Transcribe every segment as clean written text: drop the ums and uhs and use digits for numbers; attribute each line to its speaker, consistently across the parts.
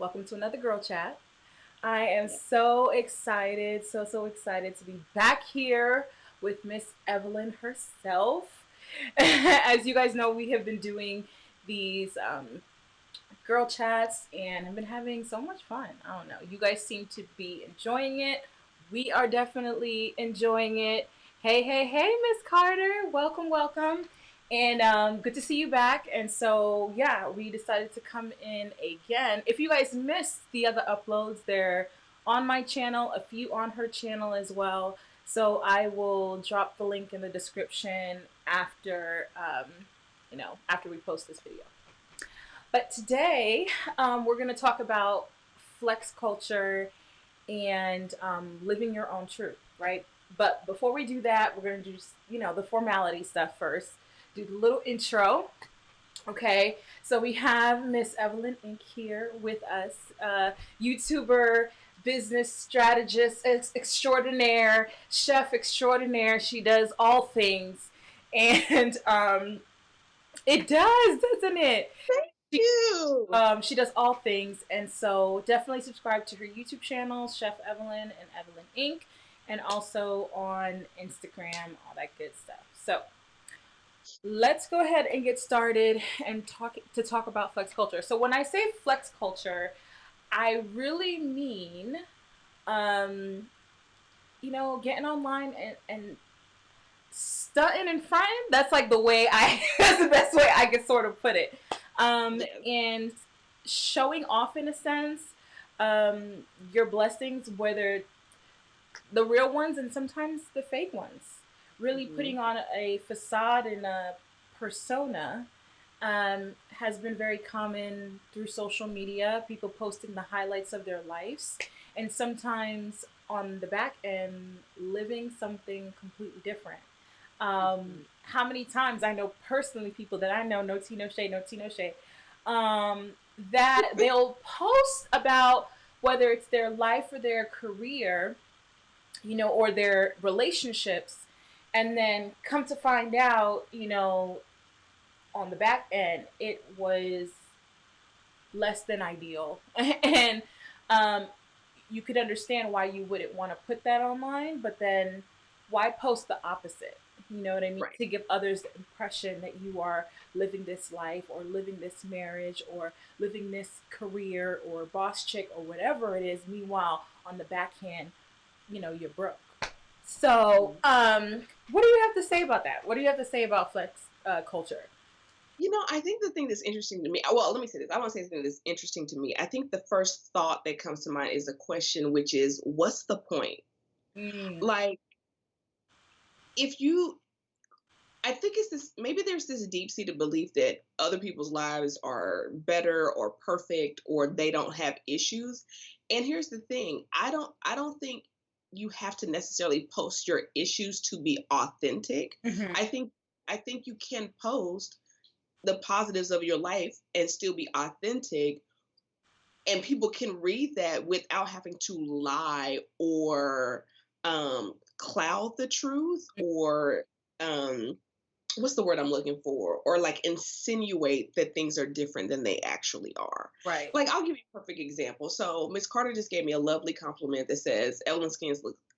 Speaker 1: Welcome to another Girl Chat. I am so excited, so excited to be back here with Miss Evelyn herself. As you guys know, we have been doing these girl chats and have been having so much fun. I don't know. You guys seem to be enjoying it. We are definitely enjoying it. Hey, Miss Carter. Welcome. And good to see you back. And so, yeah, we decided to come in again. If you guys missed the other uploads, they're on my channel, a few on her channel as well. So I will drop the link in the description after, after we post this video. But today, we're going to talk about flex culture and living your own truth, right? But before we do that, we're going to do, the formality stuff first. Do the little intro. Okay, so we have Miss Evelyn Inc. here with us, YouTuber, business strategist extraordinaire, chef extraordinaire. She does all things. And it does, doesn't it?
Speaker 2: You.
Speaker 1: She does all things, and so definitely subscribe to her YouTube channel, Chef Evelyn and Evelyn Inc., and also on Instagram, all that good stuff. So let's go ahead and get started and talk about flex culture. So when I say flex culture, I really mean, um, getting online and stunting and fronting. That's like the way I. That's the best way I could sort of put it.
Speaker 2: Yes.
Speaker 1: And showing off in a sense, your blessings, whether the real ones and sometimes the fake ones. Really
Speaker 2: Mm-hmm.
Speaker 1: putting on a facade and a persona has been very common through social media. People posting the highlights of their lives, and sometimes on the back end, living something completely different.
Speaker 2: Mm-hmm.
Speaker 1: How many times I know personally people that I know, no tea, no shade, no tea, no shade, that they'll post about whether it's their life or their career, or their relationships, and then come to find out, on the back end, it was less than ideal. And um, you could understand why you wouldn't want to put that online, but then why post the opposite? You know what I mean?
Speaker 2: Right.
Speaker 1: To give others the impression that you are living this life or living this marriage or living this career or boss chick or whatever it is. Meanwhile, on the backhand, you're broke. So,
Speaker 2: Mm-hmm.
Speaker 1: what do you have to say about that? What do you have to say about flex culture?
Speaker 2: I think the thing that's interesting to me, well, let me say this. I want to say something that's interesting to me. I think the first thought that comes to mind is a question, which is, what's the point?
Speaker 1: Mm.
Speaker 2: Like, if you, I think it's this, maybe there's this deep seated belief that other people's lives are better or perfect or they don't have issues. And here's the thing, I don't think you have to necessarily post your issues to be authentic.
Speaker 1: Hmm.
Speaker 2: I think I think you can post the positives of your life and still be authentic, and people can read that without having to lie or cloud the truth, or um what's the word I'm looking for? Or like insinuate that things are different than they actually are.
Speaker 1: Right.
Speaker 2: Like, I'll give you a perfect example. So Miss Carter just gave me a lovely compliment that says Ellen's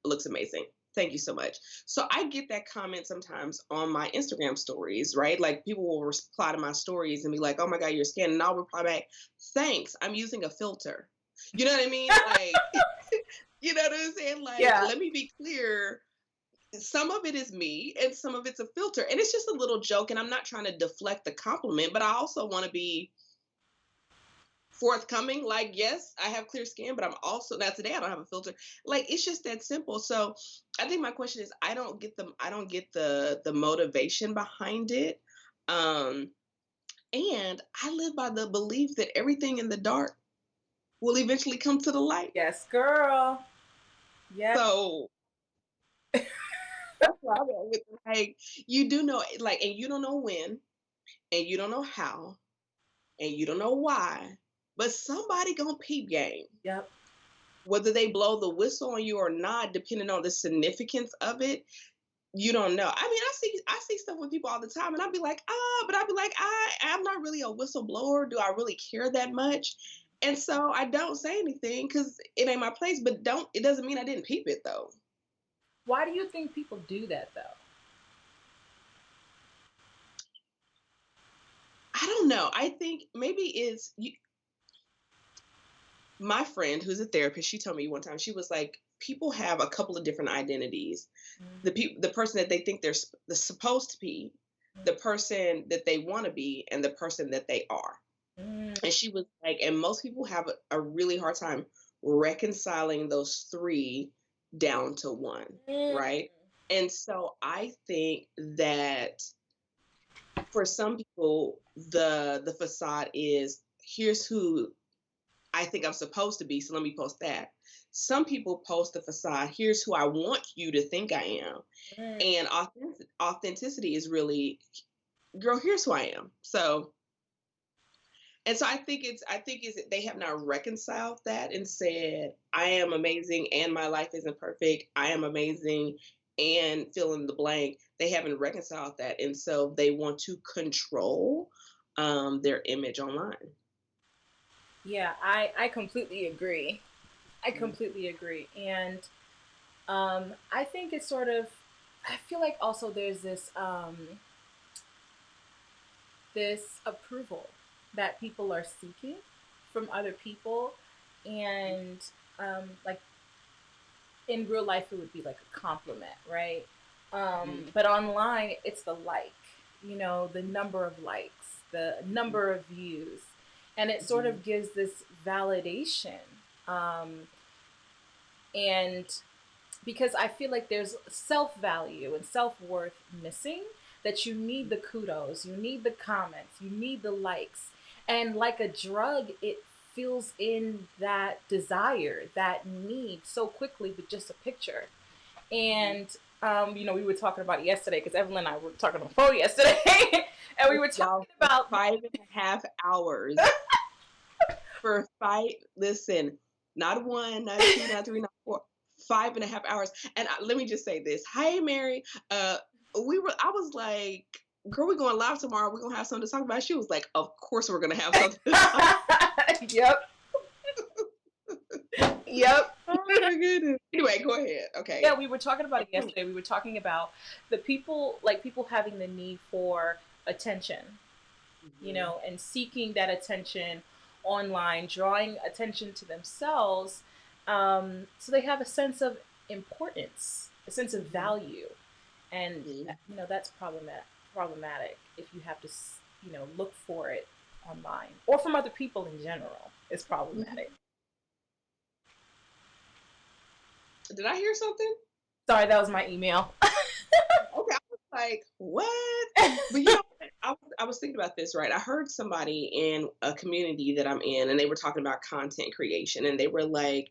Speaker 2: looks amazing. Thank you so much. So I get that comment sometimes on my Instagram stories, right? Like, people will reply to my stories and be like, "Oh my God, your skin," and I'll reply back, "Thanks, I'm using a filter." You know what I mean? Like, you know what I'm saying? Like,
Speaker 1: Yeah.
Speaker 2: let me be clear, some of it is me and some of it's a filter, and it's just a little joke, and I'm not trying to deflect the compliment, but I also want to be forthcoming. Like, yes, I have clear skin, but I'm also, now today I don't have a filter. Like, it's just that simple. So I think my question is, I don't get the motivation behind it. um and I live by the belief that everything in the dark will eventually come to the light.
Speaker 1: Yes, girl. Yes.
Speaker 2: So that's why I'm at with, like, you do know, like, and you don't know when, and you don't know how, and you don't know why, but somebody gonna peep game.
Speaker 1: Yep.
Speaker 2: Whether they blow the whistle on you or not, depending on the significance of it, you don't know. I mean, I see stuff with people all the time, and I'd be like, but I'd be like, I'm not really a whistleblower. Do I really care that much? And so I don't say anything because it ain't my place, but don't it doesn't mean I didn't peep it though.
Speaker 1: Why do you think people do that though?
Speaker 2: I don't know. I think maybe it's my friend who's a therapist. She told me one time, she was like, people have a couple of different identities. The person that they think they're supposed to be, the person that they want to be, and the person that they are.
Speaker 1: Mm,
Speaker 2: And she was like, and most people have a really hard time reconciling those three down to one,
Speaker 1: mm,
Speaker 2: right? And so I think that for some people, the facade is, here's who I think I'm supposed to be, so let me post that. Some people post the facade, here's who I want you to think I am.
Speaker 1: mm.
Speaker 2: And authenticity is really, girl, here's who I am. So, and so I think they have now reconciled that and said, I am amazing and my life isn't perfect. I am amazing and fill in the blank. They haven't reconciled that. And so they want to control their image online.
Speaker 1: Yeah, I completely agree. I
Speaker 2: Mhm.
Speaker 1: completely agree. And I think it's sort of, I feel like also there's this approval that people are seeking from other people, and like in real life it would be like a compliment, right?
Speaker 2: Mhm.
Speaker 1: But online it's the like, you know, the number of likes, the number of views, and it sort
Speaker 2: Mhm.
Speaker 1: of gives this validation. Um, and because I feel like there's self value and self worth missing, that you need the kudos, you need the comments, you need the likes. And like a drug, it fills in that desire, that need so quickly with just a picture.
Speaker 2: Mhm.
Speaker 1: And, you know, we were talking about it yesterday because Evelyn and I were talking on the phone yesterday. And we were
Speaker 2: Y'all,
Speaker 1: talking
Speaker 2: for
Speaker 1: about,
Speaker 2: 5.5 hours, for five, listen, not one, not two, not three, not four, 5.5 hours. And let me just say this. Hey, Mary, I was like, girl, we're going live tomorrow. We're going to have something to talk about. She was like, of course we're going to have something to talk.
Speaker 1: yep, yep.
Speaker 2: Oh my goodness. Anyway, go ahead.
Speaker 1: Yeah,
Speaker 2: Okay.
Speaker 1: we were talking about it yesterday. We were talking about the people, like people having the need for attention, you
Speaker 2: Mhm.
Speaker 1: know, and seeking that attention online, drawing attention to themselves. So they have a sense of importance, a sense of
Speaker 2: Mhm.
Speaker 1: value. And,
Speaker 2: Mhm.
Speaker 1: you know, that's problematic if you have to, you know, look for it online or from other people in general. It's problematic.
Speaker 2: Mhm. Did I hear something?
Speaker 1: Sorry, that was my email.
Speaker 2: Okay, I was like, what? But what? I was thinking about this, right? I heard somebody in a community that I'm in, and they were talking about content creation, and they were like,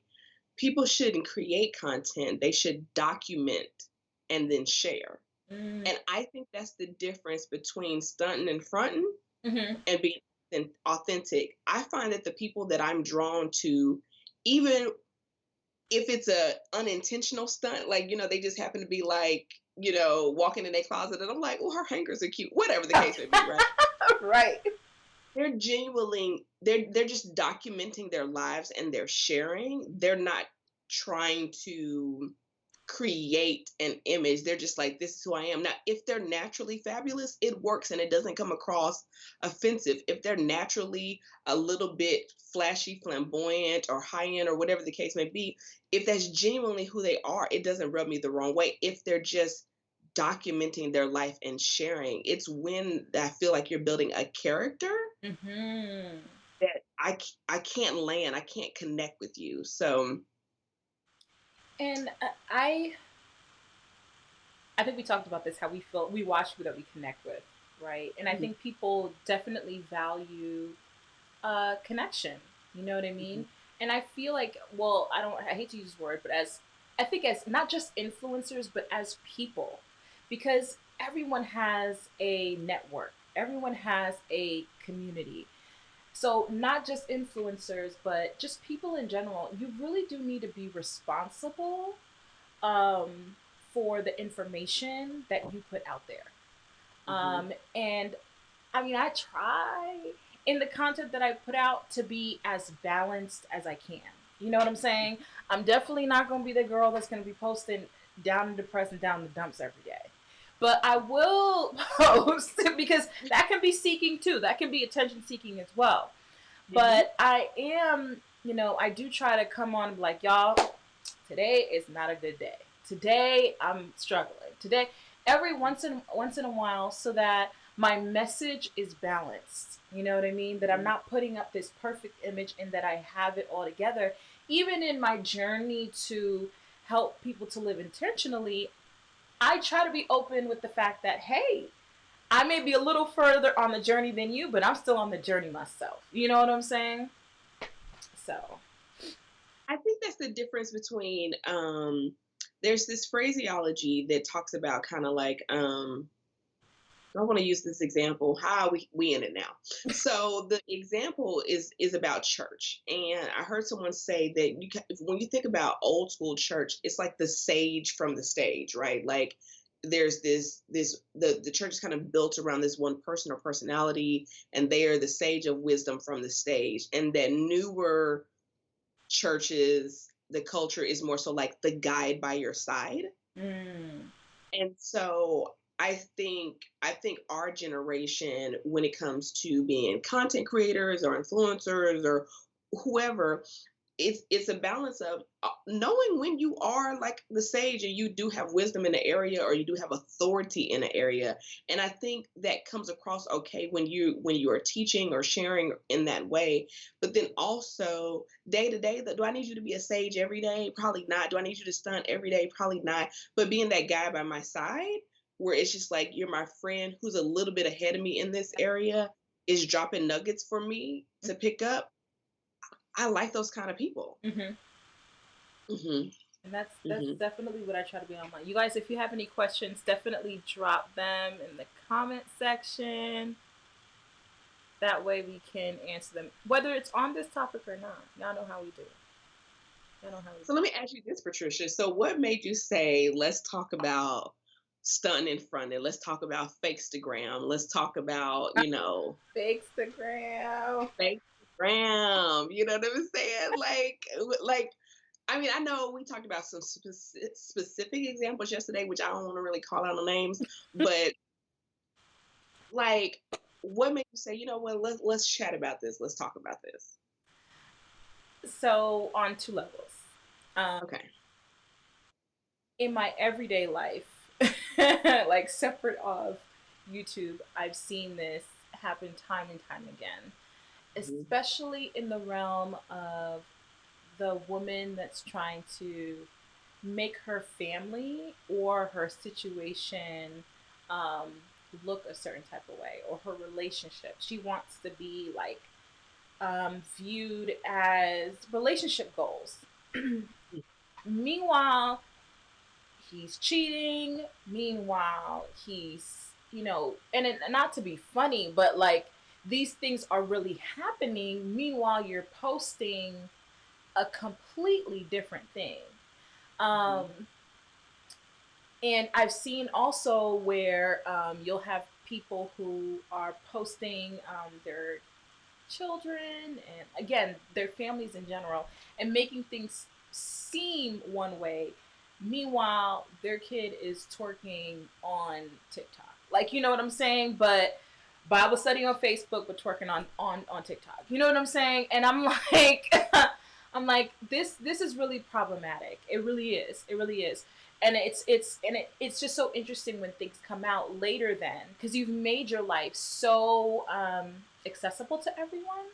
Speaker 2: people shouldn't create content, they should document and then share.
Speaker 1: Mm,
Speaker 2: And I think that's the difference between stunting and fronting
Speaker 1: mm-hmm.
Speaker 2: and being authentic. I find that the people that I'm drawn to, even if it's a unintentional stunt, like, they just happen to be like, walking in their closet and I'm like, oh, her hangers are cute, whatever the case may be, right?
Speaker 1: Right.
Speaker 2: They're genuinely, they're just documenting their lives and they're sharing. They're not trying to create an image. They're just like, this is who I am. Now, if they're naturally fabulous, it works and it doesn't come across offensive. If they're naturally a little bit flashy, flamboyant, or high end, or whatever the case may be, if that's genuinely who they are, it doesn't rub me the wrong way. If they're just documenting their life and sharing, it's when I feel like you're building a character
Speaker 1: Mm-hmm.
Speaker 2: that I can't land, I can't connect with you. So,
Speaker 1: And I think we talked about this, how we feel, we watch people that we connect with, right? And I
Speaker 2: mhm,
Speaker 1: think people definitely value connection. You know what I
Speaker 2: mhm,
Speaker 1: mean? And I feel like, well, I hate to use this word, but as, I think as not just influencers, but as people, because everyone has a network, everyone has a community. So not just influencers, but just people in general. You really do need to be responsible um, for the information that you put out there.
Speaker 2: mhm,
Speaker 1: And I mean, I try. in the content that I put out to be as balanced as I can. You know what I'm saying? I'm definitely not going to be the girl that's going to be posting down and depressed and down the dumps every day. But I will post because that can be seeking too. That can be attention seeking as well.
Speaker 2: Hmm.
Speaker 1: But I am, I do try to come on and be like, y'all, today is not a good day. Today I'm struggling. Today, every once in a while, so that my message is balanced. You know what I mean? That I'm not putting up this perfect image and that I have it all together. Even in my journey to help people to live intentionally, I try to be open with the fact that, hey, I may be a little further on the journey than you, but I'm still on the journey myself. You know what I'm saying? So,
Speaker 2: I think that's the difference between there's this phraseology that talks about kind of like I want to use this example. How we in it now. So the example is about church, and I heard someone say that when you think about old school church, it's like the sage from the stage, right? Like there's the church is kind of built around this one person or personality, and they are the sage of wisdom from the stage, and that newer churches, the culture is more so like the guide by your side.
Speaker 1: mm,
Speaker 2: And so I think our generation, when it comes to being content creators or influencers or whoever, it's a balance of knowing when you are like the sage and you do have wisdom in the area or you do have authority in the area. And I think that comes across okay when you are teaching or sharing in that way. But then also day to day, that do I need you to be a sage every day? Probably not. Do I need you to stunt every day? Probably not. But being that guy by my side, where it's just like you're my friend who's a little bit ahead of me in this area, is dropping nuggets for me to pick up. I like those kind of people.
Speaker 1: mm-hmm.
Speaker 2: Hmm.
Speaker 1: And that's
Speaker 2: Hmm.
Speaker 1: definitely what I try to be online. You guys, if you have any questions, definitely drop them in the comment section. That way we can answer them, whether it's on this topic or not. Y'all know how we do. Y'all know how we
Speaker 2: So let me ask you this, Patricia. So what made you say, let's talk about stunting in front and let's talk about Fakestagram. Let's talk about,
Speaker 1: do. Instagram.
Speaker 2: Fakestagram. You know what I'm saying? Like, I mean, I know we talked about some specific examples yesterday, which I don't want to really call out the names, but like, what made you say, you know what, let's chat about this. Let's talk about this.
Speaker 1: So on two levels. Um,
Speaker 2: Okay.
Speaker 1: in my everyday life, like separate of YouTube, I've seen this happen time and time again,
Speaker 2: Hmm.
Speaker 1: especially in the realm of the woman that's trying to make her family or her situation um, look a certain type of way, or her relationship. She wants to be like viewed as relationship goals. Meanwhile, he's cheating. Meanwhile, he's, not to be funny, but like these things are really happening. Meanwhile, you're posting a completely different thing.
Speaker 2: Hmm.
Speaker 1: Um, and I've seen also where you'll have people who are posting their children and again their families in general and making things seem one way. Meanwhile, their kid is twerking on TikTok. Like, you know what I'm saying? But Bible study on Facebook, but twerking on TikTok. You know what I'm saying? And I'm like, this is really problematic. It really is. It really is. And it's just so interesting when things come out later then, because you've made your life so accessible to everyone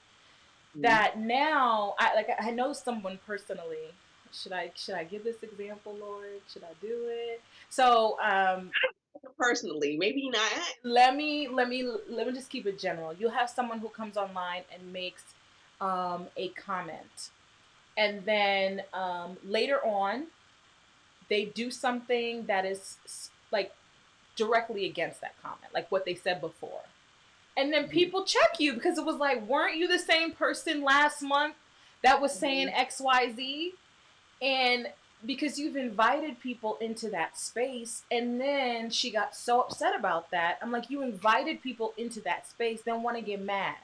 Speaker 2: Hmm.
Speaker 1: that now I know someone personally. Should I give this example, Lord? Should I do it? So
Speaker 2: Personally, maybe not.
Speaker 1: let me just keep it general. You'll have someone who comes online and makes a comment, and then later on they do something that is like directly against that comment, like what they said before. And then
Speaker 2: Hmm.
Speaker 1: people check you because it was like, weren't you the same person last month that was saying
Speaker 2: Hmm.
Speaker 1: XYZ? And because you've invited people into that space, and then she got so upset about that. I'm like, you invited people into that space, then want to get mad.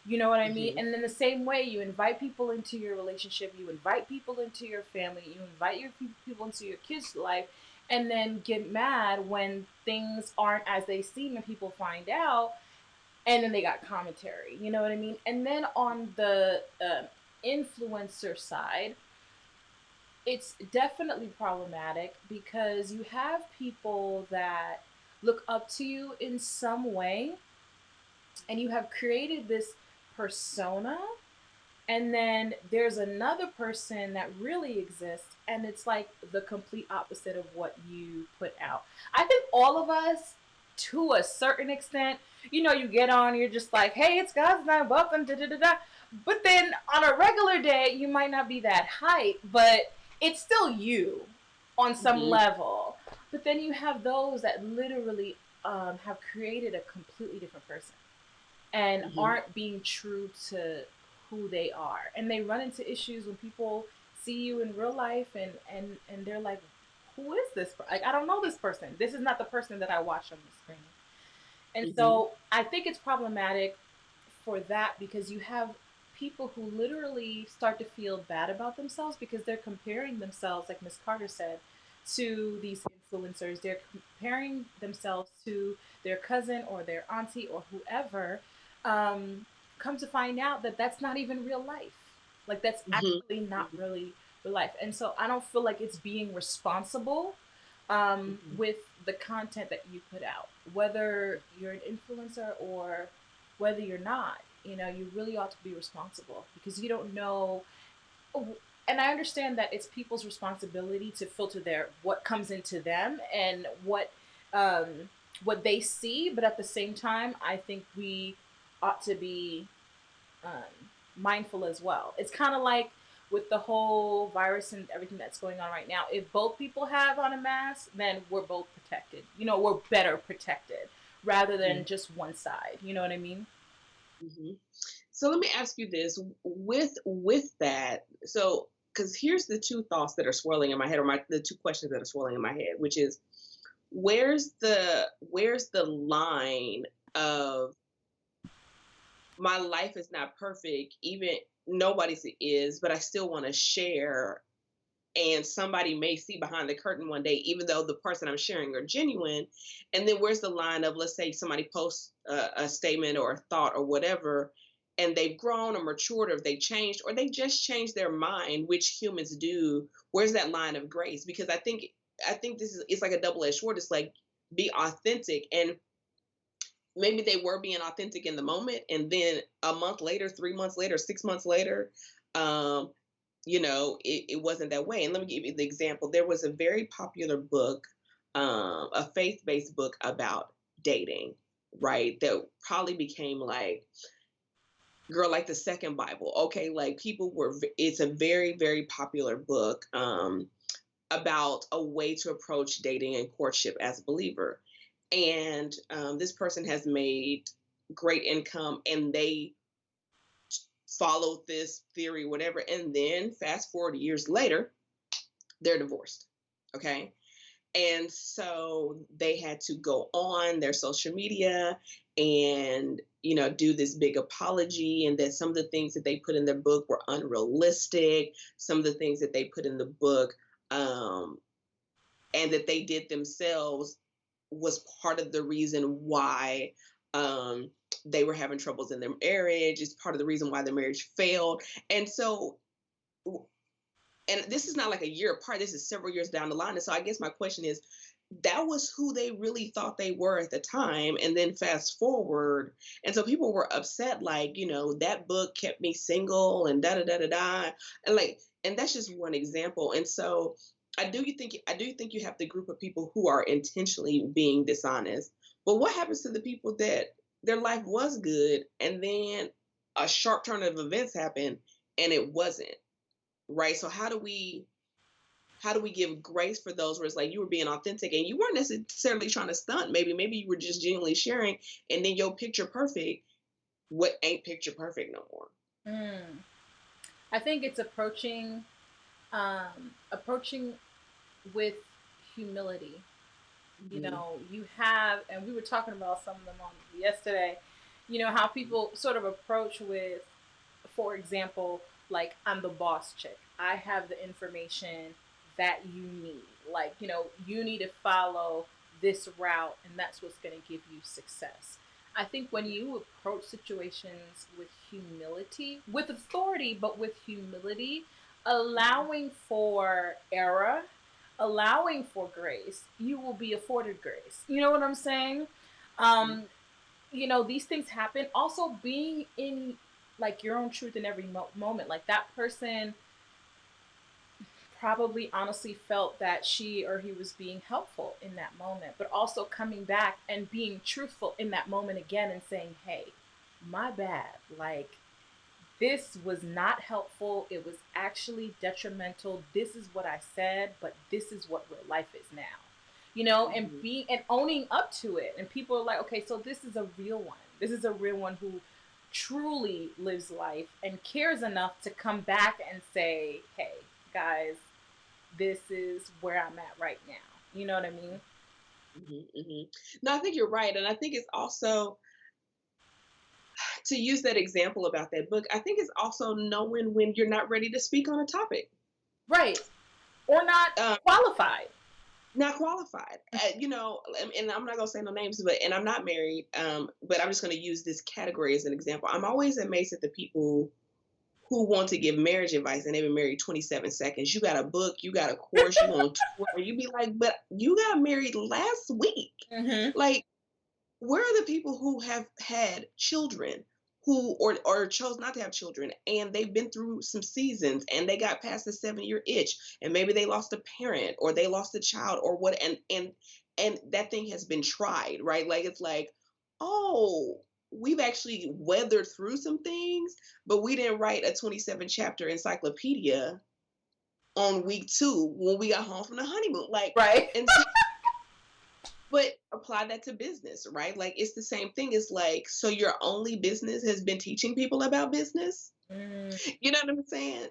Speaker 1: You know what I mean?
Speaker 2: Mhm.
Speaker 1: And then the same way, you invite people into your relationship, you invite people into your family, you invite your people into your kids' life, and then get mad when things aren't as they seem and people find out, and then they got commentary. You know what I mean? And then on the influencer side, it's definitely problematic because you have people that look up to you in some way, and you have created this persona, and then there's another person that really exists, and it's like the complete opposite of what you put out. I think all of us, to a certain extent, you get on, you're just like, hey, it's God's night, welcome, da da da da. But then on a regular day, you might not be that hype, but it's still you on some
Speaker 2: Mhm.
Speaker 1: level. But then you have those that literally have created a completely different person and
Speaker 2: Mhm.
Speaker 1: aren't being true to who they are, and they run into issues when people see you in real life, and they're like, who is this like, I don't know this person, this is not the person that I watch on the screen. And
Speaker 2: Mhm.
Speaker 1: so I think it's problematic for that, because you have people who literally start to feel bad about themselves because they're comparing themselves, like Miss Carter said, to these influencers. They're comparing themselves to their cousin or their auntie or whoever. Um, Come to find out that that's not even real life. Like, that's
Speaker 2: Mhm.
Speaker 1: actually not
Speaker 2: Mhm.
Speaker 1: really real life. And so I don't feel like it's being responsible
Speaker 2: Mhm.
Speaker 1: with the content that you put out, whether you're an influencer or whether you're not. You really ought to be responsible because you don't know. And I understand that it's people's responsibility to filter their what comes into them and um, what they see, but at the same time, I think we ought to be mindful as well. It's kind of like with the whole virus and everything that's going on right now. If both people have on a mask, then we're both protected. We're better protected rather than
Speaker 2: Mhm.
Speaker 1: just one side. You know what I mean?
Speaker 2: Mhm. So let me ask you this: with that, so because here's the two thoughts that are swirling in my head, or the two questions that are swirling in my head, which is where's the line of my life is not perfect, even nobody's is, but I still want to share, and somebody may see behind the curtain one day, even though the person I'm sharing are genuine. And then where's the line of, let's say somebody posts a statement or a thought or whatever, and they've grown or matured, or they changed, or they just changed their mind, which humans do. Where's that line of grace? Because I think this is, it's like a double-edged sword. It's like, be authentic, and maybe they were being authentic in the moment, and then a month later, 3 months later, 6 months later, um, it wasn't that way. And let me give you the example. There was a very popular book, a faith-based book about dating, right? That probably became like, girl, like the second Bible. Okay, like people were. It's a very, very popular book, about a way to approach dating and courtship as a believer. And this person has made great income, and they followed this theory, whatever. And then fast forward years later, they're divorced. Okay. And so they had to go on their social media and, do this big apology, and that some of the things that they put in their book were unrealistic. Some of the things that they put in the book, um, and that they did themselves, was part of the reason why, um, they were having troubles in their marriage. It's part of the reason why their marriage failed. And so, and this is not like a year apart, this is several years down the line. And so I guess my question is, that was who they really thought they were at the time, and then fast forward, and so people were upset, like, that book kept me single, and da da da da da. And like, and that's just one example. And so I do think you have the group of people who are intentionally being dishonest. But what happens to the people that their life was good, and then a sharp turn of events happened and it wasn't? Right. So how do we give grace for those where it's like, you were being authentic and you weren't necessarily trying to stunt? Maybe you were just genuinely sharing, and then your picture perfect, what ain't picture perfect no more?
Speaker 1: Mm. I think it's approaching with humility.
Speaker 2: Hmm.
Speaker 1: You have, and we were talking about some of them on yesterday. You know, how people sort of approach with, for example, like, I'm the boss chick. I have the information that you need. Like, you know, you need to follow this route, and that's what's going to give you success. I think when you approach situations with humility, with authority, but with humility, allowing for error, allowing for grace, you will be afforded grace. You know what I'm saying?
Speaker 2: Mhm.
Speaker 1: Um, you know, these things happen. Also, being in like your own truth in every moment. Like, that person probably honestly felt that she or he was being helpful in that moment, but also coming back and being truthful in that moment again and saying, hey, my bad. Like, this was not helpful. It was actually detrimental. This is what I said, but this is what real life is now. You know, and
Speaker 2: Mhm.
Speaker 1: being and owning up to it. And people are like, okay, so this is a real one. This is a real one who truly lives life and cares enough to come back and say, hey, guys, this is where I'm at right now. You know what I mean?
Speaker 2: Mhm. Mhm. No, I think you're right, and I think it's also, to use that example about that book, I think it's also knowing when you're not ready to speak on a topic.
Speaker 1: Right. Or not
Speaker 2: Um,
Speaker 1: qualified.
Speaker 2: Not qualified. And I'm not gonna say no names, but and I'm not married. But I'm just gonna use this category as an example. I'm always amazed at the people who want to give marriage advice and they've been married 27 seconds. You got a book, you got a course, you on tour. You be like, but you got married last week.
Speaker 1: Mm-hmm.
Speaker 2: Like, where are the people who have had children who or chose not to have children and they've been through some seasons and they got past the 7-year itch and maybe they lost a parent or they lost a child or what, and that thing has been tried, right? Like, it's like, oh, we've actually weathered through some things, but we didn't write a 27 chapter encyclopedia on week 2 when we got home from the honeymoon. Like,
Speaker 1: Right.
Speaker 2: and so, but apply that to business, right? Like, it's the same thing. It's like, so your only business has been teaching people about business?
Speaker 1: Mm,
Speaker 2: You know what I'm saying?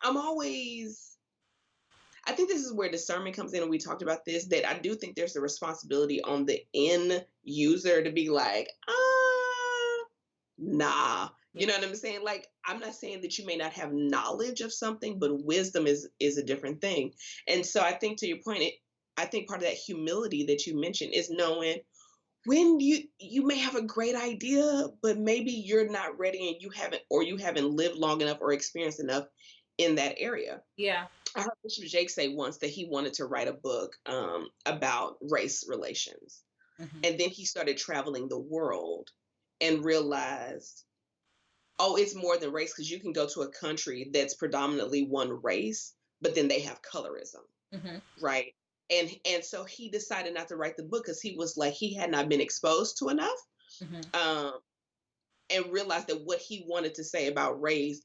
Speaker 2: I'm always, I think this is where discernment comes in, and we talked about this, that I do think there's a responsibility on the end user to be like, nah.
Speaker 1: yeah.
Speaker 2: You know what I'm saying? Like, I'm not saying that you may not have knowledge of something, but wisdom is a different thing. And so I think, to your point, I think part of that humility that you mentioned is knowing when you may have a great idea, but maybe you're not ready and you haven't lived long enough or experienced enough in that area.
Speaker 1: Yeah.
Speaker 2: I heard Bishop Jake say once that he wanted to write a book about race relations,
Speaker 1: Mm-hmm.
Speaker 2: and then he started traveling the world and realized, oh, it's more than race, because you can go to a country that's predominantly one race, but then they have colorism,
Speaker 1: Mm-hmm.
Speaker 2: right? And so he decided not to write the book because he was like, he had not been exposed to enough,
Speaker 1: Mm-hmm.
Speaker 2: um, and realized that what he wanted to say about race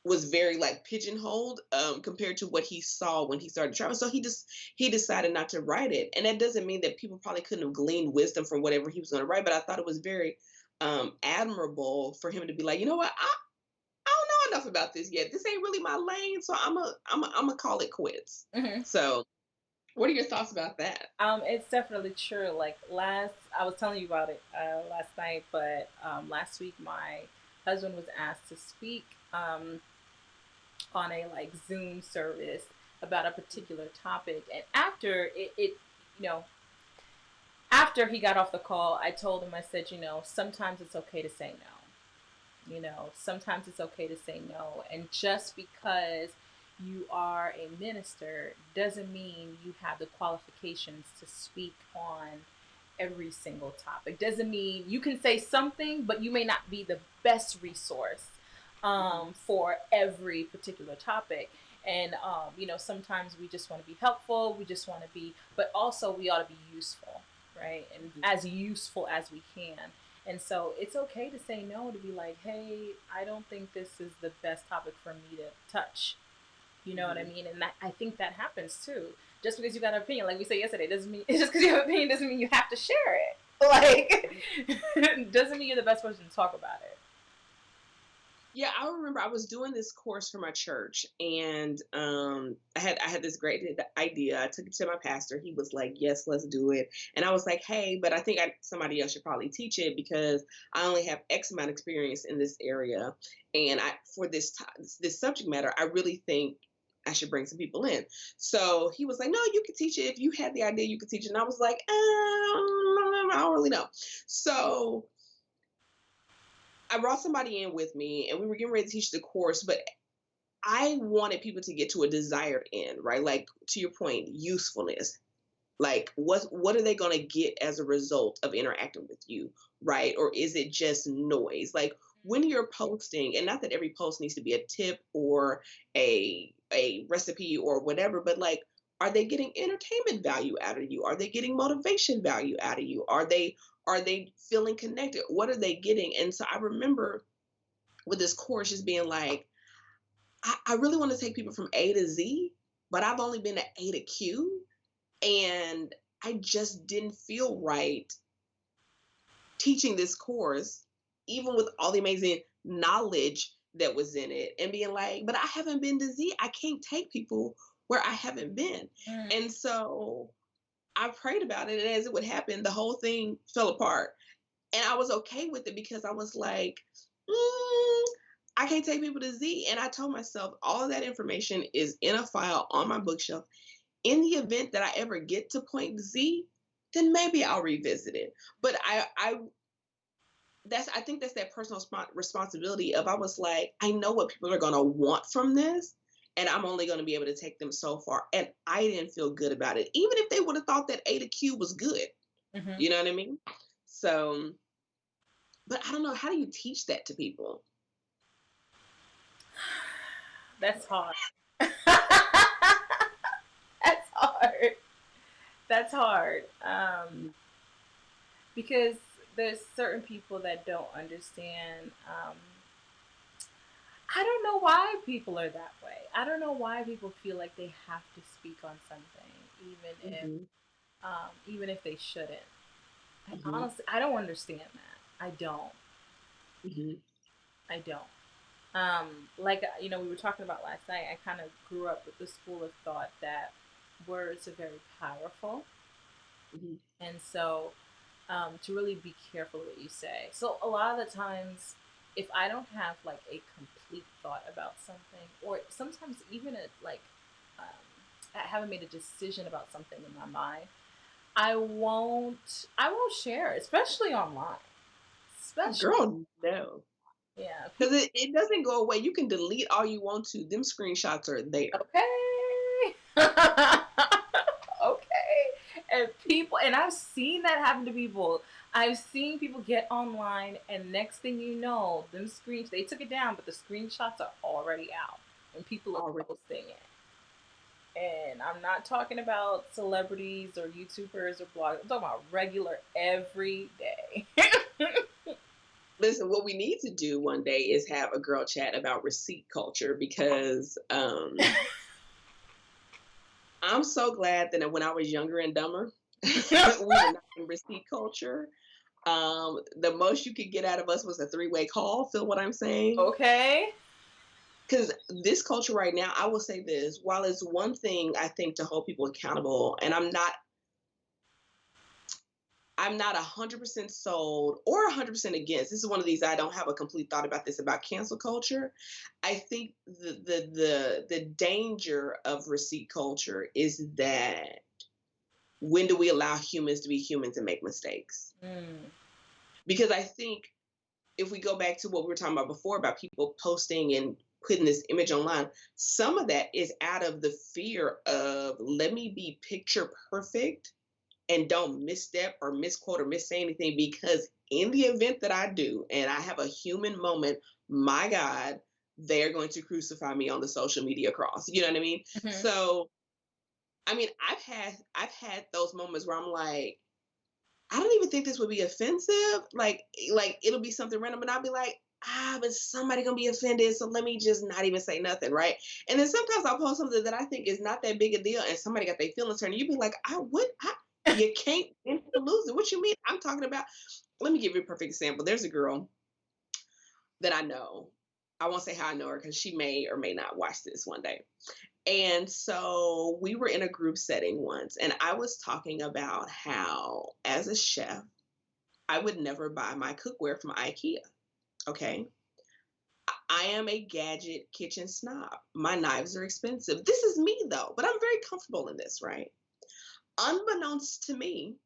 Speaker 2: was very like pigeonholed, compared to what he saw when he started traveling. So he decided not to write it, and that doesn't mean that people probably couldn't have gleaned wisdom from whatever he was going to write. But I thought it was very admirable for him to be like, you know what, I don't know enough about this yet. This ain't really my lane, so I'm a call it quits.
Speaker 1: Mm-hmm.
Speaker 2: So, what are your thoughts about that?
Speaker 1: It's definitely true. Like, I was telling you about it last night, but last week my husband was asked to speak on a like Zoom service about a particular topic, and you know, after he got off the call, I told him, I said, you know, sometimes it's okay to say no. You know, sometimes it's okay to say no. And just because you are a minister doesn't mean you have the qualifications to speak on every single topic. Doesn't mean you can say something, but you may not be the best resource
Speaker 2: Mhm.
Speaker 1: for every particular topic. And, you know, sometimes we just want to be helpful, we just want to be, but also we ought to be useful, right? And
Speaker 2: Mhm.
Speaker 1: as useful as we can. And so it's okay to say no, to be like, hey, I don't think this is the best topic for me to touch. You know what I
Speaker 2: Mhm.
Speaker 1: mean? And that, I think that happens too. Just because you got an opinion, like we said yesterday, doesn't mean just because you have an opinion doesn't mean you have to share it. Like, doesn't mean you're the best person to talk about it.
Speaker 2: Yeah, I remember I was doing this course for my church, and I had this great idea. I took it to my pastor. He was like, "Yes, let's do it." And I was like, "Hey, but I think somebody else should probably teach it because I only have X amount of experience in this area, and I for this subject matter, I really think I should bring some people in." So he was like, "No, you could teach it. If you had the idea, you could teach it." And I was like, I don't really know." So I brought somebody in with me and we were getting ready to teach the course, but I wanted people to get to a desired end, right? Like to your point, usefulness. Like what are they going to get as a result of interacting with you, right? Or is it just noise? Like when you're posting, and not that every post needs to be a tip or a recipe or whatever, but like are they getting entertainment value out of you? Are they getting motivation value out of you? Are they feeling connected? What are they getting? And so I remember with this course just being like, I really want to take people from A to Z, but I've only been at A to Q. And I just didn't feel right teaching this course, even with all the amazing knowledge that was in it, and being like, but I haven't been to Z. I can't take people where I haven't been.
Speaker 1: Mm.
Speaker 2: And so I prayed about it. And as it would happen, the whole thing fell apart. And I was okay with it because I was like, I can't take people to Z. And I told myself all of that information is in a file on my bookshelf. In the event that I ever get to point Z, then maybe I'll revisit it. But I think that's that personal responsibility of I was like, I know what people are gonna want from this, and I'm only gonna be able to take them so far. And I didn't feel good about it, even if they would have thought that A to Q was good.
Speaker 1: Hmm.
Speaker 2: You know what I mean? So, but I don't know, how do you teach that to people?
Speaker 1: That's hard. That's hard. That's hard. Because there's certain people that don't understand. I don't know why people are that way. I don't know why people feel like they have to speak on something,
Speaker 2: Hmm.
Speaker 1: even if they shouldn't. I
Speaker 2: Hmm.
Speaker 1: honestly, I don't understand that. I don't.
Speaker 2: Hmm.
Speaker 1: I don't. Like we were talking about last night. I kind of grew up with the school of thought that words are very powerful,
Speaker 2: Hmm.
Speaker 1: and so to really be careful what you say. So a lot of the times, if I don't have like a complete thought about something, or sometimes even I haven't made a decision about something in my mind, I won't share, especially online. Especially,
Speaker 2: Girl, no.
Speaker 1: yeah,
Speaker 2: Because
Speaker 1: people.
Speaker 2: it doesn't go away. You can delete all you want to. Them screenshots are there.
Speaker 1: Okay. Okay. And I've seen that happen to people. I've seen people get online, and next thing you know, they took it down, but the screenshots are already out, and people are
Speaker 2: Already.
Speaker 1: posting it. And I'm not talking about celebrities or YouTubers or bloggers. I'm talking about regular everyday.
Speaker 2: Listen, what we need to do one day is have a girl chat about receipt culture because I'm so glad that when I was younger and dumber, we were not in receipt culture. The most you could get out of us was a three-way call. Feel what I'm saying?
Speaker 1: Okay.
Speaker 2: Because this culture right now, I will say this: while it's one thing I think to hold people accountable, and I'm not 100% sold or 100% against. This is one of these I don't have a complete thought about this about cancel culture. I think the danger of receipt culture is that when do we allow humans to be humans and make mistakes?
Speaker 1: Mm.
Speaker 2: Because I think if we go back to what we were talking about before about people posting and putting this image online, some of that is out of the fear of let me be picture perfect and don't misstep or misquote or missay anything because in the event that I do and I have a human moment, my God, they're going to crucify me on the social media cross. You know what I mean?
Speaker 1: Hmm.
Speaker 2: So I mean, I've had those moments where I'm like, I don't even think this would be offensive. Like it'll be something random, and I'll be like, but somebody gonna be offended, so let me just not even say nothing, right? And then sometimes I'll post something that I think is not that big a deal, and somebody got their feelings hurt, and you'd be like, you can't win for losing. What you mean? I'm talking about. Let me give you a perfect example. There's a girl that I know. I won't say how I know her because she may or may not watch this one day. And so we were in a group setting once, and I was talking about how, as a chef, I would never buy my cookware from IKEA. Okay. I am a gadget kitchen snob. My knives are expensive. This is me, though, but I'm very comfortable in this, right? Unbeknownst to me,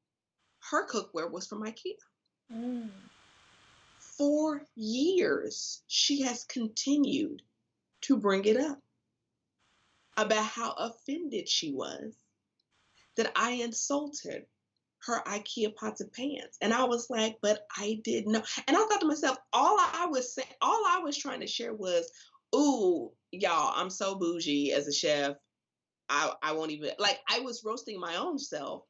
Speaker 2: her cookware was from IKEA.
Speaker 1: Mm.
Speaker 2: For years, she has continued to bring it up about how offended she was that I insulted her IKEA pots and pans. And I was like, but I didn't know. And I thought to myself, all I was trying to share was, ooh, y'all, I'm so bougie as a chef. I won't even like I was roasting my own self.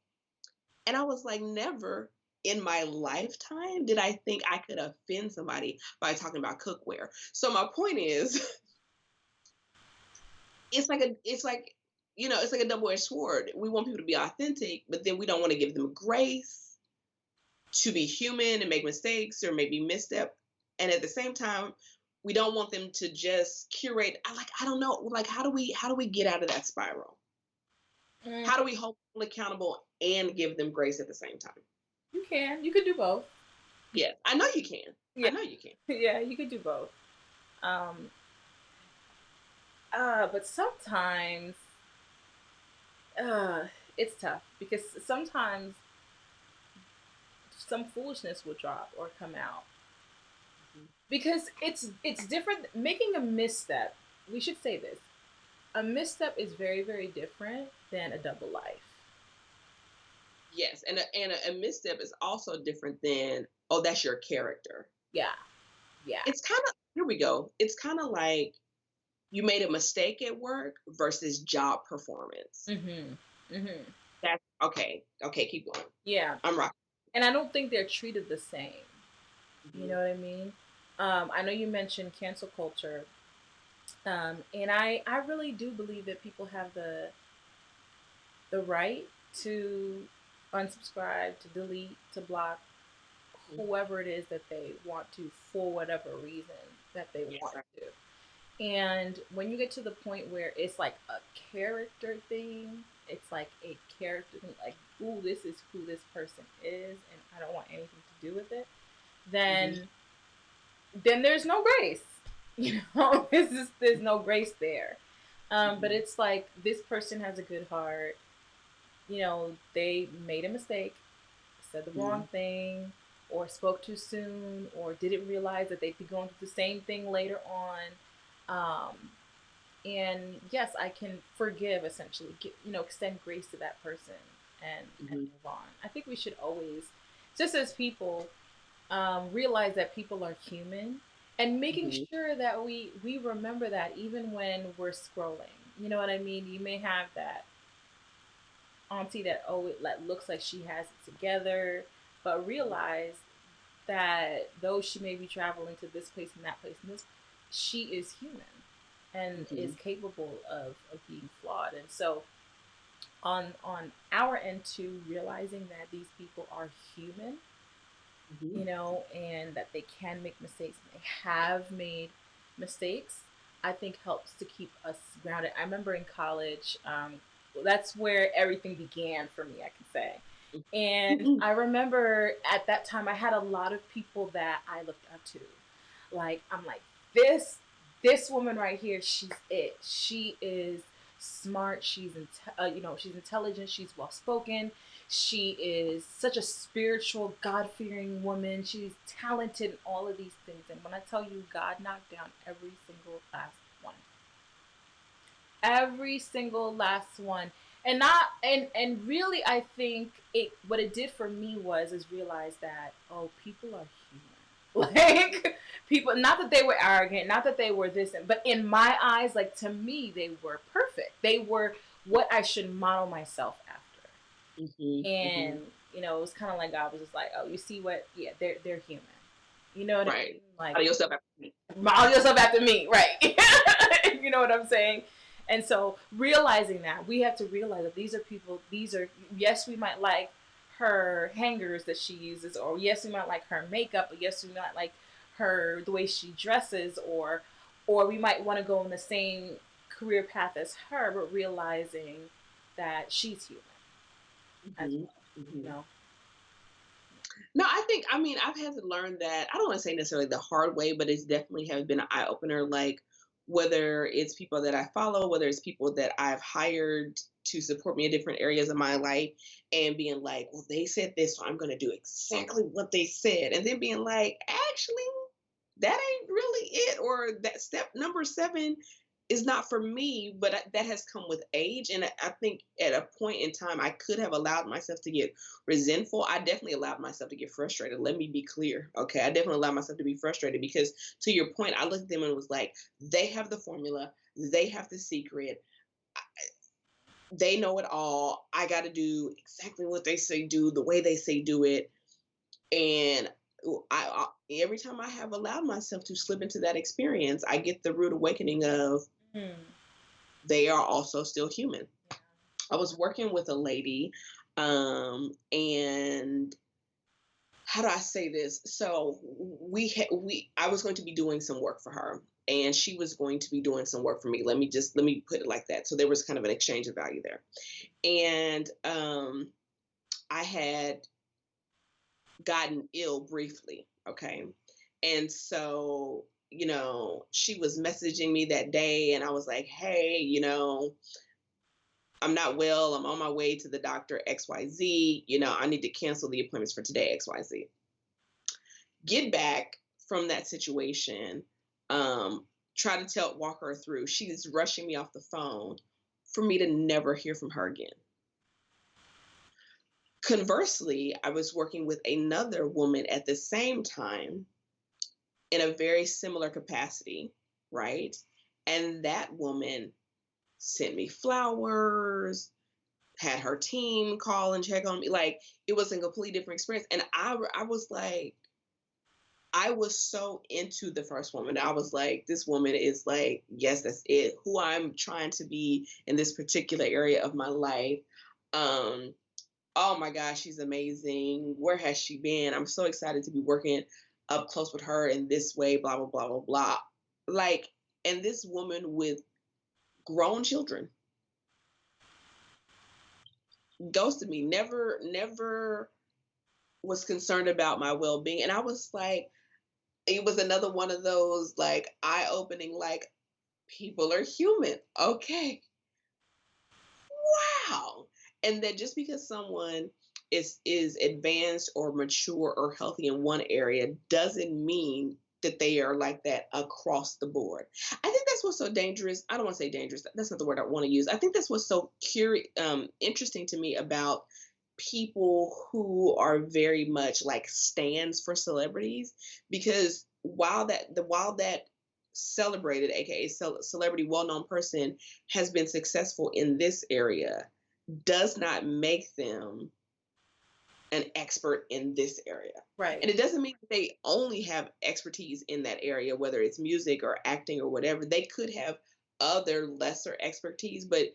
Speaker 2: And I was like, never in my lifetime did I think I could offend somebody by talking about cookware. So my point is, it's like a double-edged sword. We want people to be authentic, but then we don't want to give them grace to be human and make mistakes or maybe misstep. And at the same time, we don't want them to just curate. I don't know. Like, how do we get out of that spiral?
Speaker 1: Mm.
Speaker 2: How do we hold people accountable and give them grace at the same time?
Speaker 1: You can. You could do both.
Speaker 2: Yes, I know you can.
Speaker 1: Yeah.
Speaker 2: I know you can.
Speaker 1: Yeah, you could do both. Um, but sometimes uh, it's tough because sometimes some foolishness will drop or come out
Speaker 2: Mhm.
Speaker 1: because it's different. Making a misstep. We should say this. A misstep is very different than a double life.
Speaker 2: Yes, and a misstep is also different than, oh, that's your character.
Speaker 1: Yeah, yeah.
Speaker 2: It's kind of here we go. It's kind of like you made a mistake at work versus job performance.
Speaker 1: Mhm. Mhm.
Speaker 2: That's okay. Okay, keep going.
Speaker 1: Yeah.
Speaker 2: I'm rocking.
Speaker 1: And I don't think they're treated the same. You
Speaker 2: Mhm.
Speaker 1: know what I mean? I know you mentioned cancel culture, and I really do believe that people have the right to unsubscribe, to delete, to block
Speaker 2: Mhm.
Speaker 1: whoever it is that they want to for whatever reason that they
Speaker 2: Yes,
Speaker 1: want to. And when you get to the point where it's like a character thing, it's like a character thing, like, ooh, this is who this person is, and I don't want anything to do with it,
Speaker 2: hmm
Speaker 1: then there's no grace. You know, there's no grace there. But
Speaker 2: hmm
Speaker 1: it's like this person has a good heart. You know, they made a mistake, said the
Speaker 2: hmm
Speaker 1: wrong thing, or spoke too soon, or didn't realize that they'd be going through the same thing later on. Um, and yes, I can forgive, essentially, extend grace to that person and
Speaker 2: hmm
Speaker 1: move on. I think we should always, just as people, realize that people are human, and making
Speaker 2: hmm
Speaker 1: sure that we remember that even when we're scrolling. You know what I mean? You may have that auntie that, oh, it like looks like she has it together, but realize that though she may be traveling to this place and that place and this, she is human and is
Speaker 2: hmm
Speaker 1: capable of being flawed. And so on our end too, realizing that these people are human,
Speaker 2: hmm
Speaker 1: and that they can make mistakes and they have made mistakes, I think helps to keep us grounded. I remember in college, that's where everything began for me, I can say. And
Speaker 2: hmm
Speaker 1: I remember at that time, I had a lot of people that I looked up to. Like, I'm like, this woman right here, she's it. She is smart. She's intelligent. She's well spoken. She is such a spiritual, God fearing woman. She's talented in all of these things. And when I tell you, God knocked down every single last one, every single last one. And not and really, I think it what it did for me was is realize that, oh, people are human. Like, people, not that they were arrogant, not that they were this, but in my eyes, like, to me, they were perfect. They were what I should model myself after.
Speaker 2: hmm hmm
Speaker 1: And it was kind of like God was just like, oh, you see what? Yeah, they're human. You know what I
Speaker 2: Right.
Speaker 1: mean? Like,
Speaker 2: Out of yourself after me.
Speaker 1: model yourself after me, right? You know what I'm saying? And so realizing that, we have to realize that these are people. These are, yes, we might like her hangers that she uses, or yes, we might like her makeup, or yes, we might like her the way she dresses, or or we might want to go in the same career path as her, but realizing that she's human as
Speaker 2: Hmm.
Speaker 1: well, you
Speaker 2: Hmm.
Speaker 1: know?
Speaker 2: No, I think, I mean, I've had to learn that. I don't want to say necessarily the hard way, but it's definitely has been an eye opener. Like, whether it's people that I follow, whether it's people that I've hired to support me in different areas of my life, and being like, well, they said this, so I'm going to do exactly what they said. And then being like, actually, that ain't really it. Or that step number seven is not for me, but that has come with age. And I think at a point in time, I could have allowed myself to get resentful. I definitely allowed myself to get frustrated. Let me be clear. Okay. I definitely allowed myself to be frustrated because, to your point, I looked at them and was like, they have the formula, they have the secret, they know it all. I got to do exactly what they say do, the way they say do it. And every time I have allowed myself to slip into that experience, I get the rude awakening of
Speaker 1: Mm.
Speaker 2: they are also still human. I was working with a lady, and how do I say this? So I was going to be doing some work for her, and she was going to be doing some work for me. Let me put it like that. So there was kind of an exchange of value there, and I had gotten ill briefly. Okay, and so she was messaging me that day, and I was like, hey, I'm not well. I'm on my way to the doctor, XYZ. I need to cancel the appointments for today, XYZ. Get back from that situation. Try to walk her through. She's rushing me off the phone for me to never hear from her again. Conversely, I was working with another woman at the same time in a very similar capacity, right? And that woman sent me flowers, had her team call and check on me. Like, it was a completely different experience. And I was like, I was so into the first woman. I was like, this woman is like, yes, that's it. Who I'm trying to be in this particular area of my life. Um, oh my gosh, she's amazing. Where has she been? I'm so excited to be working up close with her in this way, blah, blah, blah, blah, blah. Like, and this woman with grown children ghosted me, never was concerned about my well being. And I was like, it was another one of those like eye opening, like, people are human. Okay. Wow. And that just because someone is advanced or mature or healthy in one area doesn't mean that they are like that across the board. I think that's what's so dangerous. I don't want to say dangerous. That's not the word I want to use. I think that's what's so interesting to me about people who are very much like stands for celebrities, because while that celebrated, aka celebrity, well-known person has been successful in this area, does not make them an expert in this area.
Speaker 1: Right.
Speaker 2: And it doesn't mean that they only have expertise in that area, whether it's music or acting or whatever. They could have other lesser expertise, but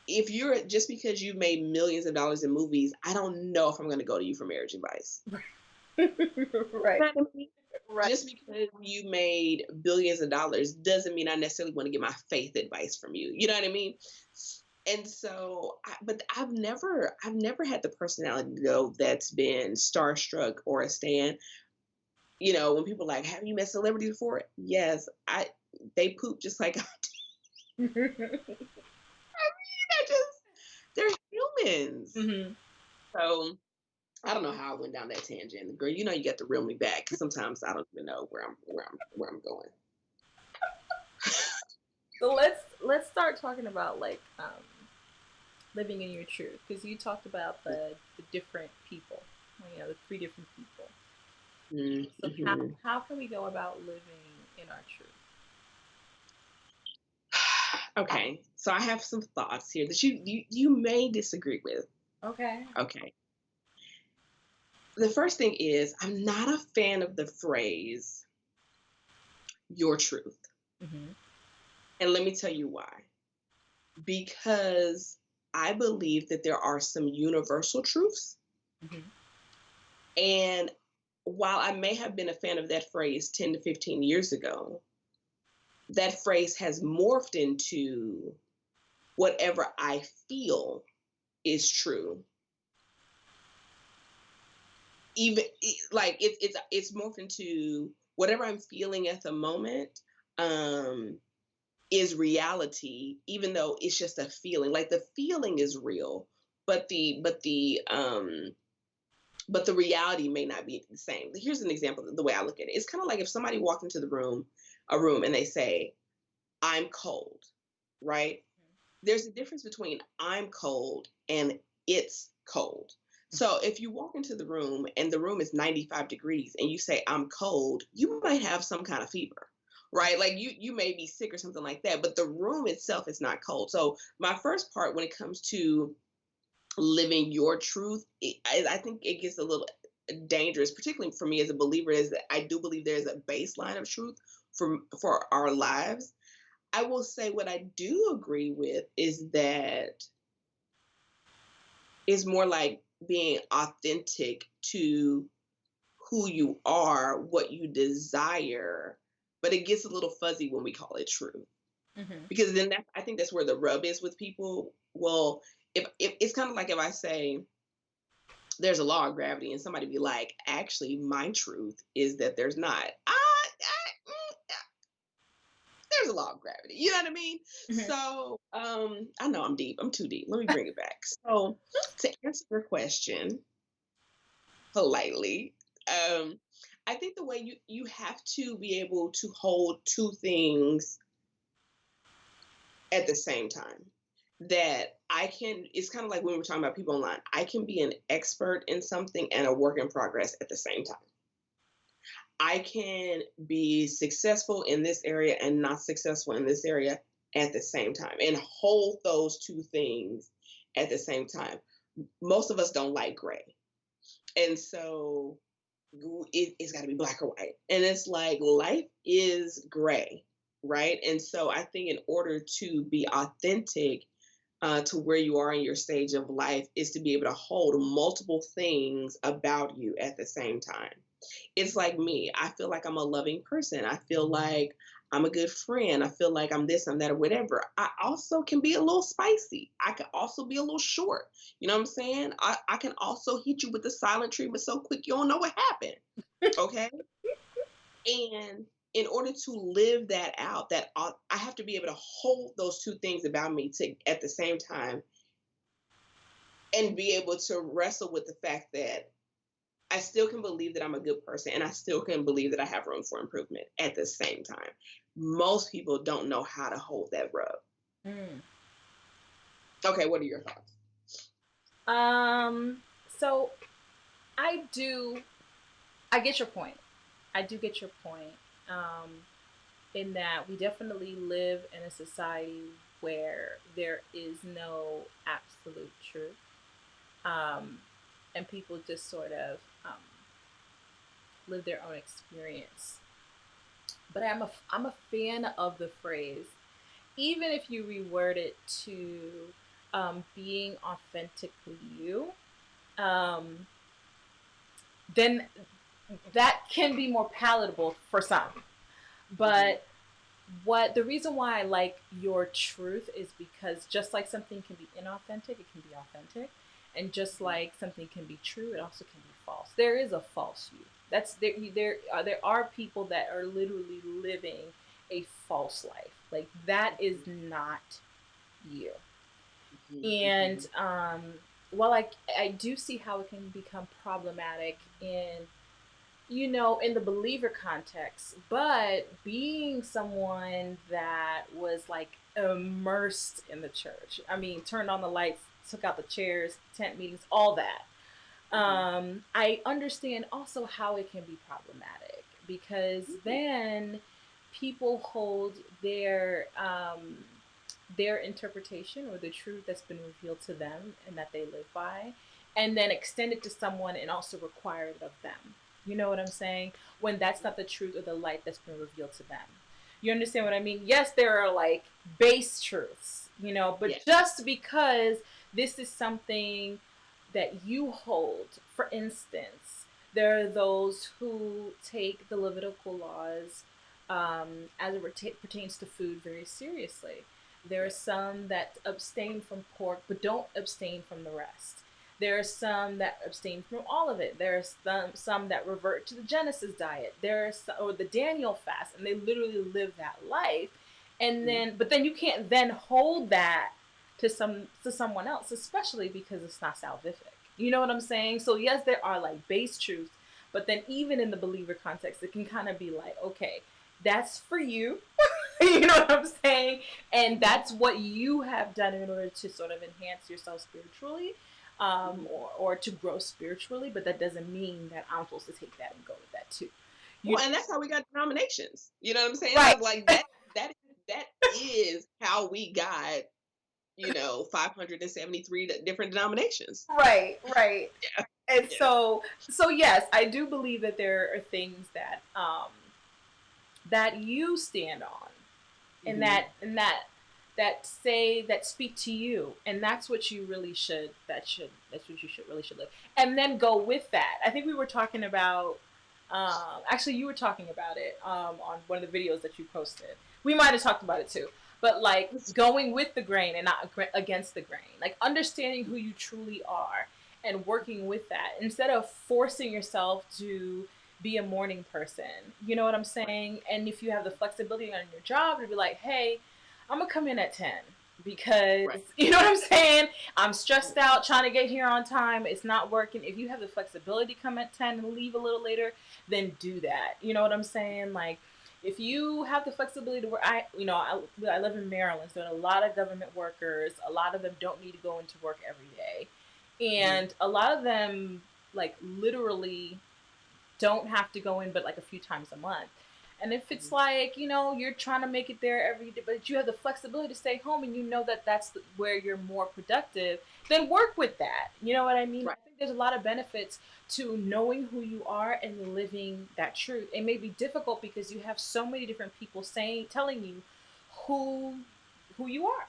Speaker 2: if you're just because you've made millions of dollars in movies, I don't know if I'm going to go to you for marriage advice.
Speaker 1: Right. Right.
Speaker 2: Just because you made billions of dollars doesn't mean I necessarily want to get my faith advice from you. You know what I mean? And so, but I've never had the personality though that's been starstruck or a stan. When people are like, have you met celebrities before? Yes, they poop just like I they're just they're humans.
Speaker 1: Hmm.
Speaker 2: So I don't know how I went down that tangent, girl. You got to reel me back because sometimes I don't even know where I'm going.
Speaker 1: So let's start talking about like living in your truth, because you talked about the different people, the three different people. So
Speaker 2: Mm-hmm.
Speaker 1: how can we go about living in our truth?
Speaker 2: Okay, so I have some thoughts here that you may disagree with.
Speaker 1: Okay.
Speaker 2: Okay, the first thing is I'm not a fan of the phrase "your truth,"
Speaker 1: Hmm.
Speaker 2: and let me tell you why. Because I believe that there are some universal truths,
Speaker 1: Hmm.
Speaker 2: and while I may have been a fan of that phrase 10 to 15 years ago, that phrase has morphed into whatever I feel is true. Even like it's morphed into whatever I'm feeling at the moment um is reality, even though it's just a feeling. Like the feeling is real, but the reality may not be the same. Here's an example of the way I look at it. It's kind of like if somebody walked into a room, and they say, I'm cold, right? There's a difference between I'm cold and it's cold. So if you walk into the room and the room is 95 degrees and you say I'm cold, you might have some kind of fever, right? Like you may be sick or something like that, but the room itself is not cold. So my first part when it comes to living your truth, I think it gets a little dangerous, particularly for me as a believer, is that I do believe there's a baseline of truth for our lives. I will say what I do agree with is that it's more like being authentic to who you are, what you desire, but it gets a little fuzzy when we call it true.
Speaker 1: Mm-hmm.
Speaker 2: Because then I think that's where the rub is with people. Well, if it's kind of like if I say there's a law of gravity and somebody be like, actually, my truth is that there's not. There's a law of gravity. You know what I mean?
Speaker 1: Mm-hmm.
Speaker 2: So I know I'm deep. I'm too deep. Let me bring it back. So to answer your question politely, um, I think the way you have to be able to hold two things at the same time. That I can, it's kind of like when we're talking about people online. I can be an expert in something and a work in progress at the same time. I can be successful in this area and not successful in this area at the same time and hold those two things at the same time. Most of us don't like gray. And so it's got to be black or white. And it's like life is gray, right? And so I think in order to be authentic to where you are in your stage of life is to be able to hold multiple things about you at the same time. It's like me. I feel like I'm a loving person. I feel like I'm a good friend. I feel like I'm this, I'm that, or whatever. I also can be a little spicy. I can also be a little short. You know what I'm saying? I can also hit you with the silent treatment so quick you don't know what happened. Okay. And in order to live that out, I have to be able to hold those two things about me to at the same time and be able to wrestle with the fact that I still can believe that I'm a good person and I still can believe that I have room for improvement at the same time. Most people don't know how to hold that rub.
Speaker 1: Mm.
Speaker 2: Okay, what are your thoughts?
Speaker 1: Um, so I do, I get your point. I do get your point. Um, in that we definitely live in a society where there is no absolute truth. Um, and people just sort of live their own experience. But I'm a fan of the phrase, even if you reword it to being authentically you, um, then that can be more palatable for some.
Speaker 2: Mm-hmm.
Speaker 1: But what the reason why I like your truth is because just like something can be inauthentic, it can be authentic. And just like something can be true, it also can be false. There is a false you. That's there are people that are literally living a false life. Like that is not you.
Speaker 2: Mm-hmm.
Speaker 1: And while I do see how it can become problematic in in the believer context, but being someone that was like immersed in the church, I mean, turned on the lights, took out the chairs, tent meetings, all that.
Speaker 2: Mm-hmm.
Speaker 1: I understand also how it can be problematic because
Speaker 2: Mm-hmm.
Speaker 1: then people hold their interpretation or the truth that's been revealed to them and that they live by, and then extend it to someone and also require it of them. You know what I'm saying? When that's not the truth or the light that's been revealed to them. You understand what I mean? Yes, there are like base truths, but
Speaker 2: Yeah.
Speaker 1: just because this is something that you hold, for instance, there are those who take the Levitical laws as it pertains to food very seriously. There are
Speaker 2: Right.
Speaker 1: some that abstain from pork but don't abstain from the rest. There are some that abstain from all of it. There's some that revert to the Genesis diet. There's or the Daniel fast, and they literally live that life. And
Speaker 2: Mhm.
Speaker 1: then, but then you can't then hold that to someone else, especially because it's not salvific. You know what I'm saying? So yes, there are like base truths, but then even in the believer context, it can kind of be like, okay, that's for you. You know what I'm saying? And
Speaker 2: Mhm.
Speaker 1: that's what you have done in order to sort of enhance yourself spiritually,
Speaker 2: Mhm.
Speaker 1: or to grow spiritually. But that doesn't mean that I'm supposed to take that and go with that too. You
Speaker 2: Well, and that's how we got denominations. You know what I'm saying?
Speaker 1: right,
Speaker 2: That's like that that is how we got, 573 different denominations.
Speaker 1: right, right. And
Speaker 2: Yeah.
Speaker 1: so yes, I do believe that there are things that you stand on, and
Speaker 2: Hmm.
Speaker 1: that speak to you, and that's what you really should that's what you should really should live, and then go with that. I think we were talking about, actually you were talking about it, on one of the videos that you posted. We might have talked about it too, but like going with the grain and not against the grain, like understanding who you truly are and working with that instead of forcing yourself to be a morning person. You know what I'm
Speaker 2: Right.
Speaker 1: saying? And if you have the flexibility on your job to be like, hey, I'm gonna come in at 10 because
Speaker 2: Right.
Speaker 1: you know what I'm saying? I'm stressed out trying to get here on time. It's not working. If you have the flexibility to come at 10 and leave a little later, then do that. You know what I'm saying? Like if you have the flexibility to work, I live in Maryland, so a lot of government workers, a lot of them don't need to go into work every day.
Speaker 2: Hmm.
Speaker 1: And a lot of them like literally don't have to go in but like a few times a month. And if it's
Speaker 2: Hmm.
Speaker 1: like, you're trying to make it there every day, but you have the flexibility to stay home and you know that where you're more productive, then work with that. You know what I mean?
Speaker 2: Right.
Speaker 1: I think there's a lot of benefits to knowing who you are and living that truth. It may be difficult because you have so many different people telling you who who you are,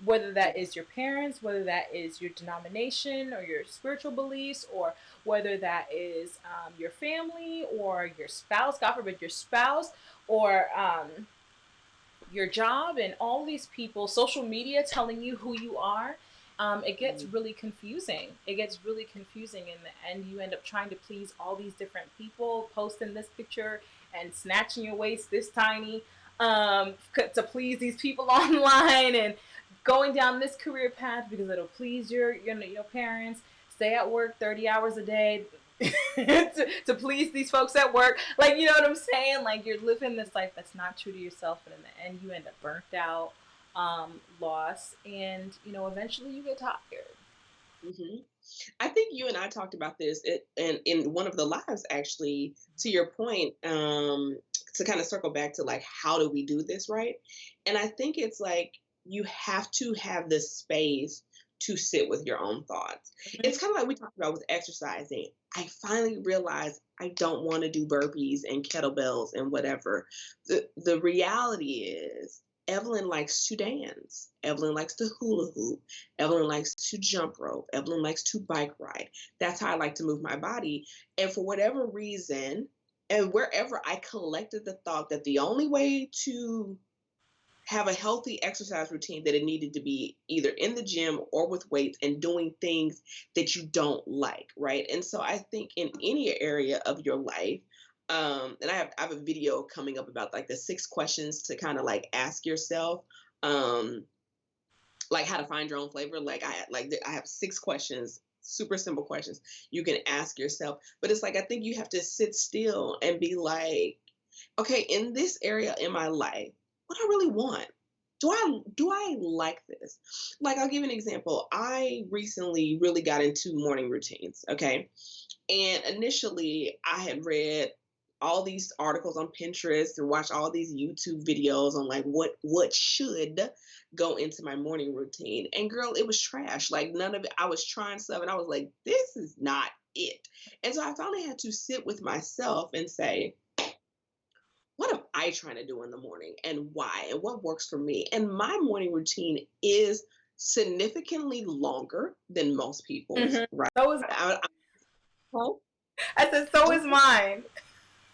Speaker 1: whether that
Speaker 2: Hmm.
Speaker 1: is your parents, whether that is your denomination or your spiritual beliefs, or whether that is your family or your spouse, God forbid your spouse, or your job, and all these people, social media telling you who you are. It gets
Speaker 2: Hmm.
Speaker 1: really confusing. It gets really confusing in the end. You end up trying to please all these different people, posting this picture and snatching your waist this tiny, to please these people online, and going down this career path because it'll please your parents. Stay at work 30 hours a day, to please these folks at work. Like, you know what I'm saying? Like, you're living this life that's not true to yourself, and in the end, you end up burnt out, lost, and, eventually you get tired.
Speaker 2: Hmm. I think you and I talked about this and in one of the lives actually, to your point, to kind of circle back to like how do we do this, right? And I think it's like you have to have the space to sit with your own thoughts.
Speaker 1: Mhm.
Speaker 2: It's kind of like we talked about with exercising. I finally realized I don't want to do burpees and kettlebells and whatever. The reality is Evelyn likes to dance. Evelyn likes to hula hoop. Evelyn likes to jump rope. Evelyn likes to bike ride. That's how I like to move my body. And for whatever reason, and wherever I collected the thought that the only way to have a healthy exercise routine, that it needed to be either in the gym or with weights and doing things that you don't like, right? And so I think in any area of your life, and I have a video coming up about like the 6 questions to kind of like ask yourself, um, like how to find your own flavor. I have 6 questions, super simple questions you can ask yourself. But it's like I think you have to sit still and be like, okay, in this area in my life, what I really want. Do I like this? Like I'll give you an example. I recently really got into morning routines, okay? And initially, I had read all these articles on Pinterest and watched all these YouTube videos on like what should go into my morning routine. And girl, it was trash. Like none of it. I was trying stuff and I was like, this is not it. And so I finally had to sit with myself and say, what am I trying to do in the morning and why and what works for me? And my morning routine is significantly longer than most people's,
Speaker 1: Hmm.
Speaker 2: right?
Speaker 1: So is
Speaker 2: I, I,
Speaker 1: I said, so is mine.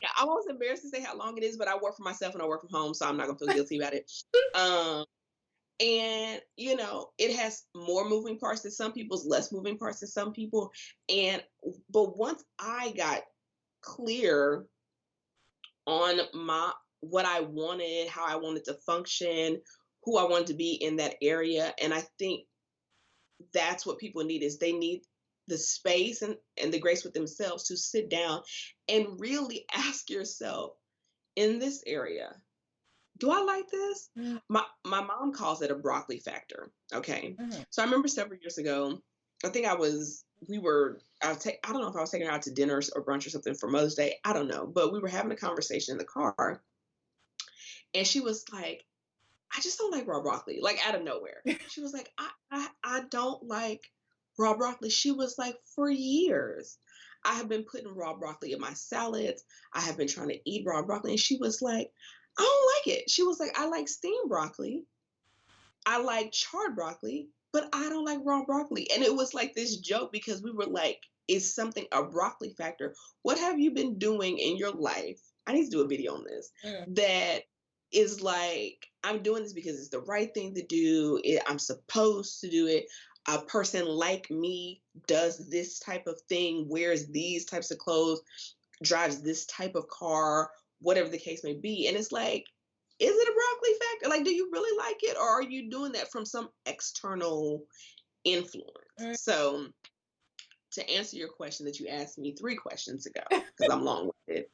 Speaker 2: Yeah, I'm almost embarrassed to say how long it is, but I work for myself and I work from home, so I'm not gonna feel guilty about it. Um, and it has more moving parts than some people's, less moving parts than some people. And but once I got clear on my what I wanted, how I wanted to function, who I wanted to be in that area, and I think that's what people need is they need the space and the grace with themselves to sit down and really ask yourself in this area, do I like this?
Speaker 1: Mm-hmm.
Speaker 2: My mom calls it a broccoli factor. Okay.
Speaker 1: Mm-hmm.
Speaker 2: So I remember several years ago, I think I don't know if I was taking her out to dinner or brunch or something for Mother's Day. I don't know. But we were having a conversation in the car and she was like, I just don't like raw broccoli, like out of nowhere. She was like, I don't like raw broccoli. She was like, for years, I have been putting raw broccoli in my salads. I have been trying to eat raw broccoli. And she was like, I don't like it. She was like, I like steamed broccoli. I like charred broccoli, but I don't like raw broccoli. And it was like this joke because we were like, is something a broccoli factor? What have you been doing in your life? I need to do a video on this that is like, I'm doing this because it's the right thing to do. I'm supposed to do it. A person like me does this type of thing, wears these types of clothes, drives this type of car, whatever the case may be. And it's like, is it a broccoli factor? Like, do you really like it? Or are you doing that from some external influence?
Speaker 1: Mm-hmm.
Speaker 2: So, to answer your question that you asked me 3 questions ago, because I'm long with it,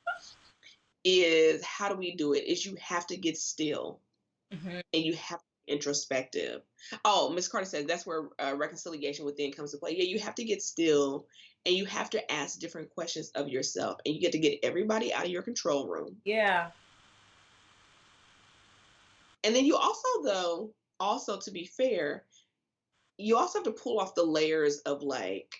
Speaker 2: is how do we do it? Is you have to get still
Speaker 1: Mm-hmm.
Speaker 2: and you have to be introspective. Oh, Miss Carter said that's where reconciliation within comes to play. Yeah, you have to get still and you have to ask different questions of yourself, and you get to get everybody out of your control room.
Speaker 1: Yeah.
Speaker 2: And then you also, though, also to be fair, you also have to pull off the layers of like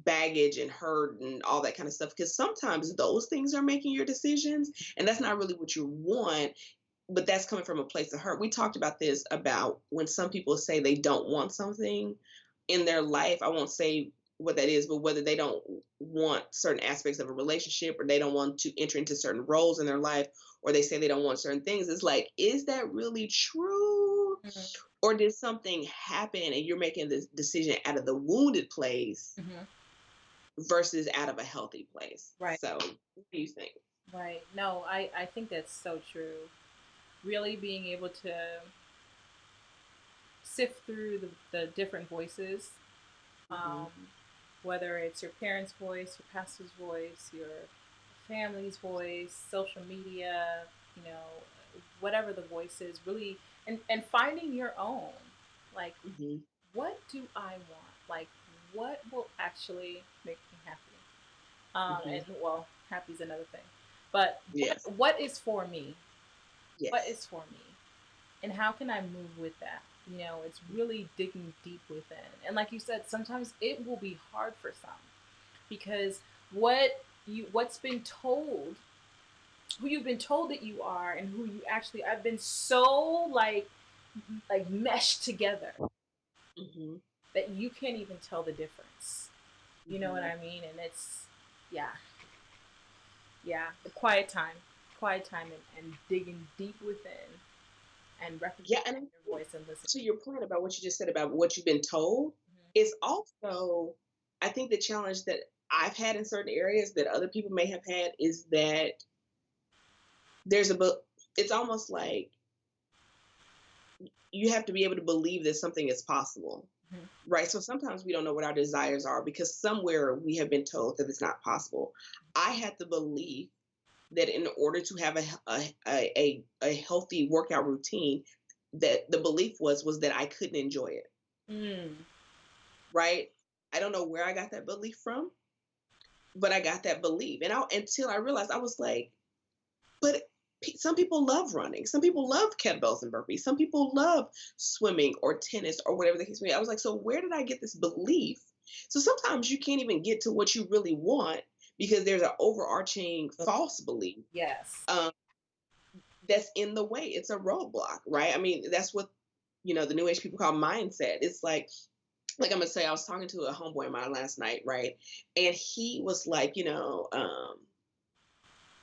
Speaker 2: baggage and hurt and all that kind of stuff, because sometimes those things are making your decisions and that's not really what you want, but that's coming from a place of hurt. We talked about this, about when some people say they don't want something in their life. I won't say what that is, but whether they don't want certain aspects of a relationship or they don't want to enter into certain roles in their life, or they say they don't want certain things, it's like, is that really true?
Speaker 1: Mm-hmm.
Speaker 2: Or did something happen and you're making this decision out of the wounded place
Speaker 1: Mm-hmm.
Speaker 2: versus out of a healthy place?
Speaker 1: Right.
Speaker 2: So what do you think?
Speaker 1: Right. No, I think that's so true. Really being able to sift through the different voices,
Speaker 2: Mm-hmm.
Speaker 1: um, whether it's your parents' voice, your pastor's voice, your family's voice, social media, you know, whatever the voice is, really, and finding your own. Like,
Speaker 2: Mm-hmm.
Speaker 1: what do I want? Like, what will actually make me happy?
Speaker 2: Mm-hmm.
Speaker 1: And well, happy is another thing, but
Speaker 2: Yes.
Speaker 1: what is for me? What
Speaker 2: Yes.
Speaker 1: is for me? And how can I move with that? It's really digging deep within. And like you said, sometimes it will be hard for some because what's been told, who you've been told that you are and who you actually I've been so like meshed together
Speaker 2: Mm-hmm.
Speaker 1: that you can't even tell the difference. You know what
Speaker 2: Mm-hmm.
Speaker 1: I mean? And it's yeah, yeah, the quiet time and digging deep within and
Speaker 2: Yeah,
Speaker 1: recognizing
Speaker 2: and I
Speaker 1: your
Speaker 2: think
Speaker 1: voice and listening.
Speaker 2: to your point about what you just said about what you've been told,
Speaker 1: Mm-hmm.
Speaker 2: is also, I think the challenge that I've had in certain areas that other people may have had is that there's a book. It's almost like you have to be able to believe that something is possible,
Speaker 1: Mm-hmm.
Speaker 2: right? So sometimes we don't know what our desires are because somewhere we have been told that it's not possible. I had the belief that in order to have a healthy workout routine, that the belief was that I couldn't enjoy it,
Speaker 1: Mm.
Speaker 2: right? I don't know where I got that belief from, but I got that belief, and until I realized, I was like, but some people love running, some people love kettlebells and burpees, some people love swimming or tennis or whatever the case may be. I was like, so where did I get this belief? So sometimes you can't even get to what you really want because there's an overarching false belief
Speaker 1: Yes.
Speaker 2: um, that's in the way. It's a roadblock, right? I mean, that's what the new age people call mindset. It's like I'm gonna say, I was talking to a homeboy of mine last night, right? And he was like,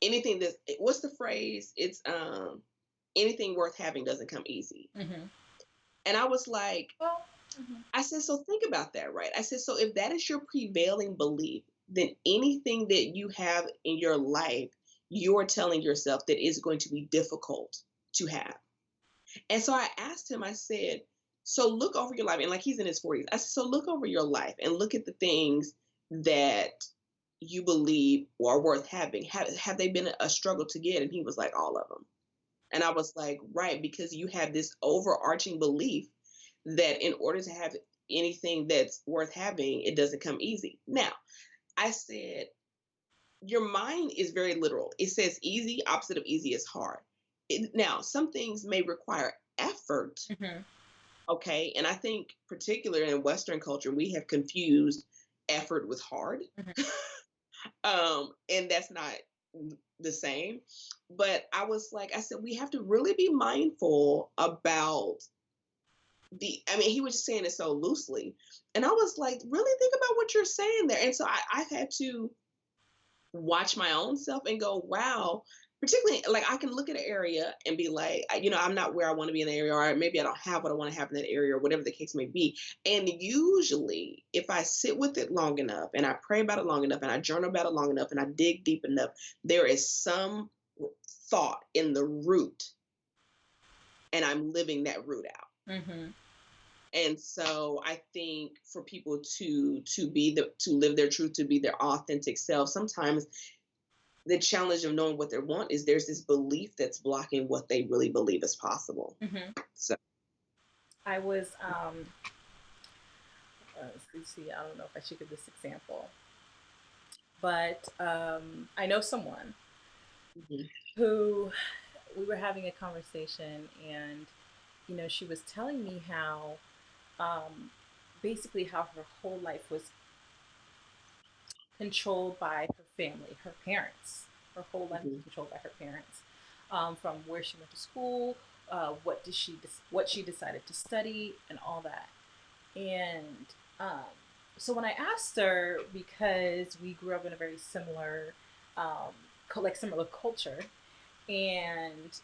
Speaker 2: anything that, what's the phrase? It's anything worth having doesn't come easy.
Speaker 1: Mm-hmm.
Speaker 2: And I was like,
Speaker 1: Well, mm-hmm.
Speaker 2: I said, so think about that, right? I said, so if that is your prevailing belief, then anything that you have in your life, you're telling yourself that is going to be difficult to have. And so I asked him, I said, so look over your life. And like, he's in his 40s. I said, so look over your life and look at the things that you believe are worth having. Have they been a struggle to get? And he was like, all of them. And I was like, right, because you have this overarching belief that in order to have anything that's worth having, it doesn't come easy. Now, I said, your mind is very literal. It says easy, opposite of easy is hard. Now, some things may require effort,
Speaker 1: Mm-hmm.
Speaker 2: okay? And I think, particularly in Western culture, we have confused effort with hard.
Speaker 1: Mm-hmm.
Speaker 2: And that's not the same. But I was like, I said, we have to really be mindful about I mean, he was just saying it so loosely. And I was like, really think about what you're saying there. And so I've had to watch my own self and go, wow. Particularly, like, I can look at an area and be like, I'm not where I want to be in the area, or maybe I don't have what I want to have in that area, or whatever the case may be. And usually, if I sit with it long enough, and I pray about it long enough, and I journal about it long enough, and I dig deep enough, there is some thought in the root, and I'm living that root out.
Speaker 1: Mm-hmm.
Speaker 2: And so I think for people to live their truth, to be their authentic self, sometimes the challenge of knowing what they want is there's this belief that's blocking what they really believe is possible.
Speaker 1: Mm-hmm.
Speaker 2: So
Speaker 1: I was let's see, I don't know if I should give this example, but I know someone
Speaker 2: mhm,
Speaker 1: who we were having a conversation, and she was telling me how um, basically how her whole life was controlled by her family, her parents. Her whole life was
Speaker 2: mhm,
Speaker 1: controlled by her parents, from where she went to school, what she decided to study, and all that. And um, so when I asked her, because we grew up in a very similar, similar culture, and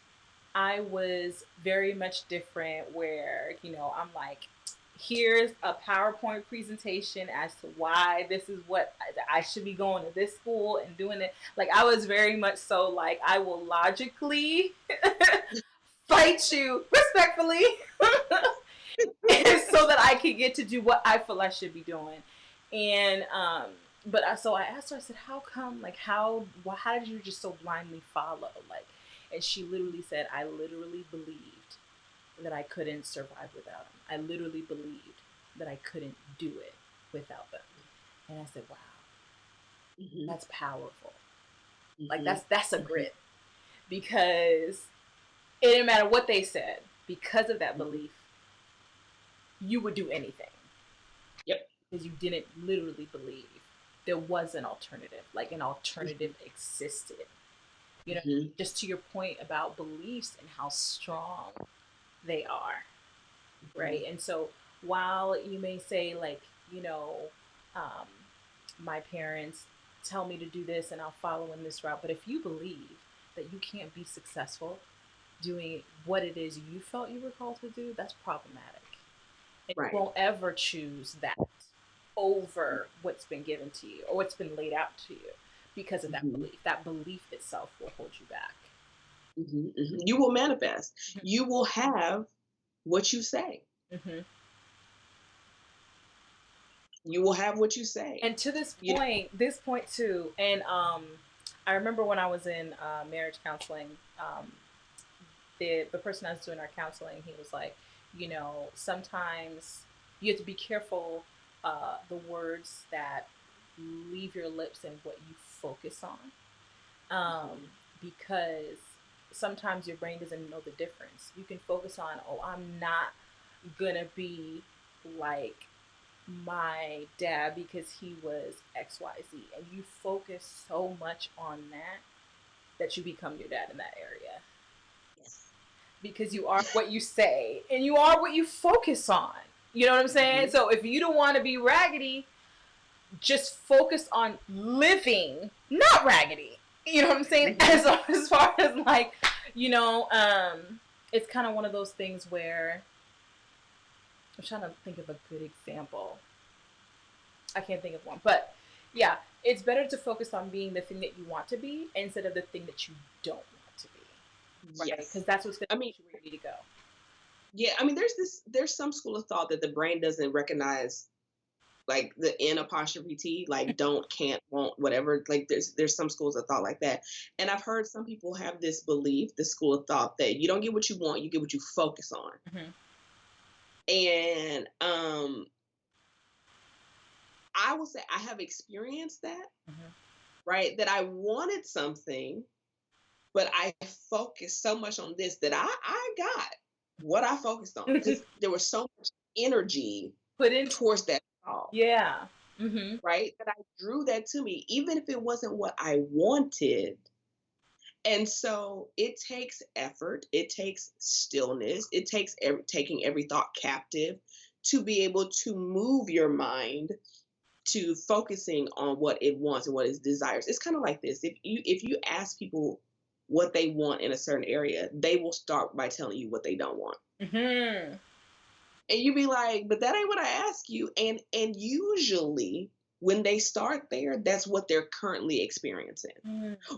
Speaker 1: I was very much different, where, I'm like, here's a PowerPoint presentation as to why this is what I should be going to this school and doing it. Like, I was very much so like, I will logically fight you respectfully so that I can get to do what I feel I should be doing. And but so I asked her, I said, how come, like, how did you just so blindly follow? Like, and she literally said, I literally believed that I couldn't survive without them. I literally believed that I couldn't do it without them. And I said, wow,
Speaker 2: mhm,
Speaker 1: that's powerful. Like,
Speaker 2: mhm,
Speaker 1: that's a
Speaker 2: mhm,
Speaker 1: grit, because it didn't matter what they said. Because of that
Speaker 2: mhm.
Speaker 1: belief, you would do anything,
Speaker 2: Yep.
Speaker 1: because you didn't literally believe there was an alternative, like an alternative
Speaker 2: Mhm,
Speaker 1: existed. You know,
Speaker 2: mhm,
Speaker 1: just to your point about beliefs and how strong they are, right?
Speaker 2: mhm,
Speaker 1: And so, while you may say, like, you know, um, my parents tell me to do this and I'll follow in this route, but if you believe that you can't be successful doing what it is you felt you were called to do, that's problematic. And you
Speaker 2: right.
Speaker 1: won't ever choose that over what's been given to you or what's been laid out to you, because of that
Speaker 2: Mhm,
Speaker 1: belief. That belief itself will hold you back.
Speaker 2: mhm, mhm. You will manifest.
Speaker 1: Mm-hmm.
Speaker 2: You will have what you say.
Speaker 1: Mm-hmm.
Speaker 2: You will have what you say.
Speaker 1: And to
Speaker 2: You know.
Speaker 1: this point too, and I remember when I was in marriage counseling, the person I was doing our counseling, he was like, sometimes you have to be careful the words that leave your lips and what you focus on,
Speaker 2: Mhm,
Speaker 1: because sometimes your brain doesn't know the difference. You can focus on, oh, I'm not gonna be like my dad because he was XYZ, and you focus so much on that you become your dad in that area,
Speaker 2: yes.
Speaker 1: because you are what you say and you are what you focus on. You know what I'm saying?
Speaker 2: Mhm,
Speaker 1: So if you don't want to be raggedy, just focus on living not raggedy. You know what I'm saying?
Speaker 2: Mm-hmm.
Speaker 1: As far as like, you know, it's kind of one of those things where I'm trying to think of a good example. I can't think of one, but yeah, it's better to focus on being the thing that you want to be instead of the thing that you don't want to be, right? Because
Speaker 2: Yes.
Speaker 1: that's what's going
Speaker 2: I
Speaker 1: to
Speaker 2: mean,
Speaker 1: get you where you need to go.
Speaker 2: yeah, I mean, there's some school of thought that the brain doesn't recognize like the N apostrophe T, like don't, can't, won't, whatever. Like there's some schools of thought like that. And I've heard some people have this belief, this school of thought, that you don't get what you want, you get what you focus on.
Speaker 1: Mm-hmm.
Speaker 2: And I will say I have experienced that,
Speaker 1: Mm-hmm.
Speaker 2: right? That I wanted something, but I focused so much on this that I got what I focused on because there was so much energy
Speaker 1: Put into
Speaker 2: towards that thought,
Speaker 1: yeah. Mm-hmm.
Speaker 2: right? That I drew that to me, even if it wasn't what I wanted. And so it takes effort, it takes stillness, it takes taking every thought captive to be able to move your mind to focusing on what it wants and what it desires. It's kind of like this. If you ask people what they want in a certain area, they will start by telling you what they don't want.
Speaker 1: Mm-hmm.
Speaker 2: And you be like, but that ain't what I asked you. And usually when they start there, that's what they're currently experiencing.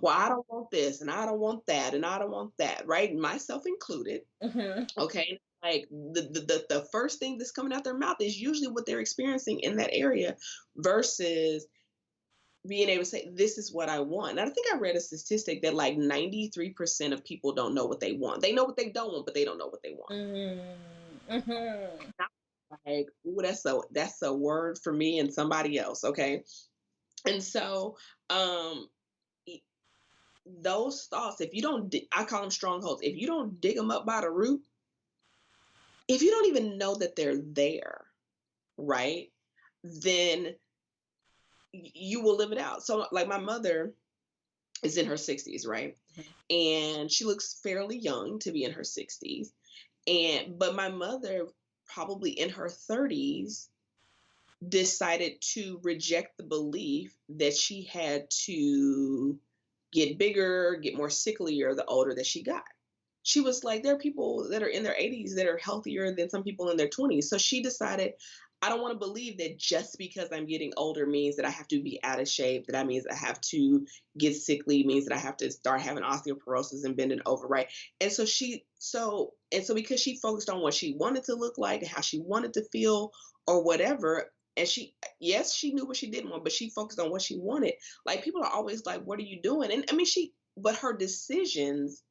Speaker 2: Well, I don't want this and I don't want that and I don't want that, right? Myself included.
Speaker 1: Mm-hmm.
Speaker 2: Okay. Like the first thing that's coming out their mouth is usually what they're experiencing in that area versus being able to say, this is what I want. And I think I read a statistic that like 93% of people don't know what they want. They know what they don't want, but they don't know what they want.
Speaker 1: Mm-hmm.
Speaker 2: Like, ooh, that's a word for me and somebody else. Okay. And so e- those thoughts, if you don't I call them strongholds. If you don't dig them up by the root, if you don't even know that they're there, right, then you will live it out. So like my mother is in her 60s, right? And she looks fairly young to be in her 60s. And but my mother probably in her 30s decided to reject the belief that she had to get bigger, get more sicklier the older that she got. She was like, there are people that are in their 80s that are healthier than some people in their 20s. So she decided, I don't want to believe that just because I'm getting older means that I have to be out of shape, that that means I have to get sickly, means that I have to start having osteoporosis and bending over, right? And so because she focused on what she wanted to look like and how she wanted to feel or whatever, and she, yes, she knew what she didn't want, but she focused on what she wanted. Like people are always like, what are you doing? And I mean, but her decisions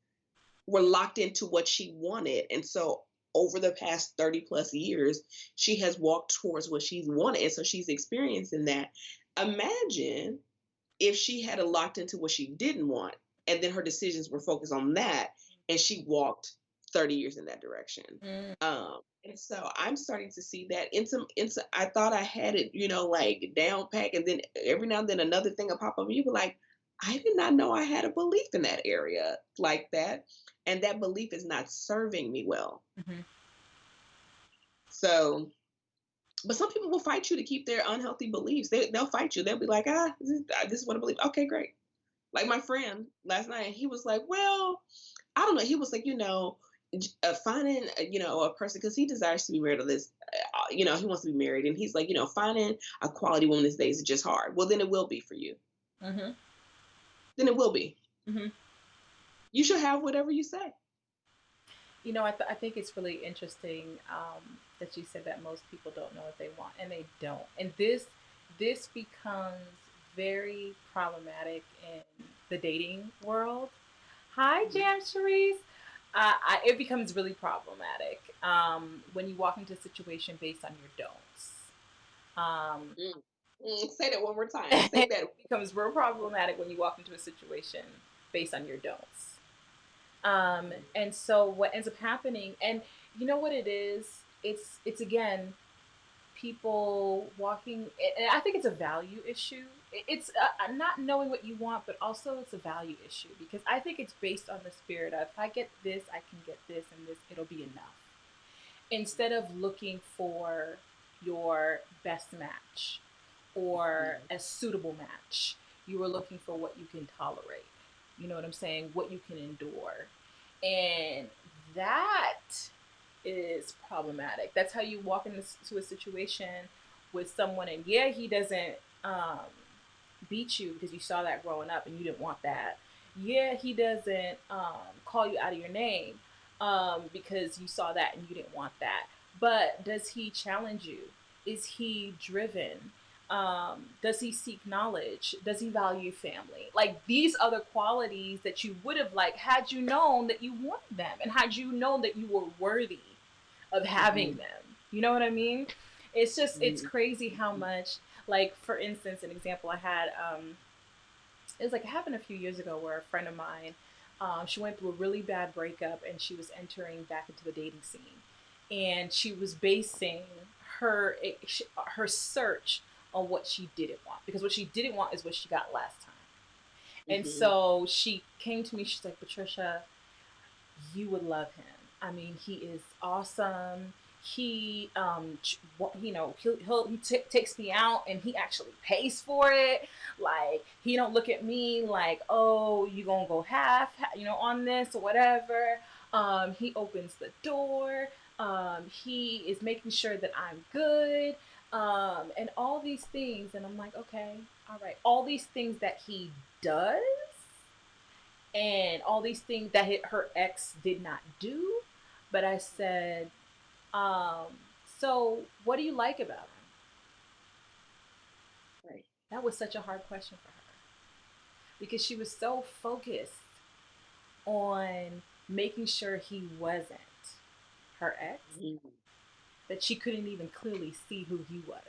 Speaker 2: were locked into what she wanted. And so over the past 30 plus years, she has walked towards what she's wanted. And so she's experiencing that. Imagine if she had locked into what she didn't want and then her decisions were focused on that and she walked 30 years in that direction.
Speaker 1: Mm-hmm.
Speaker 2: And so I'm starting to see that I thought I had it, like down pack, and then every now and then another thing will pop up and you be like, I did not know I had a belief in that area like that. And that belief is not serving me well.
Speaker 1: Mm-hmm.
Speaker 2: So, but some people will fight you to keep their unhealthy beliefs. They'll fight you. They'll be like, this is what I believe. Okay, great. Like my friend last night, he was like, well, I don't know. He was like, finding, a person, because he desires to be married to this, he wants to be married. And he's like, finding a quality woman these days is just hard. Well, then it will be for you.
Speaker 1: Mm-hmm.
Speaker 2: Then it will be.
Speaker 1: Mm-hmm.
Speaker 2: You should have whatever you say.
Speaker 1: I think it's really interesting that you said that most people don't know what they want, and they don't. And this becomes very problematic in the dating world. Hi, Jam Cherise. It becomes really problematic when you walk into a situation based on your don'ts. Um,
Speaker 2: Mm. Say that one more time. Say
Speaker 1: it
Speaker 2: that.
Speaker 1: becomes real problematic when you walk into a situation based on your don'ts. And so what ends up happening, and you know what it is? It's again people walking. And I think it's a value issue. It's not knowing what you want, but also it's a value issue because I think it's based on the spirit of if I get this, I can get this, and this it'll be enough. Instead of looking for your best match or a suitable match, you are looking for what you can tolerate. You know what I'm saying? What you can endure. And that is problematic. That's how you walk into a situation with someone, and yeah, he doesn't um, beat you because you saw that growing up and you didn't want that. Yeah, he doesn't call you out of your name because you saw that and you didn't want that. But does he challenge you? Is he driven? Does he seek knowledge? Does he value family? Like these other qualities that you would have like had you known that you wanted them and had you known that you were worthy of having
Speaker 2: Mhm.
Speaker 1: them. You know what I mean? It's just it's
Speaker 2: Mhm.
Speaker 1: crazy how much like for instance an example I had it was like it happened a few years ago where a friend of mine she went through a really bad breakup and she was entering back into the dating scene and she was basing her her search on what she didn't want because what she didn't want is what she got last time. And
Speaker 2: Mhm.
Speaker 1: so she came to me, she's like, Patricia, you would love him. I mean, he is awesome. He, he takes me out and he actually pays for it. Like, he don't look at me like, oh, you gonna go half, on this or whatever. He opens the door. He is making sure that I'm good. And all these things. And I'm like, okay, all right. All these things that he does and all these things that her ex did not do. But I said, um, so what do you like about him?
Speaker 2: Right.
Speaker 1: That was such a hard question for her because she was so focused on making sure he wasn't her ex
Speaker 2: Mhm.
Speaker 1: that she couldn't even clearly see who he was.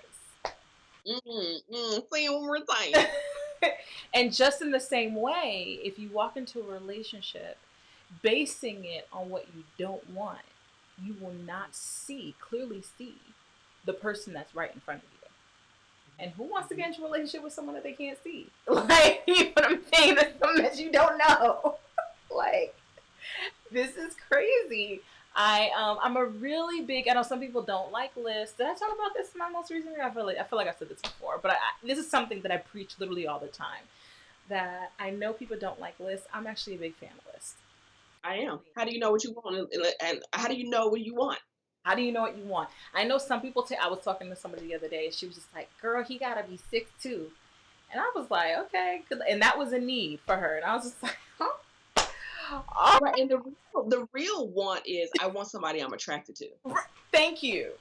Speaker 2: Say it one more time.
Speaker 1: And just in the same way, if you walk into a relationship basing it on what you don't want, you will not clearly see the person that's right in front of you. And who wants to
Speaker 2: Mhm.
Speaker 1: get into a relationship with someone that they can't see? Like, you know what I'm saying? That's someone that you don't know. Like, this is crazy. I'm a really big. I know some people don't like lists. Did I talk about this in my most recent? I feel like I've said this before, but this is something that I preach literally all the time. That I know people don't like lists. I'm actually a big fan of lists.
Speaker 2: I
Speaker 1: I
Speaker 2: am.
Speaker 1: really
Speaker 2: How do you know what you want, and how do you know what you want?
Speaker 1: How do you know what you want? I know some people. I was talking to somebody the other day, and she was just like, "Girl, he gotta be 6'2", and I was like, "Okay," and that was a need for her, and I was just like, "Huh? All
Speaker 2: Right, and the real want is I want somebody I'm attracted to.
Speaker 1: right, thank you."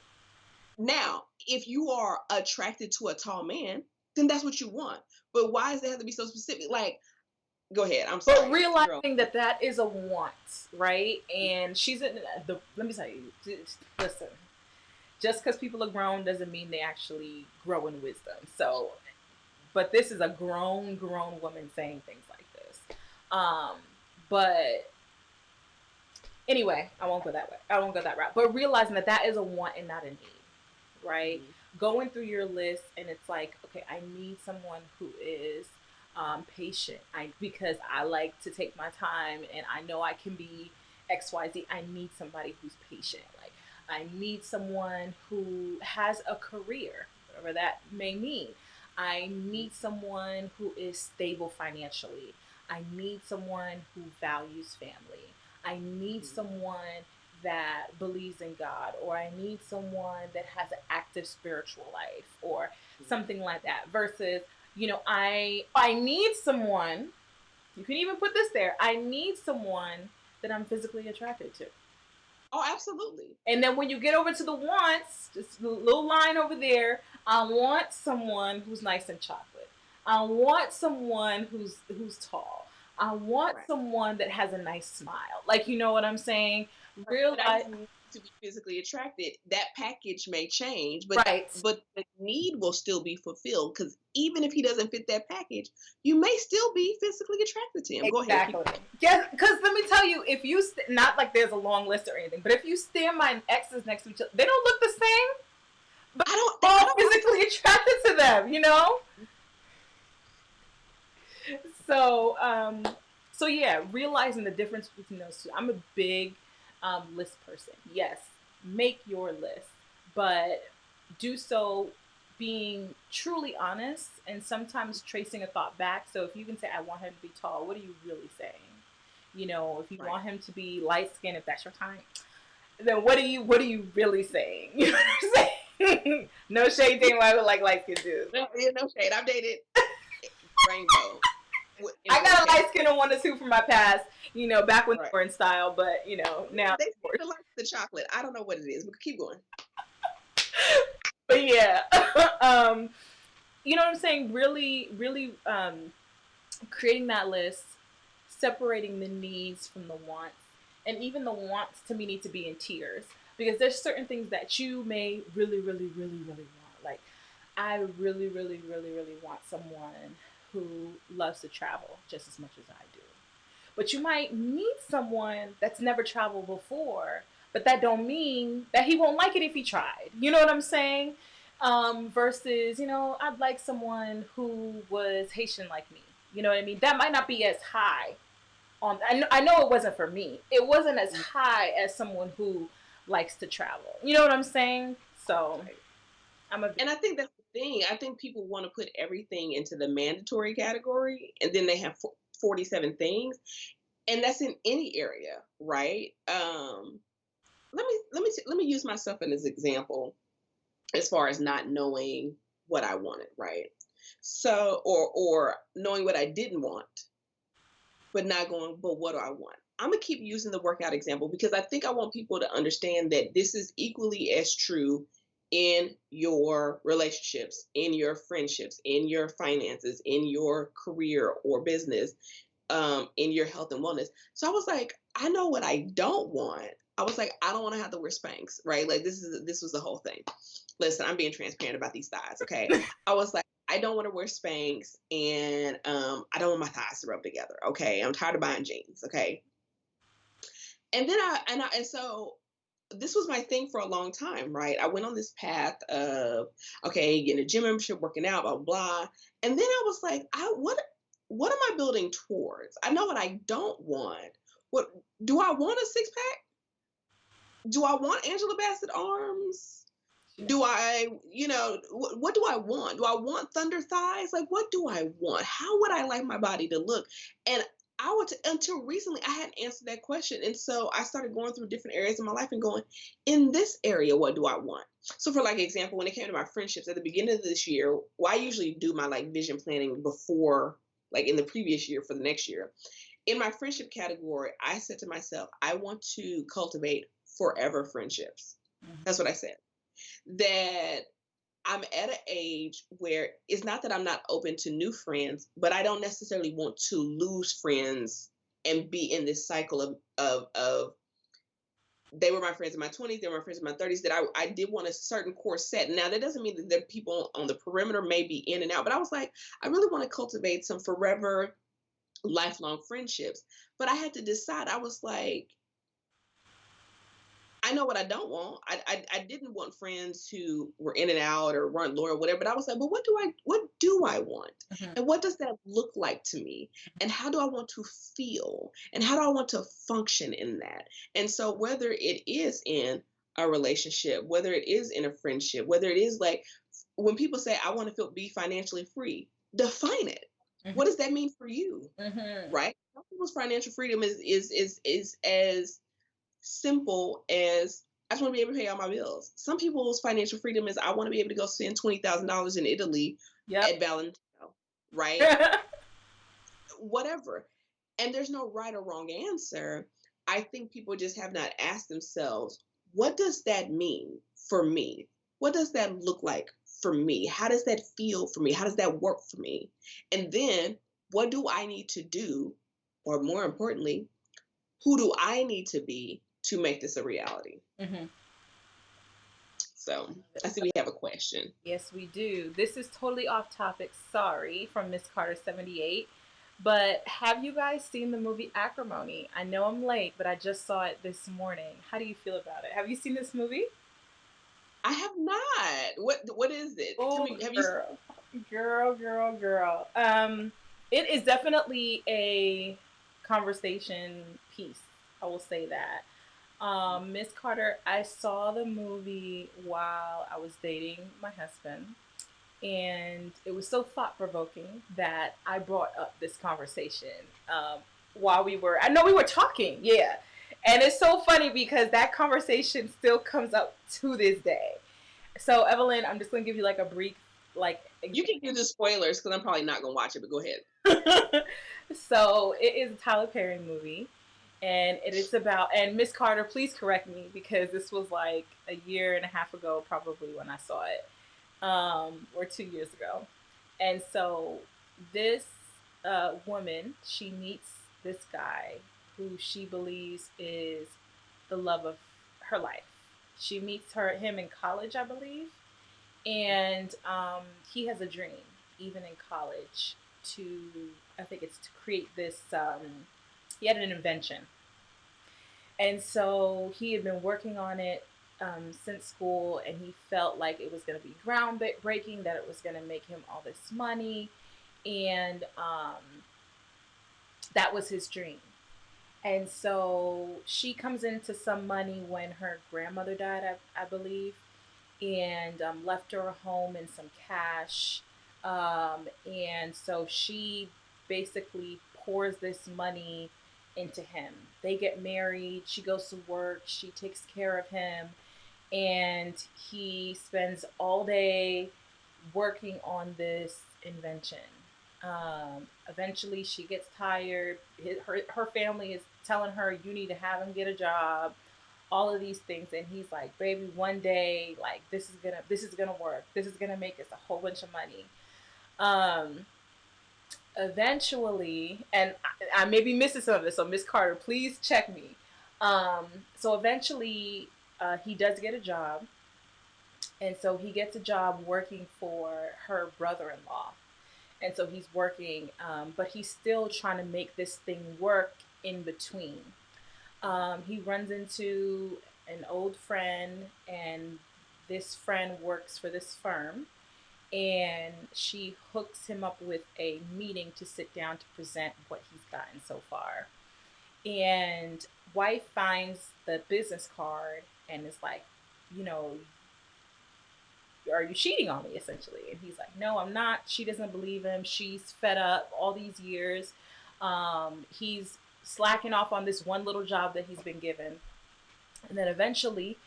Speaker 2: Now, if you are attracted to a tall man, then that's what you want. But why does it have to be so specific? Like, go ahead. I'm
Speaker 1: But
Speaker 2: sorry, girl.
Speaker 1: realizing that that is a want, right? And she's in the. Let me tell you, listen. Just because people are grown doesn't mean they actually grow in wisdom. So, but this is a grown woman saying things like this. Um, but anyway, I won't go that way. I won't go that route. But realizing that that is a want and not a need, right?
Speaker 2: Mhm.
Speaker 1: Going through your list and it's like, okay, I need someone who is patient. Because I like to take my time and I know I can be X Y Z. I need somebody who's patient. Like I need someone who has a career, whatever that may mean. I need someone who is stable financially. I need someone who values family. I need
Speaker 2: Mhm.
Speaker 1: someone that believes in God, or I need someone that has an active spiritual life, or
Speaker 2: Mhm.
Speaker 1: something like that. Versus, I need someone. You can even put this there. I need someone that I'm physically attracted to.
Speaker 2: Oh, absolutely.
Speaker 1: And then when you get over to the wants, just a little line over there, I want someone who's nice and chocolate. I want someone who's tall. I want
Speaker 2: Right.
Speaker 1: someone that has a nice smile. Like you know what I'm saying?
Speaker 2: Right, but I
Speaker 1: Realize
Speaker 2: just need to be physically attracted. That package may change, but
Speaker 1: right.
Speaker 2: the need will still be fulfilled. Because even if he doesn't fit that package, you may still be physically attracted to him. Go ahead, keep
Speaker 1: Exactly.
Speaker 2: going.
Speaker 1: Yeah, because let me tell you, if you not like there's a long list or anything, but if you stare my exes next to each other, they don't look the same, but
Speaker 2: I don't.
Speaker 1: I'm
Speaker 2: I
Speaker 1: all
Speaker 2: don't like
Speaker 1: physically attracted to them. So so yeah, realizing the difference between those two. I'm a big list person. Yes, make your list, but do so being truly honest and sometimes tracing a thought back. So if you can say, I want him to be tall, what are you really saying? You know, if you
Speaker 2: Right.
Speaker 1: want him to be light skinned, if that's your time, then what are you really saying? You know what I'm saying? No shade, Dame. I would like light skinned dudes.
Speaker 2: No, yeah, no shade. I've dated rainbow in
Speaker 1: I
Speaker 2: both
Speaker 1: got a light
Speaker 2: cases.
Speaker 1: skin and one or two from my past, back when they
Speaker 2: Right.
Speaker 1: were in style, but now,
Speaker 2: They
Speaker 1: of
Speaker 2: seem
Speaker 1: course.
Speaker 2: to like the chocolate. I don't know what it is, but keep going.
Speaker 1: But yeah, um, you know what I'm saying? Really, really, creating that list, separating the needs from the wants, and even the wants to me need to be in tiers because there's certain things that you may really, really, really, really want. Like, I really, really, really, really want someone who loves to travel just as much as I do. But you might meet someone that's never traveled before, but that don't mean that he won't like it if he tried. You know what I'm saying? Versus, I'd like someone who was Haitian like me. You know what I mean? That might not be as high on. I know it wasn't for me. It wasn't as high as someone who likes to travel. You know what I'm saying? So
Speaker 2: Right.
Speaker 1: I'm a.
Speaker 2: And I think that's the thing. I think people want to put everything into the mandatory category, and then they have 47 things, and that's in any area, right? Let me use myself as an example as far as not knowing what I wanted, right? So, or knowing what I didn't want, but not going, but what do I want? I'm gonna keep using the workout example because I think I want people to understand that this is equally as true in your relationships, in your friendships, in your finances, in your career or business, in your health and wellness. So I was like, I know what I don't want. I was like, I don't want to have to wear Spanx, right? Like this was the whole thing. Listen, I'm being transparent about these thighs, okay? I was like, I don't want to wear Spanx, and I don't want my thighs to rub together. Okay, I'm tired of buying jeans. Okay, and then and so this was my thing for a long time, right? I went on this path of okay, getting a gym membership, working out, blah blah, blah. And then I was like, what am I building towards? I know what I don't want. What do I want? A six pack? Do I want Angela Bassett arms? Do I, what do I want? Do I want thunder thighs? Like, what do I want? How would I like my body to look? And I would, until recently, I hadn't answered that question. And so I started going through different areas of my life and going, in this area, what do I want? So, for like example, when it came to my friendships at the beginning of this year, well, I usually do my like vision planning before, like in the previous year for the next year. In my friendship category, I said to myself, I want to cultivate forever friendships. That's what I said. That I'm at an age where it's not that I'm not open to new friends, but I don't necessarily want to lose friends and be in this cycle of they were my friends in my 20s, they were my friends in my 30s, that I did want a certain core set. Now that doesn't mean that there are people on the perimeter may be in and out, but I was like, I really want to cultivate some forever lifelong friendships. But I had to decide. I was like, I know what I don't want. I didn't want friends who were in and out or weren't loyal, whatever. But I was like, but what do I want?
Speaker 1: Mhm.
Speaker 2: And what does that look like to me? And how do I want to feel? And how do I want to function in that? And so whether it is in a relationship, whether it is in a friendship, whether it is like when people say I want to be financially free, define it.
Speaker 1: Mhm.
Speaker 2: What does that mean for you?
Speaker 1: Mhm.
Speaker 2: Right? Some people's financial freedom is as simple as I just want to be able to pay all my bills. Some people's financial freedom is I want to be able to go spend $20,000 in Italy
Speaker 1: Yep.
Speaker 2: at Valentino, right? Whatever. And there's no right or wrong answer. I think people just have not asked themselves, what does that mean for me? What does that look like for me? How does that feel for me? How does that work for me? And then what do I need to do? Or more importantly, who do I need to be to make this a reality?
Speaker 1: Mhm.
Speaker 2: So I see we have a question.
Speaker 1: Yes, we do. This is totally off topic. Sorry, from Miss Carter 78. But have you guys seen the movie Acrimony? I know I'm late, but I just saw it this morning. How do you feel about it? Have you seen this movie?
Speaker 2: I have not. What is it? Tell
Speaker 1: Oh,
Speaker 2: me. Have you?
Speaker 1: girl, girl, girl, girl. It is definitely a conversation piece. I will say that. Miss Carter, I saw the movie while I was dating my husband. and it was so thought provoking that I brought up this conversation while we were. I know we were talking, yeah, and it's so funny because that conversation still comes up to this day. So Evelyn, I'm just gonna give you like a brief like
Speaker 2: You can give the spoilers because I'm probably not gonna watch it, but go ahead.
Speaker 1: so it is a Tyler Perry movie, and it is about. And Miss Carter, please correct me because this was like a year and a half ago, probably when I saw it, or 2 years ago. And so this woman, she meets this guy who she believes is the love of her life. She meets him in college, I believe, and he has a dream, even in college, to I think it's to create this. He had an invention, and so he had been working on it since school, and he felt like it was going to be groundbreaking, that it was going to make him all this money, and that was his dream. And so she comes into some money when her grandmother died, I believe, and left her a home and some cash. And so she basically pours this money into him. They get married. She goes to work. She takes care of him. And he spends all day working on this invention. Eventually, she gets tired. Her family is telling her, you need to have him get a job, all of these things, and he's like, baby, one day, like, this is gonna work, this is gonna make us a whole bunch of money. um Eventually, and I may be missing some of this, so Miss Carter, please check me. So eventually, he does get a job, and so he gets a job working for her brother-in-law, and so he's working, but he's still trying to make this thing work in between. He runs into an old friend, and this friend works for this firm, and she hooks him up with a meeting to sit down to present what he's gotten so far. And wife finds the business card and is like, you know, are you cheating on me, essentially? And he's like, no, I'm not. She doesn't believe him. She's fed up all these years. He's slacking off on this one little job that he's been given. And then eventually,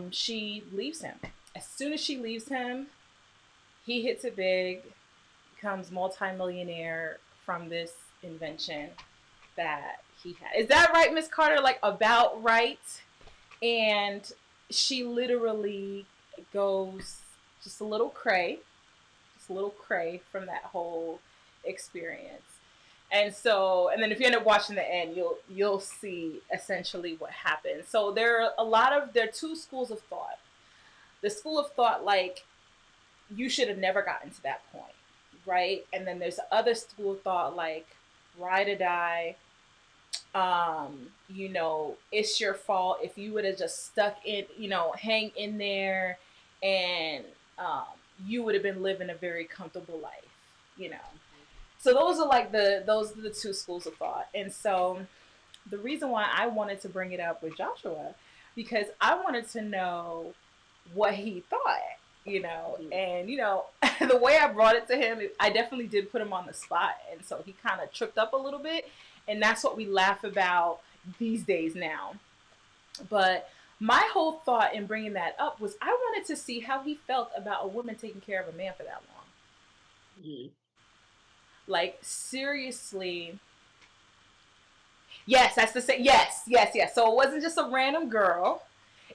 Speaker 1: she leaves him. As soon as she leaves him, he hits it big, becomes multimillionaire from this invention that he had. Is that right, Miss Carter? Like, about right? And she literally goes just a little cray, just a little cray from that whole experience. And so, and then if you end up watching the end, you'll see essentially what happened. So there are two schools of thought. The school of thought, like, you should have never gotten to that point, right? And then there's the other school of thought, like, ride or die. It's your fault. If you would have just stuck in, hang in there, and um, you would have been living a very comfortable life, you know. So those are the two schools of thought. And so the reason why I wanted to bring it up with Joshua, because I wanted to know what he thought, and the way I brought it to him, I definitely did put him on the spot, and so he kind of tripped up a little bit, and that's what we laugh about these days now. But my whole thought in bringing that up was I wanted to see how he felt about a woman taking care of a man for that long.
Speaker 2: Mm-hmm.
Speaker 1: Like, seriously. Yes, that's the same. Yes, yes, yes. So it wasn't just a random girl.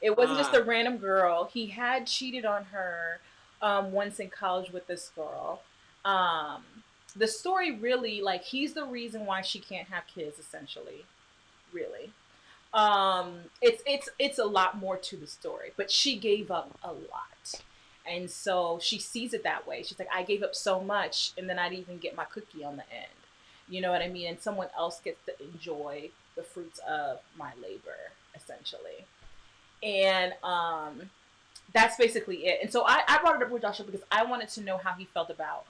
Speaker 1: It wasn't just a random girl. He had cheated on her once in college with this girl. Um, the story really, like, he's the reason why she can't have kids, essentially. Really. It's a lot more to the story, but she gave up a lot. And so she sees it that way. She's like, I gave up so much, and then I didn't even get my cookie on the end. You know what I mean? And someone else gets to enjoy the fruits of my labor, essentially. And that's basically it. And so I brought it up with Joshua because I wanted to know how he felt about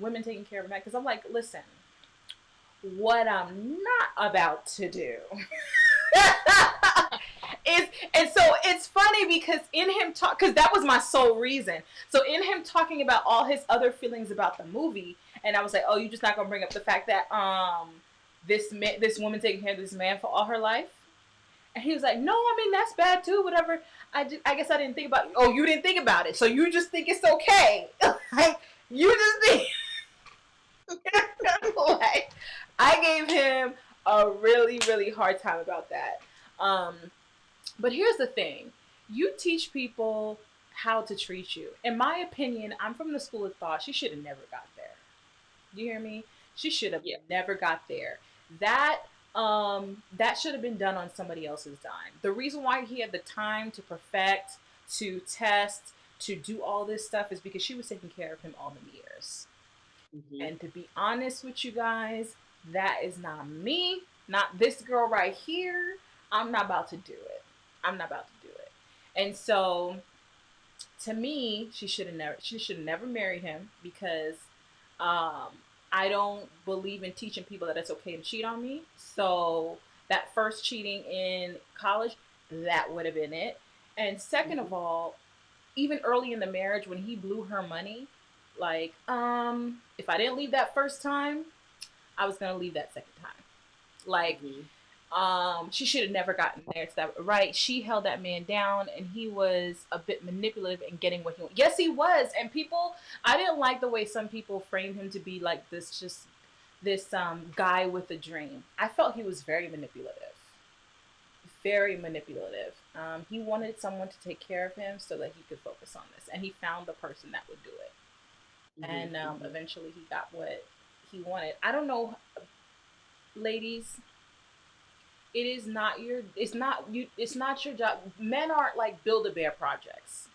Speaker 1: women taking care of men. Because I'm like, listen, what I'm not about to do And so it's funny because in him talk, because that was my sole reason. So in him talking about all his other feelings about the movie, and I was like, oh, you just not gonna bring up the fact that this woman taking care of this man for all her life. And he was like, no, I mean that's bad too. Whatever. I guess I didn't think about it. Oh, you didn't think about it, so you just think it's okay. Like you just think like I gave him a really really hard time about that. Um, but here's the thing: you teach people how to treat you. In my opinion, I'm from the school of thought she should have never got there. You hear me? She should have
Speaker 2: Yeah.
Speaker 1: never got there. That that should have been done on somebody else's dime. The reason why he had the time to perfect, to test, to do all this stuff is because she was taking care of him all the years.
Speaker 2: Hmm.
Speaker 1: And to be honest with you guys, that is not me, not this girl right here. I'm not about to do it. I'm not about to do it. And so to me, she should have never married him because um I don't believe in teaching people that it's okay to cheat on me. So that first cheating in college, that would have been it. And second
Speaker 2: Hmm.
Speaker 1: of all, even early in the marriage when he blew her money, like if I didn't leave that first time, I was gonna leave that second time. Like
Speaker 2: Hmm.
Speaker 1: she should have never gotten there to that, right? She held that man down and he was a bit manipulative in getting what he wanted. Yes, he was. And people, I didn't like the way some people framed him to be like this, just this guy with a dream. I felt he was very manipulative, very manipulative. He wanted someone to take care of him so that he could focus on this, and he found the person that would do it.
Speaker 2: Hmm.
Speaker 1: And
Speaker 2: Hmm.
Speaker 1: eventually he got what he wanted. I don't know, ladies, it is not your, it's not your job. Men aren't like build a bear projects,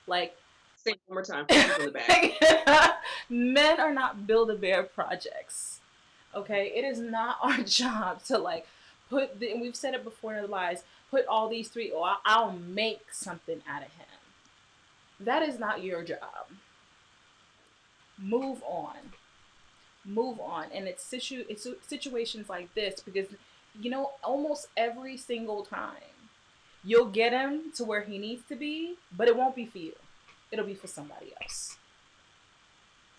Speaker 1: like
Speaker 2: Say it one more time for the people in the back.
Speaker 1: men are not build a bear projects. Okay, it is not our job to like and we've said it before in the lives, put all these three, or I'll make something out of him. That is not your job. Move on, move on. And it's situations like this because almost every single time you'll get him to where he needs to be, but it won't be for you. It'll be for somebody else.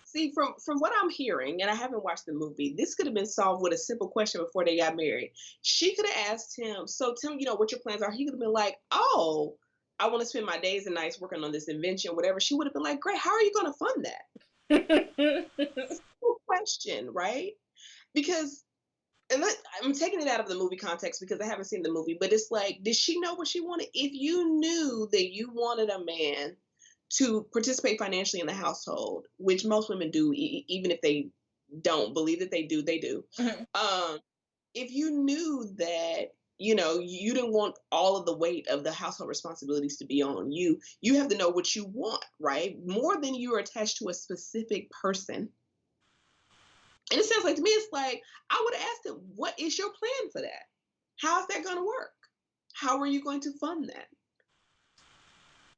Speaker 2: See, from what I'm hearing, and I haven't watched the movie, this could have been solved with a simple question before they got married. She could have asked him, "So tell me, what your plans are." He could have been like, "Oh, I want to spend my days and nights working on this invention, whatever." She would have been like, "Great, how are you going to fund that?" Simple question, right? Because I'm taking it out of the movie context because I haven't seen the movie, but it's like, did she know what she wanted? If you knew that you wanted a man to participate financially in the household, which most women do, even if they don't believe that they do, they do. Um, if you knew that, you didn't want all of the weight of the household responsibilities to be on you, you have to know what you want, right? More than you are attached to a specific person. And it sounds like to me, it's like, I would have asked him, what is your plan for that? How's that going to work? How are you going to fund that?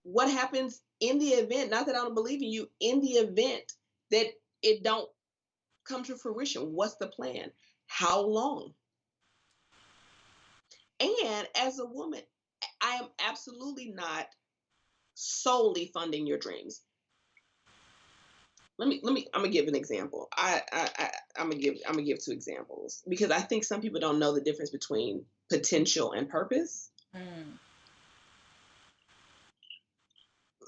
Speaker 2: What happens in the event, not that I don't believe in you, in the event that it don't come to fruition? What's the plan? How long? And as a woman, I am absolutely not solely funding your dreams. I'm gonna give an example. I'm gonna give two examples because I think some people don't know the difference between potential and purpose.
Speaker 1: Mm.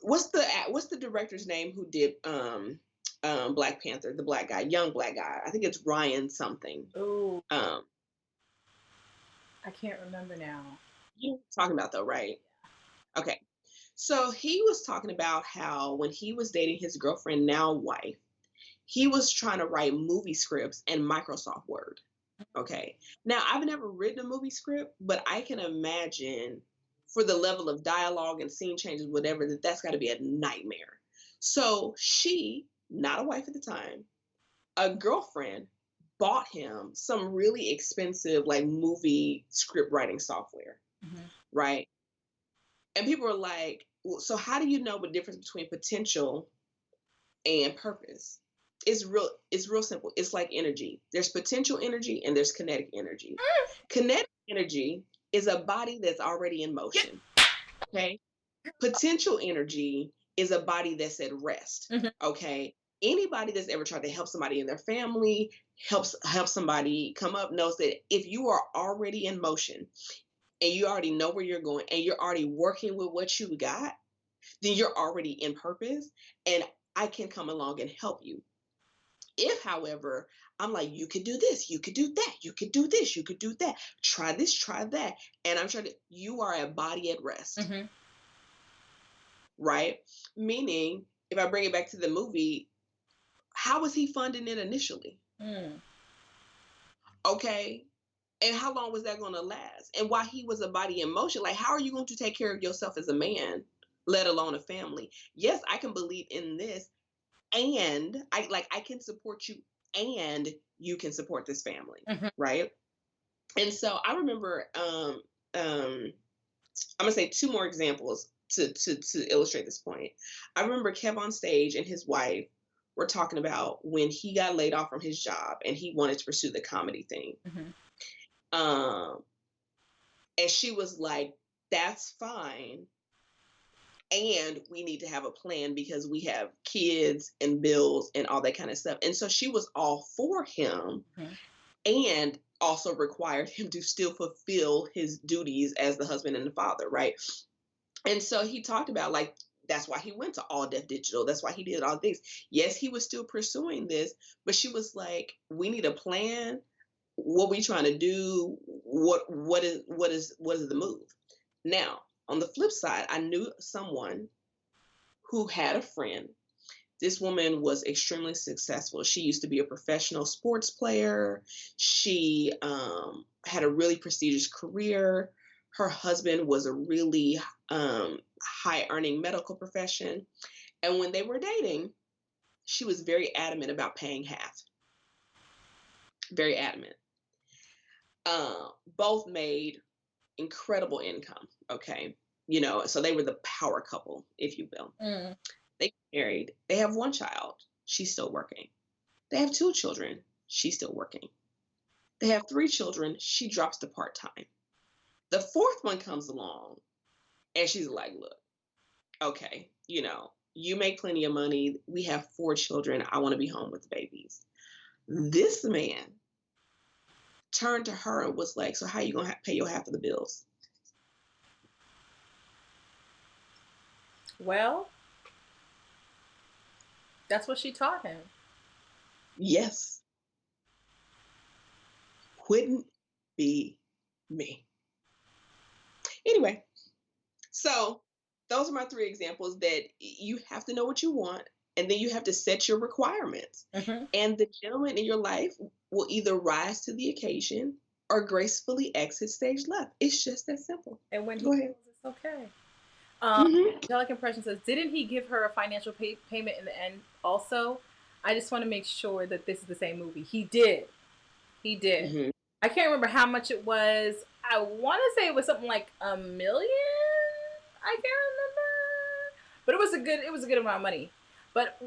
Speaker 2: What's the director's name who did Black Panther, the black guy, young black guy? I think it's Ryan something.
Speaker 1: Oh,
Speaker 2: Um,
Speaker 1: I can't remember now.
Speaker 2: you know what I'm talking about though, right? Okay. So he was talking about how when he was dating his girlfriend, now wife, he was trying to write movie scripts in Microsoft Word. Okay. Now, I've never written a movie script, but I can imagine for the level of dialogue and scene changes, whatever, that's got to be a nightmare. So she, not a wife at the time, a girlfriend, bought him some really expensive, like, movie script writing software,
Speaker 1: Mm-hmm.
Speaker 2: right? And people are like, well, so how do you know the difference between potential and purpose? It's real simple. It's like energy. There's potential energy and there's kinetic energy. Kinetic energy is a body that's already in motion. Okay. Potential energy is a body that's at rest.
Speaker 1: Mm-hmm.
Speaker 2: Okay. Anybody that's ever tried to help somebody in their family, help somebody come up, knows that if you are already in motion and you already know where you're going and you're already working with what you got, then you're already in purpose, and I can come along and help you. If, however, I'm like, you could do this, you could do that, you could do this, you could do that, try this, try that, and I'm trying to, you are a body at rest,
Speaker 1: Mm-hmm.
Speaker 2: right? Meaning, if I bring it back to the movie, how was he funding it initially?
Speaker 1: Mm.
Speaker 2: Okay. And how long was that going to last? And while he was a body in motion, like, how are you going to take care of yourself as a man, let alone a family? Yes, I can believe in this, and I can support you, and you can support this family,
Speaker 1: Mm-hmm.
Speaker 2: right? And so I remember, I'm gonna say two more examples to illustrate this point. I remember Kev on stage and his wife were talking about when he got laid off from his job and he wanted to pursue the comedy thing.
Speaker 1: Mm-hmm.
Speaker 2: Um, and she was like, "That's fine, and we need to have a plan because we have kids and bills and all that kind of stuff." And so she was all for him,
Speaker 1: Mm-hmm.
Speaker 2: and also required him to still fulfill his duties as the husband and the father, right? And so he talked about, like, that's why he went to All Deaf Digital. That's why he did all things. Yes, he was still pursuing this, but she was like, we need a plan. What we trying to do? What is the move? Now, on the flip side, I knew someone who had a friend. This woman was extremely successful. She used to be a professional sports player. She had a really prestigious career. Her husband was a really high earning medical profession. And when they were dating, she was very adamant about paying half. Very adamant. Both made incredible income. Okay. So they were the power couple, if you will.
Speaker 1: Mm.
Speaker 2: They got married. They have one child. She's still working. They have two children. She's still working. They have three children. She drops to part time. The fourth one comes along and she's like, look, okay, you make plenty of money. We have four children. I want to be home with the babies. This man turned to her and was like, so how you going to pay your half of the bills?
Speaker 1: Well, that's what she taught him.
Speaker 2: Yes. Wouldn't be me. Anyway, so those are my three examples that you have to know what you want, and then you have to set your requirements.
Speaker 1: Mm-hmm.
Speaker 2: And the gentleman in your life will either rise to the occasion or gracefully exit stage left. It's just that simple.
Speaker 1: And when he
Speaker 2: Go ahead.
Speaker 1: goes, it's okay.
Speaker 2: Mm-hmm.
Speaker 1: Angelic Impression says, didn't he give her a financial payment in the end also? I just want to make sure that this is the same movie. He did. He did.
Speaker 2: Mm-hmm.
Speaker 1: I can't remember how much it was. I want to say it was something like $1 million. I can't remember, but it was a good amount of money. But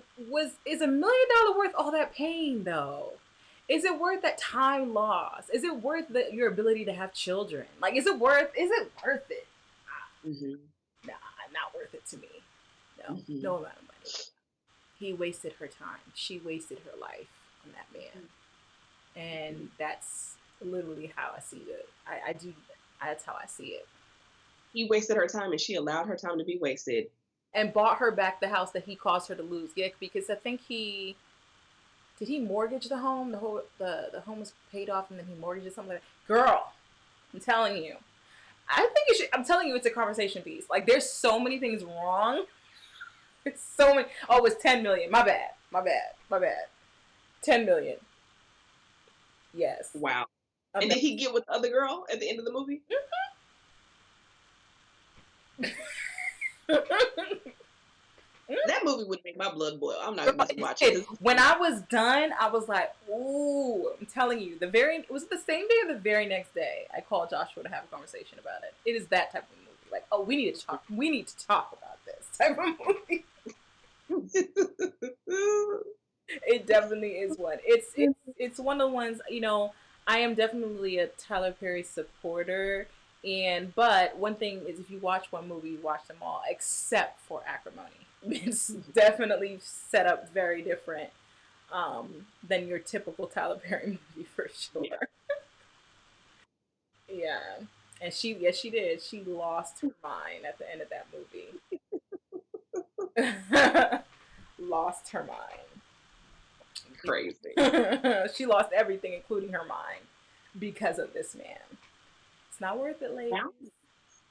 Speaker 1: is $1 million worth all that pain though? Is it worth that time loss? Is it worth your ability to have children? Like, is it worth it?
Speaker 2: Mm-hmm.
Speaker 1: Nah, not worth it to me. No,
Speaker 2: Mm-hmm.
Speaker 1: no amount of money. He wasted her time. She wasted her life on that man, and that's literally how I see it. I do. That's how I see it.
Speaker 2: He wasted her time and she allowed her time to be wasted.
Speaker 1: And bought her back the house that he caused her to lose. Yeah, because I think he mortgage the home. The home was paid off, and then he mortgaged it, something like that. Girl, I'm telling you, I think it should. I'm telling you, it's a conversation piece. Like, there's so many things wrong. It's so many. Oh, it was 10 million. My bad. My bad. My bad. 10 million. Yes.
Speaker 2: Wow. And
Speaker 1: Amazing.
Speaker 2: did he get with the other girl at the end of the movie? That movie would make my blood boil. I'm not about to watch it.
Speaker 1: When I was done, I was like, "Ooh!" I'm telling you, was it the same day or the very next day? I called Joshua to have a conversation about it. It is that type of movie. Like, oh, we need to talk. We need to talk about this type of movie. It definitely is one. It's one of the ones. I am definitely a Tyler Perry supporter. But one thing is, if you watch one movie, you watch them all, except for Acrimony. It's definitely set up very different than your typical Tyler Perry movie for
Speaker 2: Yeah.
Speaker 1: sure. Yeah, and yes, she did. She lost her mind at the end of that movie. Lost her
Speaker 2: Crazy.
Speaker 1: mind. She lost everything, including her mind, because of this man. It's not worth it, ladies.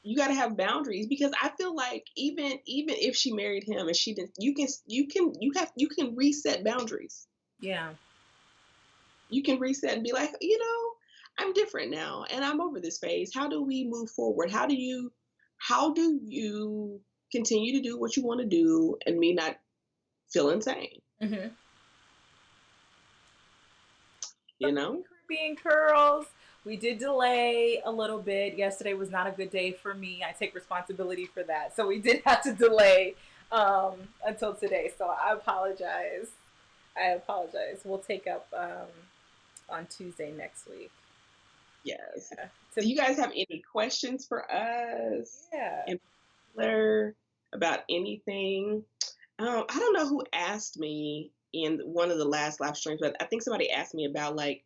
Speaker 2: You got to have boundaries, because I feel like even if she married him and she didn't, you can reset boundaries.
Speaker 1: Yeah.
Speaker 2: You can reset and be like, I'm different now and I'm over this phase. How do we move forward? How do you continue to do what you want to do and me not feel insane?
Speaker 1: Mm-hmm.
Speaker 2: You know?
Speaker 1: Caribbean curls. We did delay a little bit. Yesterday was not a good day for me. I take responsibility for that. So we did have to delay until today. So I apologize. I apologize. We'll take up on Tuesday next week.
Speaker 2: Yes.
Speaker 1: Yeah.
Speaker 2: Do you guys have any questions for us
Speaker 1: Yeah.
Speaker 2: in particular about anything? I don't know who asked me in one of the last live streams, but I think somebody asked me about like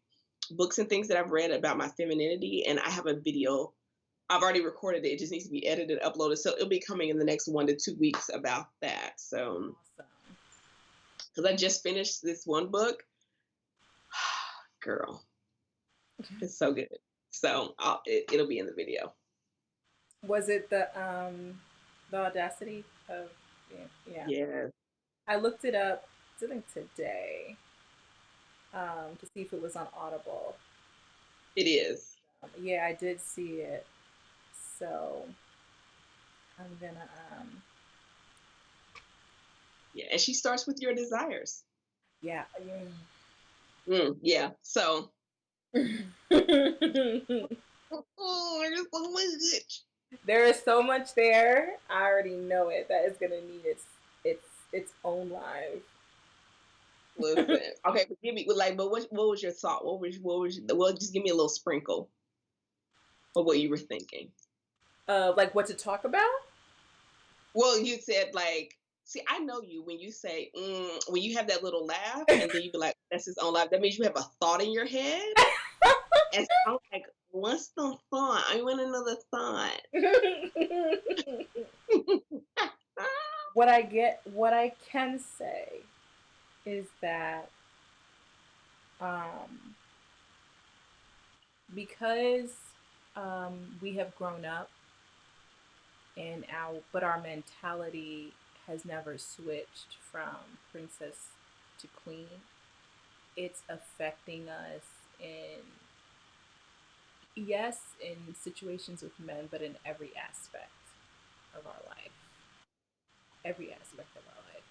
Speaker 2: books and things that I've read about my femininity, and I have a video. I've already recorded it. It just needs to be edited, uploaded, so it'll be coming in the next 1 to 2 weeks about that. So,
Speaker 1: Awesome.
Speaker 2: because I just finished this one book, girl, it's so good. So it'll be in the video.
Speaker 1: Was it the audacity of yeah.
Speaker 2: Yeah,
Speaker 1: I looked it up, I think today, to see if it was on Audible.
Speaker 2: it is.
Speaker 1: Yeah, I did see it. So I'm gonna
Speaker 2: Yeah, and she starts with your desires.
Speaker 1: yeah.
Speaker 2: Yeah. So, oh, I just want it.
Speaker 1: There is so much there. I already know it. That is gonna need its its own live.
Speaker 2: Listen, okay, but give me like, but what was your thought? Well, just give me a little sprinkle of what you were thinking.
Speaker 1: Like what to talk about?
Speaker 2: Well, you said like, see, I know you when you say when you have that little laugh, and then you be like, "That's his own laugh." That means you have a thought in your head, and so I'm like, "What's the thought? I want another thought."
Speaker 1: What I can say is that um, because we have grown up and our mentality has never switched from princess to queen. It's affecting us in, yes, in situations with men, but in every aspect of our life. Every aspect of our life.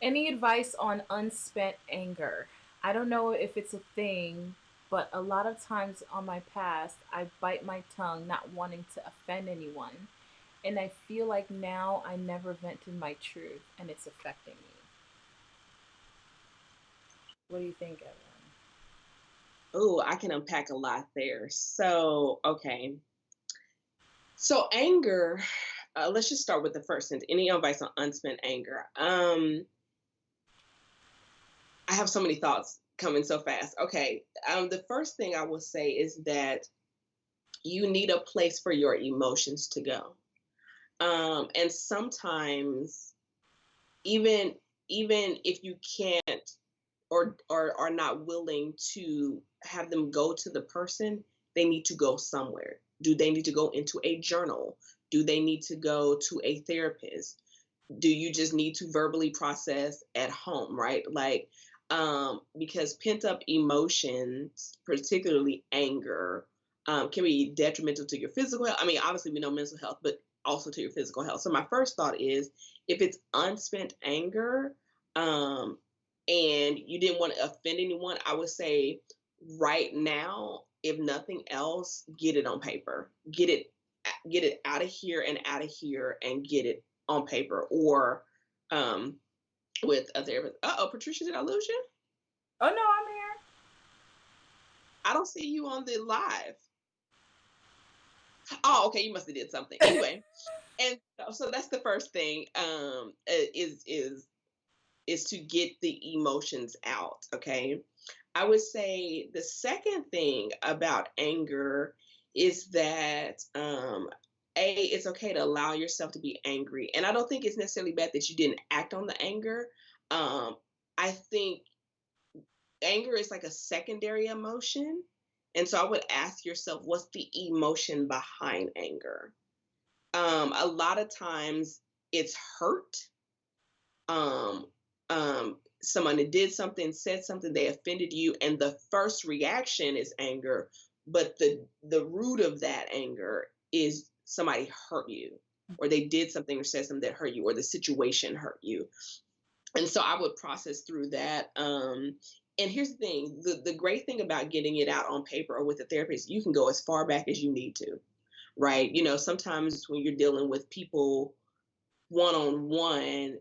Speaker 1: Any advice on unspent anger? I don't know if it's a thing, but a lot of times on my past, I bite my tongue, not wanting to offend anyone. And I feel like now I never vented my truth and it's affecting me. What do you think, Evan?
Speaker 2: Oh, I can unpack a lot there. So, okay. So anger, let's just start with the first sentence. Any advice on unspent anger? I have so many thoughts coming so fast. Okay. The first thing I will say is that you need a place for your emotions to go. And sometimes even even if you can't or are not willing to have them go to the person, they need to go somewhere. Do they need to go into a journal? Do they need to go to a therapist? Do you just need to verbally process at home, right? Like, because pent up emotions, particularly anger, can be detrimental to your physical health. I mean, obviously, we know mental health, but also to your physical health. So, my first thought is if it's unspent anger, um, and you didn't want to offend anyone, I would say right now, if nothing else, get it on paper. Get it out of here and out of here and get it on paper or um with a therapist. Uh-oh, Patricia, did I lose you?
Speaker 1: Oh no, I'm here.
Speaker 2: I don't see you on the live. Oh, okay, you must have did something. Anyway, and so that's the first thing, is to get the emotions out, okay? I would say the second thing about anger is that it's okay to allow yourself to be angry. And I don't think it's necessarily bad that you didn't act on the anger. Um, I think anger is like a secondary emotion. And so I would ask yourself, what's the emotion behind anger? A lot of times it's hurt. Um, Someone that did something, said something, they offended you, and the first reaction is anger, but the root of that anger is somebody hurt you, or they did something or said something that hurt you, or the situation hurt you. And so I would process through that. And here's the thing: the great thing about getting it out on paper or with a therapist, you can go as far back as you need to, right? Sometimes when you're dealing with people one on one,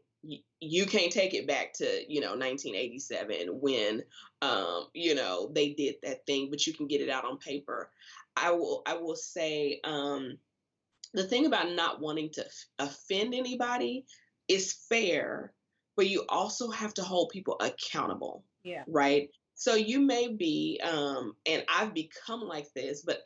Speaker 2: you can't take it back to 1987 when they did that thing, but you can get it out on paper. I will say, the thing about not wanting to offend anybody is fair, but you also have to hold people accountable,
Speaker 1: Yeah.
Speaker 2: right? So you may be, and I've become like this, but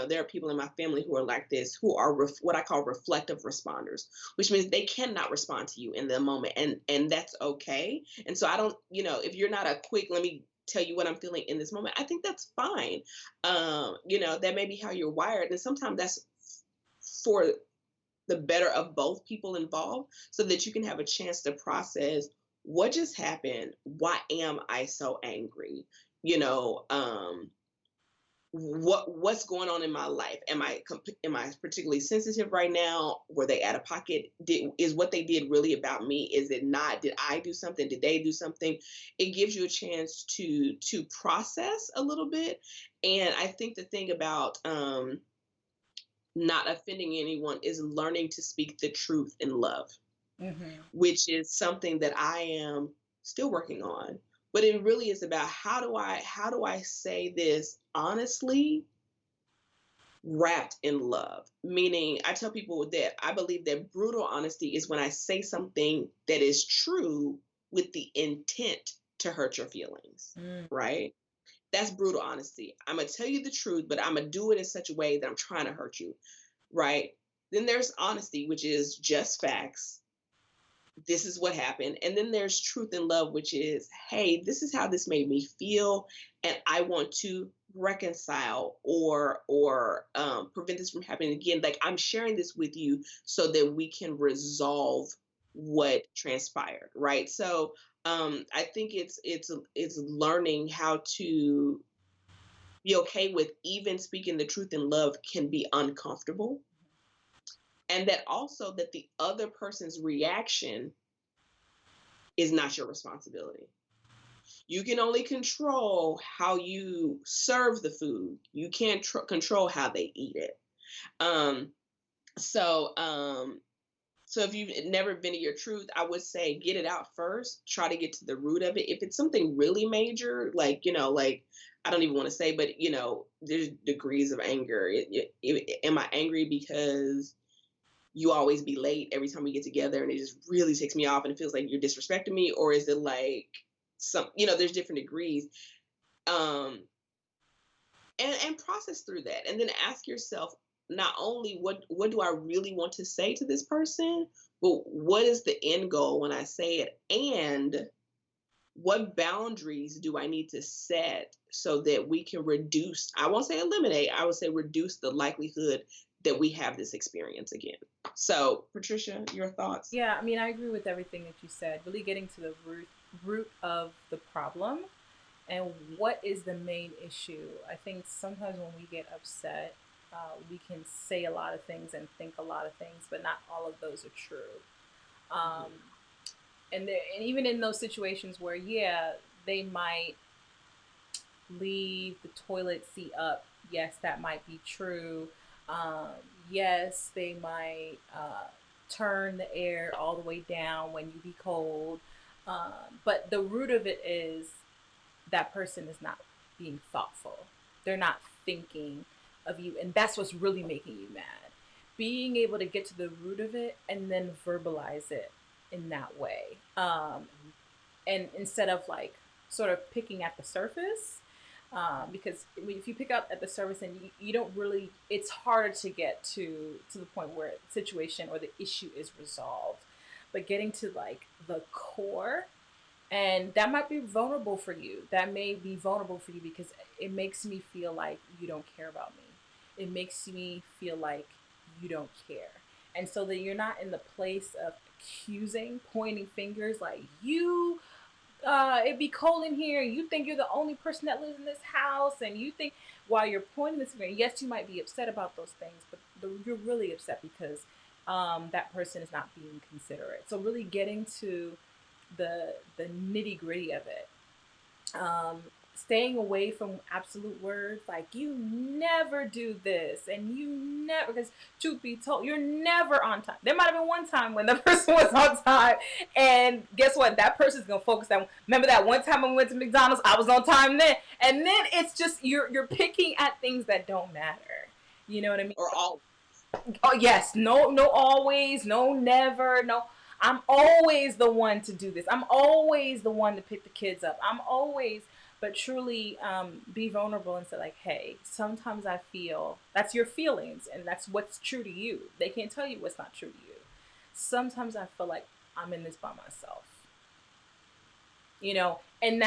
Speaker 2: there are people in my family who are like this, who are what I call reflective responders, which means they cannot respond to you in the moment, and that's okay. And so I don't, if you're not a quick, let me tell you what I'm feeling in this moment, I think that's fine. That may be how you're wired, and sometimes that's for the better of both people involved, so that you can have a chance to process what just happened. Why am I so angry? You know, what's going on in my life? Am I particularly sensitive right now? Were they out of pocket? Is what they did really about me? Is it not? Did I do something? Did they do something? It gives you a chance to process a little bit. And I think the thing about not offending anyone is learning to speak the truth in love,
Speaker 1: Mm-hmm.
Speaker 2: which is something that I am still working on. But it really is about how do I say this honestly, wrapped in love. Meaning, I tell people that I believe that brutal honesty is when I say something that is true with the intent to hurt your feelings,
Speaker 1: Mm.
Speaker 2: right? That's brutal honesty. I'm gonna tell you the truth, but I'm gonna do it in such a way that I'm trying to hurt you, right? Then there's honesty, which is just facts. This is what happened. And then there's truth and love, which is, hey, this is how this made me feel, and I want to reconcile or prevent this from happening again. Like, I'm sharing this with you so that we can resolve what transpired, right? So I think it's learning how to be okay with even speaking the truth in love can be uncomfortable, and that also that the other person's reaction is not your responsibility. You can only control how you serve the food. You can't control how they eat it. Um, so um, so if you've never been to your truth, I would say get it out first. Try to get to the root of it. If it's something really major, like I don't even want to say, but there's degrees of anger. Am I angry because you always be late every time we get together and it just really takes me off and it feels like you're disrespecting me? Or is it like there's different degrees. um and process through that, and then ask yourself, not only what do I really want to say to this person, but what is the end goal when I say it, and what boundaries do I need to set so that we can reduce, I won't say eliminate, I would say reduce the likelihood that we have this experience again. So, Patricia, your thoughts?
Speaker 1: Yeah, I mean, I agree with everything that you said. Really getting to the root of the problem and what is the main issue. I think sometimes when we get upset, we can say a lot of things and think a lot of things, but not all of those are true. Um,
Speaker 2: Mhm.
Speaker 1: and even in those situations where, yeah, they might leave the toilet seat up. Yes, that might be true. Um, yes, they might turn the air all the way down when you be cold. But the root of it is that person is not being thoughtful. They're not thinking of you, and that's what's really making you mad. Being able to get to the root of it and then verbalize it in that way, and instead of like sort of picking at the surface, because if you pick up at the surface and you don't really, it's harder to get to the point where the situation or the issue is resolved. But getting to like the core, and that might be vulnerable for you, that may be vulnerable for you because it makes me feel like you don't care about me, it makes me feel like you don't care. And so that you're not in the place of accusing, pointing fingers like you, it'd be cold in here. You think you're the only person that lives in this house, and you think, while you're pointing this finger, yes, you might be upset about those things, but you're really upset because that person is not being considerate. So really getting to the nitty gritty of it, um, staying away from absolute words like you never do this and you never, because truth be told, you're never on time. There might have been one time when the person was on time, and guess what, that person's gonna focus on, remember that one time when we went to McDonald's, I was on time then. And then it's just you're picking at things that don't matter. You know what I mean?
Speaker 2: Or all.
Speaker 1: Oh yes, no, no, always, no, never, no. I'm always the one to do this. I'm always the one to pick the kids up. I'm always, but truly, be vulnerable and say like, hey, sometimes I feel that's your feelings, and that's what's true to you. They can't tell you what's not true to you. Sometimes I feel like I'm in this by myself, and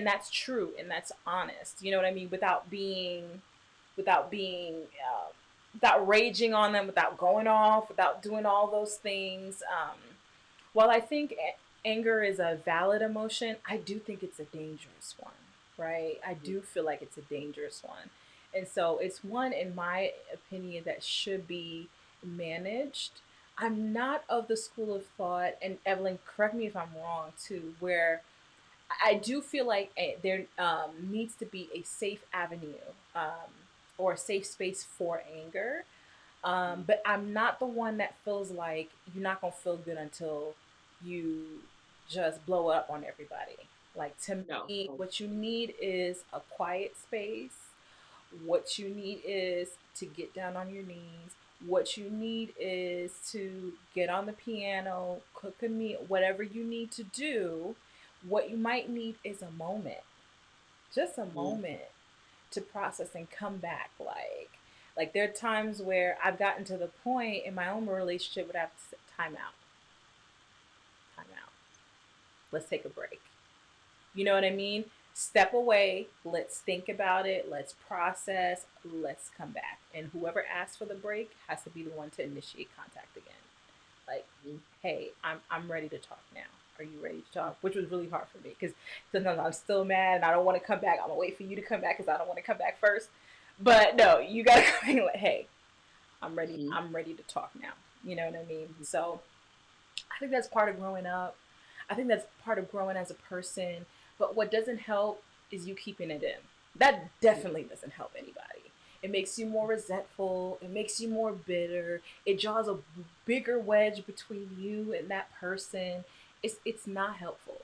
Speaker 1: that's true, and that's honest. You know what I mean? Without being without raging on them, without going off, without doing all those things. While I think anger is a valid emotion, I do think it's a dangerous one, right? I do feel like it's a dangerous one. And so it's one, in my opinion, that should be managed. I'm not of the school of thought, and Evelyn, correct me if I'm wrong too, where I do feel like there needs to be a safe avenue, or a safe space for anger. But I'm not the one that feels like you're not gonna feel good until you just blow up on everybody. Like, to
Speaker 2: No.
Speaker 1: me, what you need is a quiet space. What you need is to get down on your knees. What you need is to get on the piano, cook a meal, whatever you need to do. What you might need is a moment, just a
Speaker 2: Mm-hmm.
Speaker 1: moment to process and come back. Like there are times where I've gotten to the point in my own relationship where I have to say, time out, time out. Let's take a break. You know what I mean? Step away. Let's think about it. Let's process. Let's come back. And whoever asks for the break has to be the one to initiate contact again. Like, hey, I'm ready to talk now. Are you ready to talk? Which was really hard for me because sometimes I'm still mad and I don't want to come back. I'm gonna wait for you to come back because I don't want to come back first. But no, you gotta come in like, hey, I'm ready.
Speaker 2: Mm-hmm.
Speaker 1: I'm ready to talk now. You know what I mean? So I think that's part of growing up. I think that's part of growing as a person. But what doesn't help is you keeping it in. That definitely doesn't help anybody. It makes you more resentful. It makes you more bitter. It draws a bigger wedge between you and that person. It's not helpful.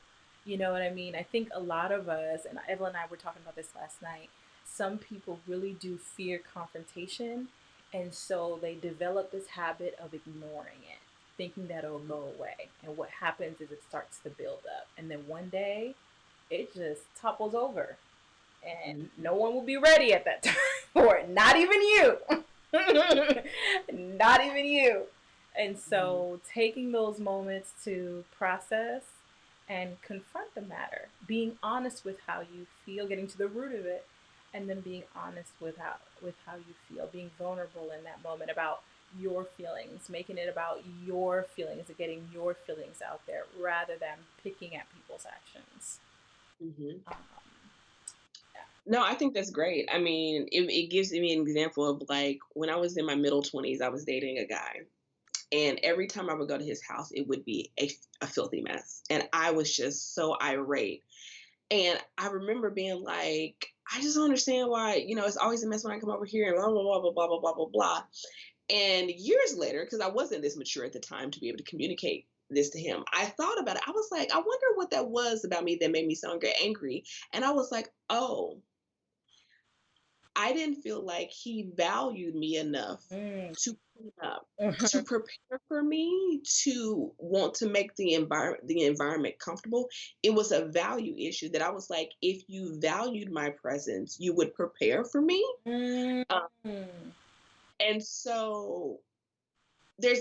Speaker 1: You know what I mean? I think a lot of us, and Evelyn and I were talking about this last night, some people really do fear confrontation. And so they develop this habit of ignoring it, thinking that it'll go away. And what happens is it starts to build up. And then one day it just topples over. And
Speaker 2: Mm-hmm.
Speaker 1: no one will be ready at that time for it. Not even you. Not even you. And
Speaker 2: Mm-hmm.
Speaker 1: so taking those moments to process and confront the matter, being honest with how you feel, getting to the root of it, and then being honest with how you feel, being vulnerable in that moment about your feelings, making it about your feelings and getting your feelings out there rather than picking at people's actions.
Speaker 2: Mm-hmm.
Speaker 1: Um,
Speaker 2: No, I think that's great. I mean, it gives me an example of like when I was in my middle 20s, I was dating a guy. And every time I would go to his house, it would be a filthy mess. And I was just so irate. And I remember being like, I just don't understand why, it's always a mess when I come over here and blah, blah, blah, blah, blah, blah, blah, blah, blah. And years later, because I wasn't this mature at the time to be able to communicate this to him, I thought about it. I was like, I wonder what that was about me that made me so angry. And I was like, oh, I didn't feel like he valued me enough
Speaker 1: Mm.
Speaker 2: to clean up, to
Speaker 1: Mhm.
Speaker 2: prepare for me, to want to make the environment comfortable. It was a value issue that I was like, if you valued my presence, you would prepare for me.
Speaker 1: Mm.
Speaker 2: Uh, and so there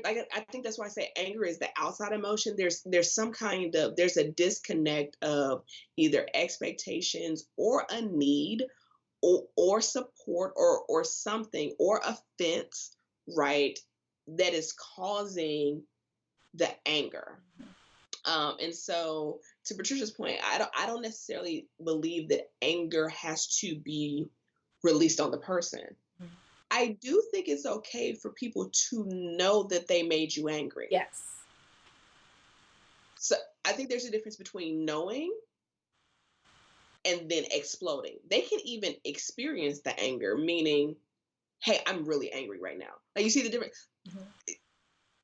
Speaker 2: like I think that's why I say anger is the outside emotion. There's some kind of there's a disconnect of either expectations or a need or support or something or offense, right, that is causing the anger. And so to Patricia's point, I don't necessarily believe that anger has to be released on the person. I do think it's okay for people to know that they made you angry.
Speaker 1: Yes.
Speaker 2: So I think there's a difference between knowing and then exploding. They can even experience the anger, meaning, hey, I'm really angry right now. Like, you see the difference?
Speaker 1: Mhm.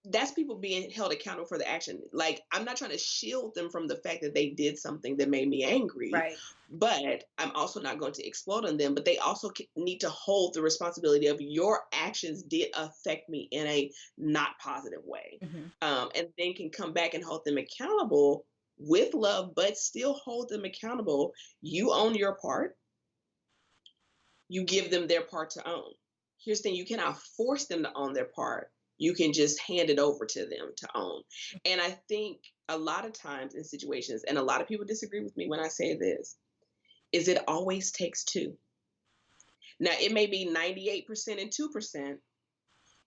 Speaker 2: That's people being held accountable for the action. Like, I'm not trying to shield them from the fact that they did something that made me angry,
Speaker 1: Right.
Speaker 2: but I'm also not going to explode on them. But they also need to hold the responsibility of your actions did affect me in a not positive way,
Speaker 1: Mhm.
Speaker 2: and then can come back and hold them accountable with love, but still hold them accountable. You own your part, you give them their part to own. Here's the thing, you cannot force them to own their part. You can just hand it over to them to own. And I think a lot of times in situations, and a lot of people disagree with me when I say this, is it always takes two. Now, it may be 98% and 2%.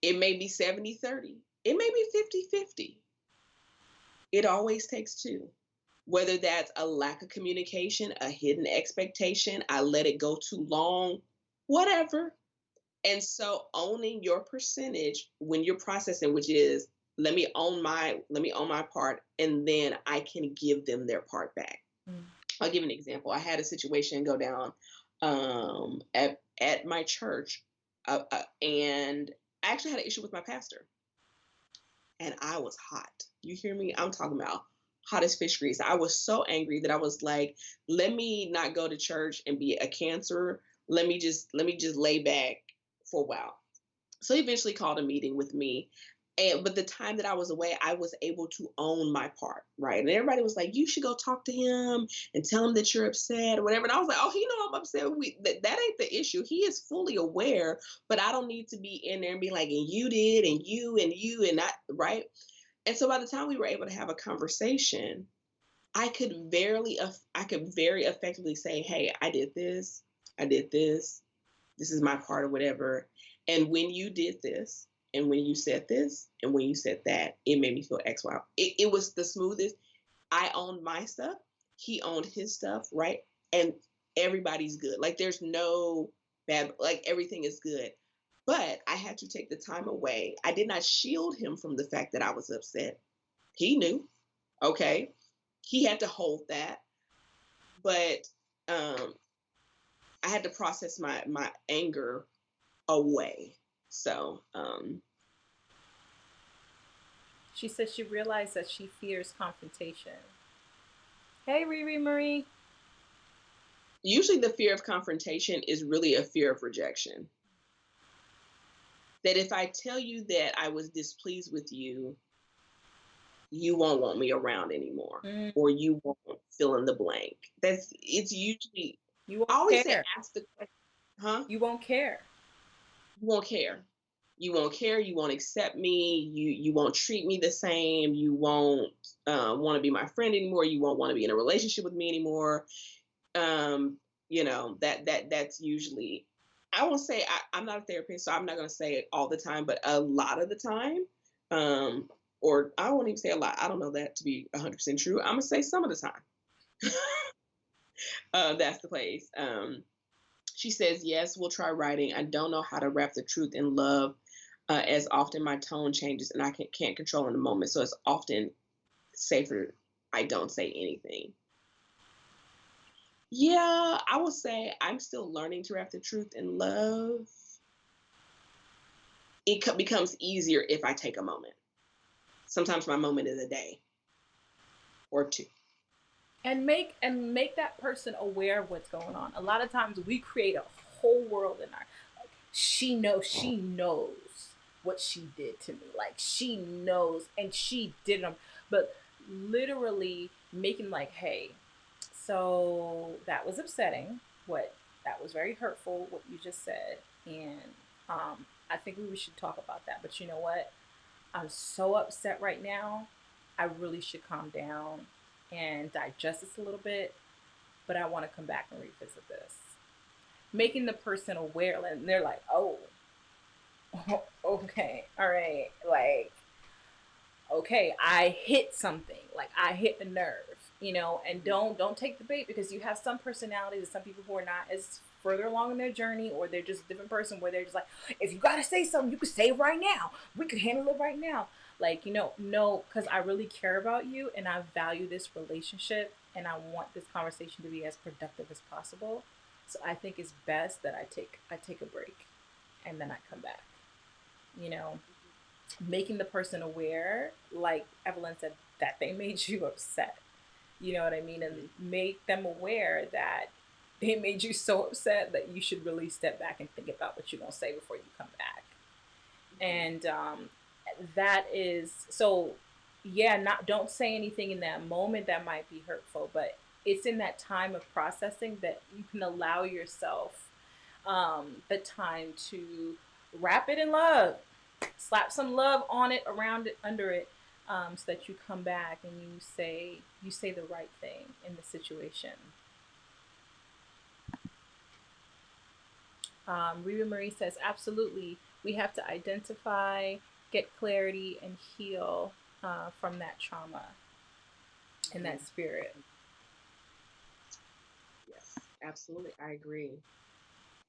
Speaker 2: It may be 70-30. It may be 50-50. It always takes two. Whether that's a lack of communication, a hidden expectation, I let it go too long, whatever. And so owning your percentage when you're processing, which is let me own my part, and then I can give them their part back.
Speaker 1: Mm.
Speaker 2: I'll give an example. I had a situation go down at my church, and I actually had an issue with my pastor, and I was hot. You hear me? I'm talking about hot as fish grease. I was so angry that I was like, let me not go to church and be a cancer. Let me just lay back for a while. So he eventually called a meeting with me. But the time that I was away, I was able to own my part, right? And everybody was like, "You should go talk to him and tell him that you're upset or whatever." And I was like, "Oh, he know I'm upset. That ain't the issue. He is fully aware, but I don't need to be in there and be like, and you did, and you, and that, right?" And so by the time we were able to have a conversation, I could very effectively say, "Hey, I did this. I did this. This is my part or whatever. And when you did this, and when you said this, and when you said that, it made me feel X, Y." It was the smoothest. I owned my stuff. He owned his stuff, right? And everybody's good. Like, there's no bad, like, everything is good. But I had to take the time away. I did not shield him from the fact that I was upset. He knew, okay? He had to hold that. But um, I had to process my anger away. So,
Speaker 1: She said she realized that she fears confrontation. Hey, Riri Marie.
Speaker 2: usually the fear of confrontation is really a fear of rejection. That if I tell you that I was displeased with you, you won't want me around anymore,
Speaker 1: Mm.
Speaker 2: or you won't fill in the blank. It's usually,
Speaker 1: You
Speaker 2: I
Speaker 1: won't
Speaker 2: always say,
Speaker 1: care.
Speaker 2: ask the question, huh?
Speaker 1: You won't care.
Speaker 2: You won't care. You won't care. You won't accept me. You won't treat me the same. You won't want to be my friend anymore. You won't want to be in a relationship with me anymore. um that's usually, I won't say, I'm not a therapist, so I'm not going to say it all the time, but a lot of the time, um or I won't even say a lot, I don't know that to be 100% true, I'm going to say some of the time. That's the place. She says, yes, we'll try writing. I don't know how to wrap the truth in love, as often my tone changes and I can't control in the moment, so it's often safer I don't say anything. Yeah, I would say I'm still learning to wrap the truth in love. Becomes easier if I take a moment. Sometimes my moment is a day or two.
Speaker 1: And make that person aware of what's going on. A lot of times we create a whole world in our, like, she knows what she did to me. Like, she knows, and she did them. But literally making like, hey, so that was upsetting. What That was very hurtful. What you just said, and I think we should talk about that. But you know what? I'm so upset right now. I really should calm down and digest this a little bit. But I want to come back and revisit this. Making the person aware, and they're like, oh, okay, all right, like, okay, I hit something, like I hit a nerve, and don't take the bait, because you have some personalities and some people who are not as further along in their journey, or they're just a different person where they're just like, if you gotta say something, you can say it right now. We can handle it right now. Like, no, because I really care about you and I value this relationship and I want this conversation to be as productive as possible. So I think it's best that I take a break and then I come back. You know, making the person aware, like Evelyn said, that they made you upset. You know what I mean? And make them aware that they made you so upset that you should really step back and think about what you're going to say before you come back. And that is so, yeah, not, don't say anything in that moment that might be hurtful, but it's in that time of processing that you can allow yourself the time to wrap it in love, slap some love on it, around it, under it, so that you come back and you say the right thing in the situation. Reba Marie says, absolutely, we have to identify, get clarity, and heal from that trauma and that
Speaker 2: Mhm.
Speaker 1: spirit.
Speaker 2: Yes, absolutely. I agree.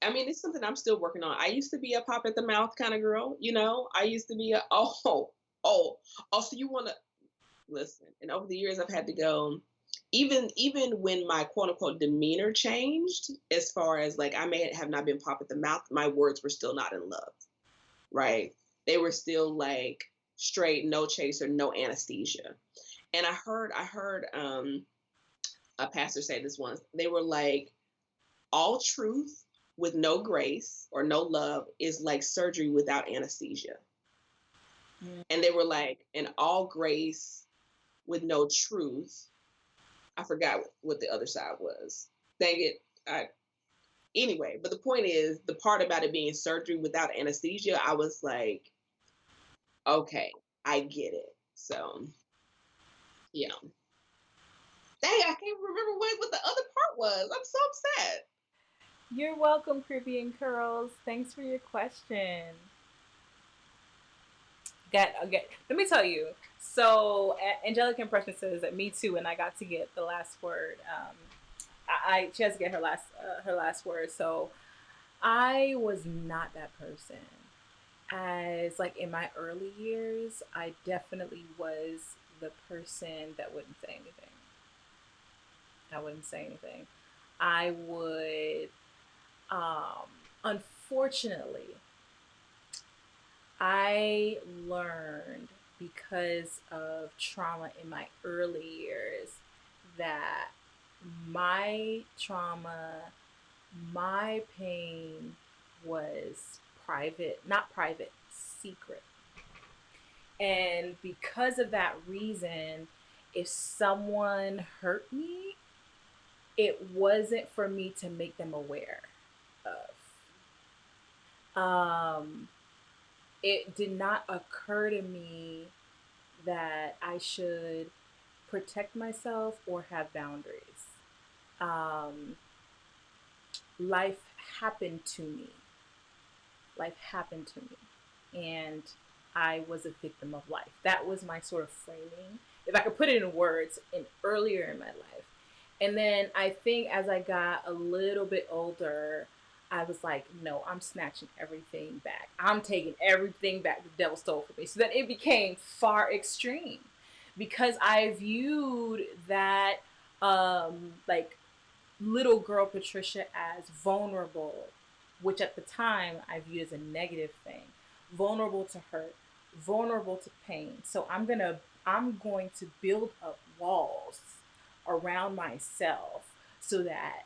Speaker 2: I mean, it's something I'm still working on. I used to be a pop at the mouth kind of girl, you know? I used to be a, oh, oh, so you want to listen. And over the years, I've had to go, even when my quote unquote demeanor changed, as far as like I may have not been pop at the mouth, my words were still not in love, right? They were still like straight, no chaser, no anesthesia. And I heard a pastor say this once. They were like, all truth with no grace or no love is like surgery without anesthesia.
Speaker 1: Mm.
Speaker 2: And they were like, and all grace with no truth. I forgot what the other side was. Dang it. Anyway, but the point is, the part about it being surgery without anesthesia, I was like, okay, I get it. So, yeah. Dang, I can't remember what the other part was. I'm so upset.
Speaker 1: You're welcome, Caribbean Curls. Thanks for your question. Let me tell you. So, Angelic Impression says that me too, and I got to get the last word. She has to get her last word. So, I was not that person. As like in my early years, I definitely was the person that wouldn't say anything. I wouldn't say anything. I would, um, unfortunately, I learned because of trauma in my early years that my trauma, my pain was private, not private, secret. And because of that reason, if someone hurt me, it wasn't for me to make them aware of. It did not occur to me that I should protect myself or have boundaries. Um, Life happened to me. Life happened to me. And I was a victim of life. That was my sort of framing, if I could put it in words, in earlier in my life. And then I think as I got a little bit older, I was like, no, I'm snatching everything back. I'm taking everything back the devil stole from me. So then it became far extreme because I viewed that like little girl Patricia as vulnerable, which at the time I viewed as a negative thing. Vulnerable to hurt, vulnerable to pain. So I'm going to build up walls around myself so that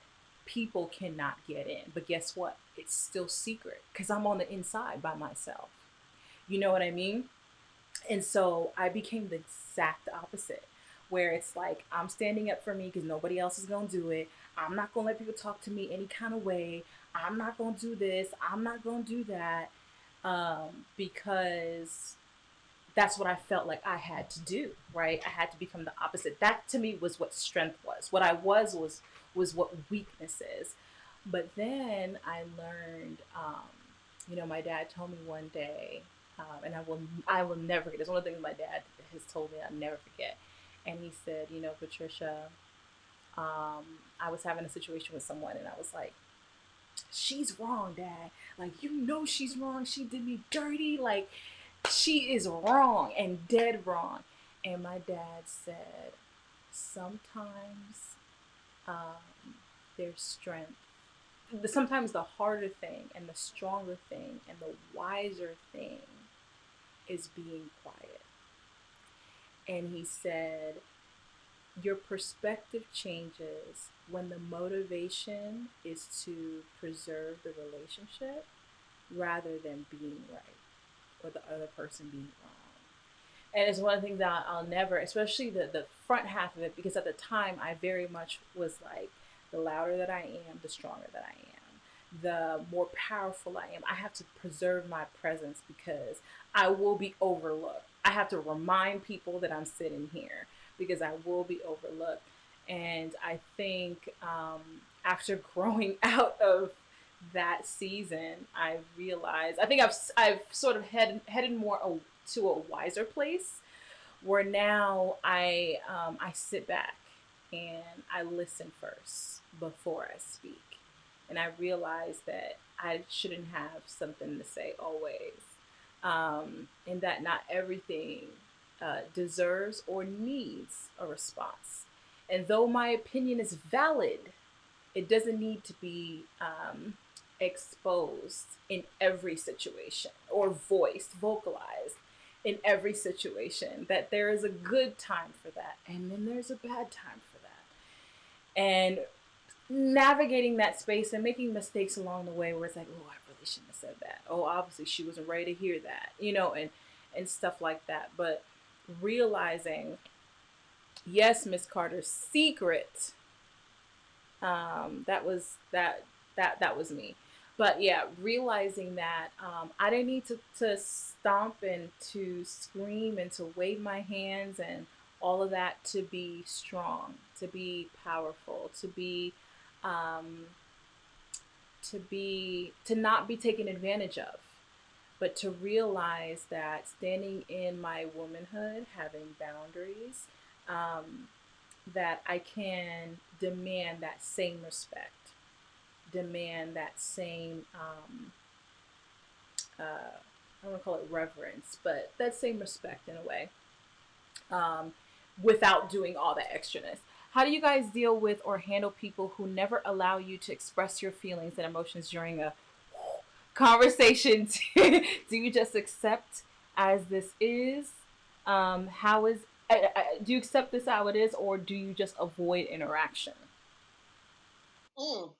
Speaker 1: people cannot get in. But guess what? It's still secret because I'm on the inside by myself. You know what I mean? And so I became the exact opposite, where it's like I'm standing up for me because nobody else is going to do it. I'm not going to let people talk to me any kind of way. I'm not going to do this. I'm not going to do that, because that's what I felt like I had to do, right? I had to become the opposite. That to me was what strength was. What I was what weakness is. But then I learned, my dad told me one day, and I will never forget. It's one of the things my dad has told me I'll never forget. And he said, Patricia, I was having a situation with someone, and I was like, she's wrong, Dad. Like, she's wrong. She did me dirty. Like, she is wrong and dead wrong. And my dad said, sometimes there's strength. Sometimes the harder thing and the stronger thing and the wiser thing is being quiet. And he said, your perspective changes when the motivation is to preserve the relationship rather than being right or the other person being wrong. And it's one of the things that I'll never, especially the front half of it, because at the time I very much was like, the louder that I am, the stronger that I am, the more powerful I am. I have to preserve my presence because I will be overlooked. I have to remind people that I'm sitting here because I will be overlooked. And I think after growing out of that season, I realized, I think I've sort of headed more to a wiser place where now I sit back and I listen first before I speak. And I realize that I shouldn't have something to say always. And that not everything deserves or needs a response. And though my opinion is valid, it doesn't need to be exposed in every situation or vocalized in every situation. That there is a good time for that, and then there's a bad time for that. And navigating that space and making mistakes along the way where it's like, oh, I really shouldn't have said that. Oh, obviously she wasn't ready to hear that, and stuff like that. But realizing, yes, Miss Carter's secret, that was me. But yeah, realizing that I didn't need to stomp and to scream and to wave my hands and all of that to be strong, to be powerful, um, to not be taken advantage of, but to realize that standing in my womanhood, having boundaries, um, that I can demand that same respect, demand that same, I don't want to call it reverence, but that same respect in a way, um, without doing all that extraness. How do you guys deal with or handle people who never allow you to express your feelings and emotions during a conversation? Do you just accept as this is? How is do you accept this how it is, or do you just avoid interaction?
Speaker 2: Mm.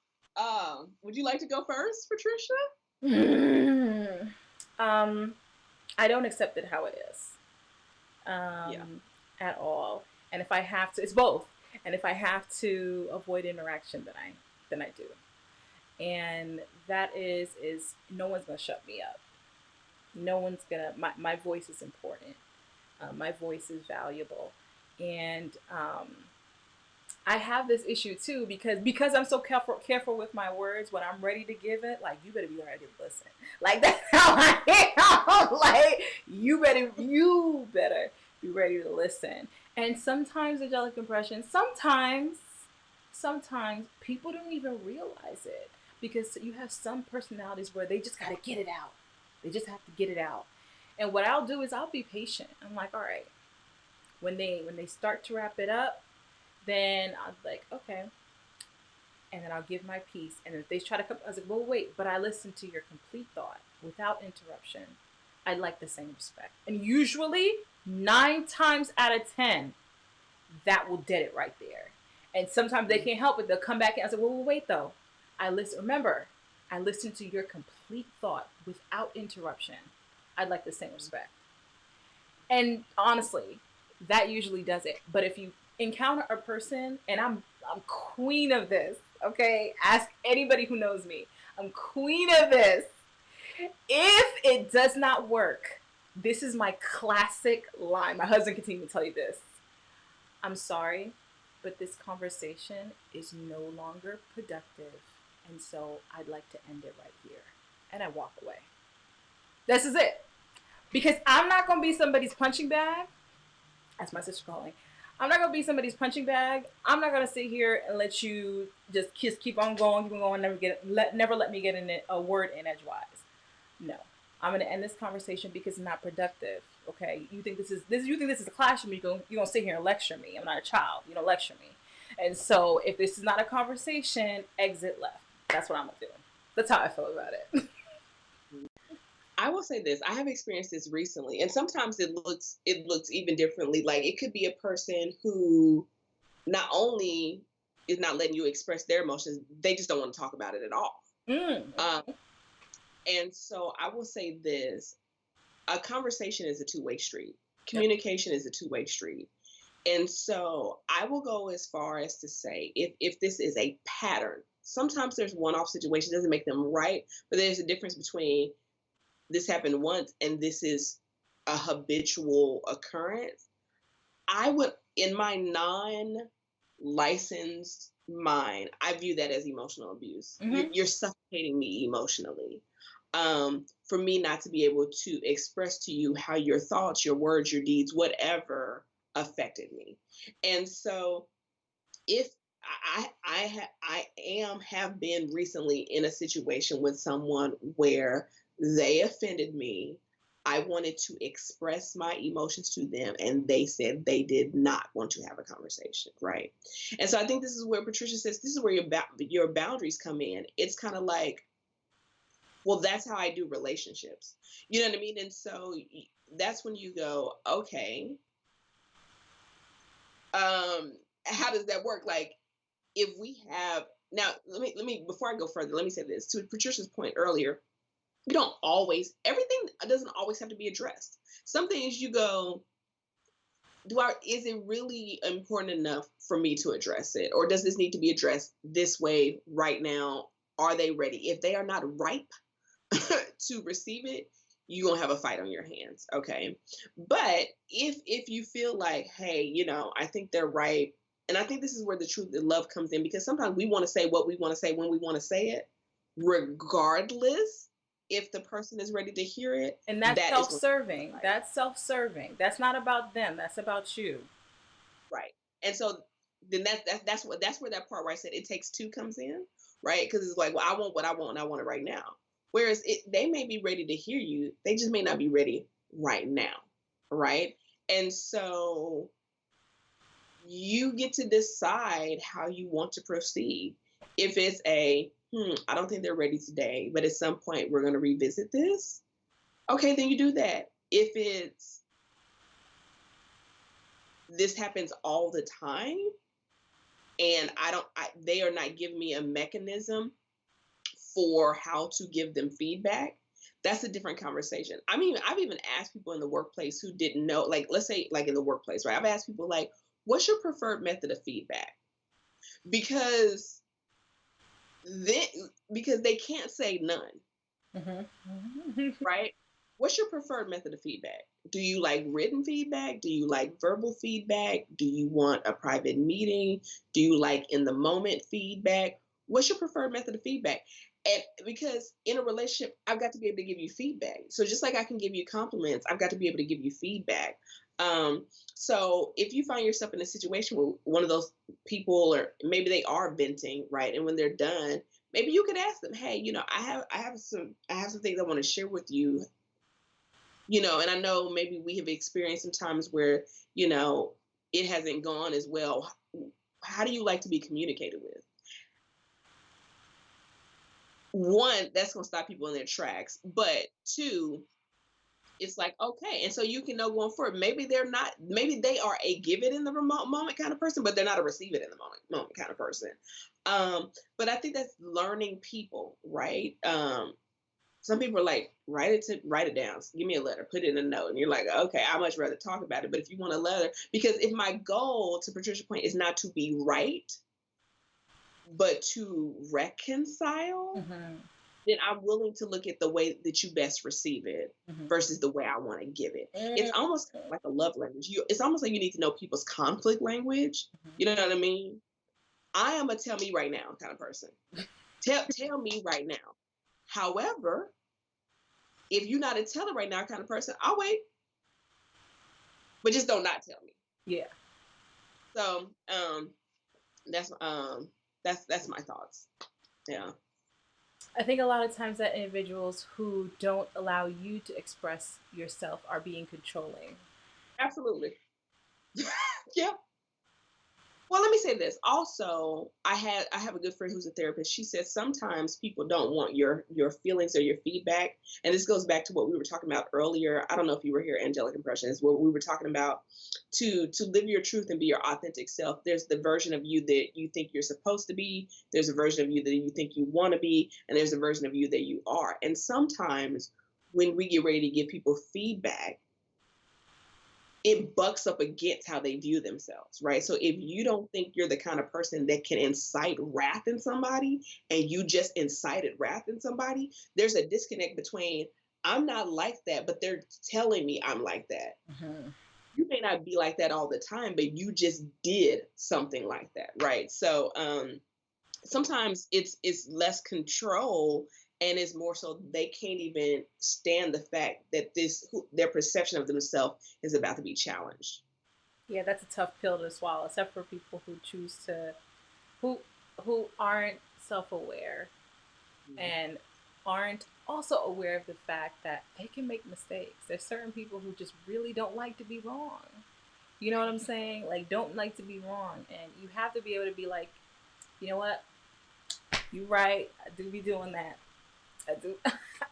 Speaker 2: Would you like to go first, Patricia?
Speaker 1: Mm. um, I don't accept it how it is,
Speaker 2: Yeah.
Speaker 1: at all. And if I have to, it's both. And if I have to avoid interaction, then I do. And that is no one's gonna shut me up. No one's gonna. My voice is important. My voice is valuable, and I have this issue too because I'm so careful with my words. When I'm ready to give it, like, you better be ready to listen. Like, that's how I am. Like, you better be ready to listen. And sometimes, angelic impression, sometimes people don't even realize it, because you have some personalities where they just gotta get it out. They just have to get it out. And what I'll do is I'll be patient. I'm like, all right, when they start to wrap it up, then I'll be like, okay. And then I'll give my piece. And if they try to come, I was like, well, wait, but I listened to your complete thought without interruption. I'd like the same respect. And usually, 9 times out of 10, that will dead it right there. And sometimes they
Speaker 2: Mhm.
Speaker 1: can't help it. They'll come back and I say, well, wait though. I listen. Remember, I listened to your complete thought without interruption. I'd like the same respect. And honestly, that usually does it. But if you encounter a person, and I'm queen of this, okay? Ask anybody who knows me. I'm queen of this. If it does not work, this is my classic line. My husband can even tell you this. I'm sorry, but this conversation is no longer productive. And so I'd like to end it right here. And I walk away. This is it. Because I'm not going to be somebody's punching bag. That's my sister calling. I'm not gonna be somebody's punching bag. I'm not gonna sit here and let you just keep on going, keep on going, never let me get in it, a word in edgewise. No, I'm gonna end this conversation because it's not productive. Okay, you think this? You think this is a classroom? You gonna sit here and lecture me? I'm not a child. You don't lecture me. And so if this is not a conversation, exit left. That's what I'm gonna do. That's how I feel about it.
Speaker 2: I will say this, I have experienced this recently, and sometimes it looks even differently. Like it could be a person who not only is not letting you express their emotions, they just don't want to talk about it at all.
Speaker 1: Mm.
Speaker 2: Um, and so I will say this, a conversation is a two-way street.
Speaker 1: Yep.
Speaker 2: Communication is a two-way street. And so I will go as far as to say if this is a pattern, sometimes there's one-off situation, doesn't make them right, but there's a difference between this happened once and this is a habitual occurrence. I would, in my non-licensed mind, I view that as emotional abuse. You're,
Speaker 1: Mm-hmm.
Speaker 2: you're suffocating me emotionally. For me not to be able to express to you how your thoughts, your words, your deeds, whatever affected me. And so if I am have been recently in a situation with someone where they offended me. I wanted to express my emotions to them, and they said they did not want to have a conversation, right? And so I think this is where Patricia says this is where your boundaries come in. It's kind of like, well, that's how I do relationships, you know what I mean? And so that's when you go, okay, um, how does that work? Like, if we have now, let me before I go further, let me say this to Patricia's point earlier. You don't always everything doesn't always have to be addressed. Some things you go, do I is it really important enough for me to address it, or does this need to be addressed this way right now? Are they ready? If they are not ripe to receive it, you're gonna have a fight on your hands. Okay. But if you feel like, hey, I think they're right, and I think this is where the truth and love comes in, because sometimes we want to say what we want to say when we want to say it, regardless if the person is ready to hear it.
Speaker 1: And that's
Speaker 2: That is when
Speaker 1: self-serving.
Speaker 2: right.
Speaker 1: That's self-serving. That's not about them. That's about you.
Speaker 2: Right. And so then that's where that part where I said it takes two comes in, right? Because it's like, well, I want what I want and I want it right now. Whereas they may be ready to hear you, they just may not be ready right now, right? And so you get to decide how you want to proceed. If it's I don't think they're ready today, but at some point we're going to revisit this. Okay, then you do that. If it's this happens all the time, and they are not giving me a mechanism for how to give them feedback, that's a different conversation. I mean, I've even asked people in the workplace who didn't know, like, let's say like in the workplace, right? I've asked people like, what's your preferred method of feedback? Because then because they can't say none,
Speaker 1: Mm-hmm.
Speaker 2: right? What's your preferred method of feedback? Do you like written feedback? Do you like verbal feedback? Do you want a private meeting? Do you like in the moment feedback? What's your preferred method of feedback? And because in a relationship, I've got to be able to give you feedback. So just like I can give you compliments, I've got to be able to give you feedback. Um, so if you find yourself in a situation where one of those people, or maybe they are venting, right? And when they're done, maybe you could ask them, hey, I have some things I want to share with you, and I know maybe we have experienced some times where, it hasn't gone as well. How do you like to be communicated with? One, that's going to stop people in their tracks. But two, it's like, okay. And so you can know going forward, maybe they're not, maybe they are a give it in the remote moment kind of person, but they're not a receive it in the moment kind of person. But I think that's learning people, right? Some people are like, write it down. Give me a letter, put it in a note. And you're like, okay, I much rather talk about it. But if you want a letter, because if my goal, to Patricia's point, is not to be right, but to reconcile,
Speaker 1: Mm-hmm.
Speaker 2: then I'm willing to look at the way that you best receive it
Speaker 1: Mm-hmm.
Speaker 2: versus the way I want to give it. It's
Speaker 1: Mm-hmm.
Speaker 2: almost like a love language. It's almost like you need to know people's conflict language. You know what I mean? I am a tell me right now kind of person. Tell me right now. However, if you're not a tell it right now kind of person, I'll wait, but just don't not tell me.
Speaker 1: Yeah.
Speaker 2: So that's that's my thoughts. Yeah,
Speaker 1: I think a lot of times that individuals who don't allow you to express yourself are being controlling.
Speaker 2: absolutely. Yeah. Well, let me say this. Also, I have a good friend who's a therapist. She says sometimes people don't want your feelings or your feedback, and this goes back to what we were talking about earlier. I don't know if you were here, Angelic Impressions, where we were talking about to live your truth and be your authentic self. There's the version of you that you think you're supposed to be. There's a version of you that you think you want to be, and there's a version of you that you are. And sometimes when we get ready to give people feedback, it bucks up against how they view themselves, right? So if you don't think you're the kind of person that can incite wrath in somebody and you just incited wrath in somebody, there's a disconnect between I'm not like that, but they're telling me I'm like that.
Speaker 1: Mm-hmm.
Speaker 2: You may not be like that all the time, but you just did something like that, right? So sometimes it's less control and it's more so they can't even stand the fact that their perception of themselves is about to be challenged.
Speaker 1: Yeah, that's a tough pill to swallow, except for people who choose to who who aren't self-aware
Speaker 2: Mhm.
Speaker 1: and aren't also aware of the fact that they can make mistakes. There's certain people who just really don't like to be wrong. You know what I'm saying? Like, don't like to be wrong, and you have to be able to be like, you know what, you right, I do be doing that. I do.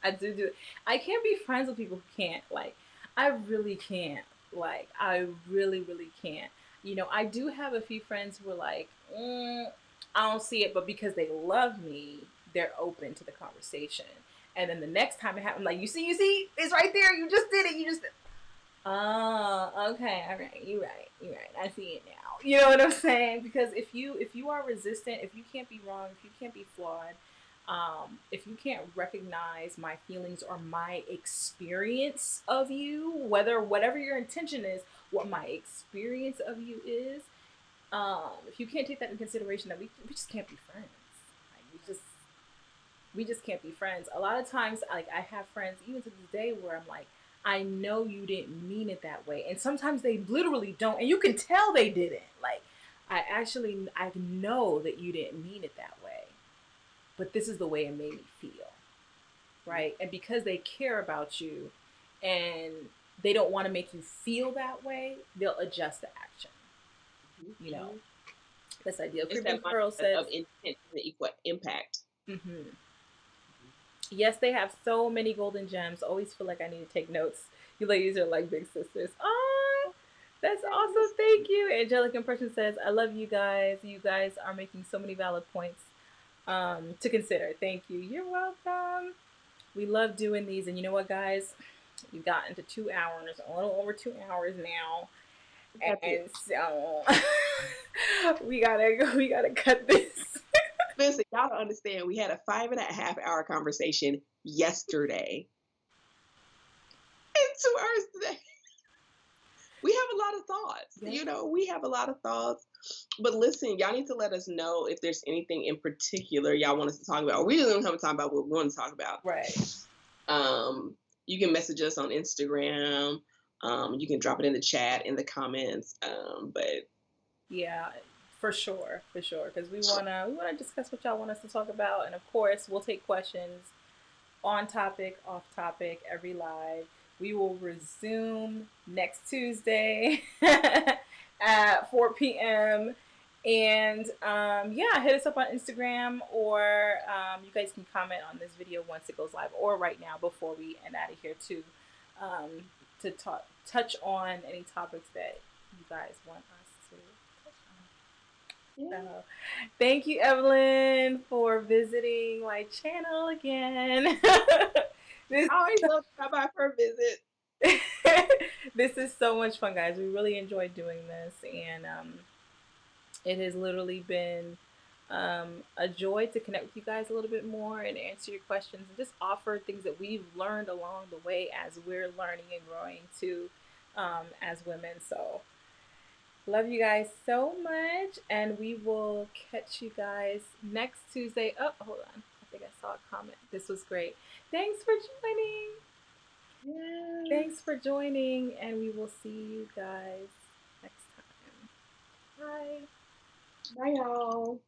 Speaker 1: I do. I can't be friends with people who can't. Like, I really can't. Like, I really, really can't. You know, I do have a few friends who are like, I don't see it, but because they love me, they're open to the conversation. And then the next time it happens, like, you see, it's right there. You just did it. You just. Oh, okay, all right. You're right. I see it now. You know what I'm saying? Because if you are resistant, if you can't be wrong, if you can't be flawed, if you can't recognize my feelings or my experience of you, whether whatever your intention is, what my experience of you is, if you can't take that in consideration, that we just can't be friends. Like, we just can't be friends. A lot of times, like, I have friends even to this day where I'm like, I know you didn't mean it that way, and sometimes they literally don't, and you can tell they didn't. Like, I know that you didn't mean it that way, but this is the way it made me feel, right? And because they care about you, and they don't want to make you feel that way, they'll adjust the action. You know,
Speaker 2: Mhm.
Speaker 1: this idea of
Speaker 2: It's
Speaker 1: creeping
Speaker 2: that
Speaker 1: girl
Speaker 2: mindset
Speaker 1: says,
Speaker 2: of intent to equal impact.
Speaker 1: mm-hmm. Yes, they have so many golden gems. Always feel like I need to take notes. You ladies are like big sisters. Ah, that's awesome.
Speaker 2: Yes.
Speaker 1: Thank you. Angelic Impression says, I love you guys. You guys are making so many valid points to consider. Thank you. You're welcome. We love doing these. And you know what, guys? We've gotten to 2 hours, a little over 2 hours now.
Speaker 2: That's it.
Speaker 1: And so we gotta cut this.
Speaker 2: Listen, y'all don't understand. We had a 5.5 hour conversation yesterday and 2 hours today. We have a lot of thoughts.
Speaker 1: Yeah.
Speaker 2: You know, we have a lot of thoughts. But listen, y'all need to let us know if there's anything in particular y'all want us to talk about. Or we just don't come to talk about what we want to talk about.
Speaker 1: Right.
Speaker 2: You can message us on Instagram. You can drop it in the chat in the comments. But
Speaker 1: Yeah, for sure, because we wanna discuss what y'all want us to talk about, and of course, we'll take questions on topic, off topic, every live. We will resume next Tuesday at 4 p.m. And yeah, hit us up on Instagram, or you guys can comment on this video once it goes live, or right now before we end out of here too. um, to touch on any topics that you guys want us to touch
Speaker 2: Yeah.
Speaker 1: on. So, thank you, Evelyn, for visiting my channel again. this
Speaker 2: I always love to come by for a visit.
Speaker 1: this is so much fun, guys. We really enjoyed doing this, and it has literally been a joy to connect with you guys a little bit more and answer your questions and just offer things that we've learned along the way as we're learning and growing too, as women. So, love you guys so much, and we will catch you guys next Tuesday. Oh, hold on. I think I saw a comment. This was great. Thanks for joining. Thanks
Speaker 2: Yes.
Speaker 1: for joining, and we will see you guys next time. Bye.
Speaker 2: Bye, y'all.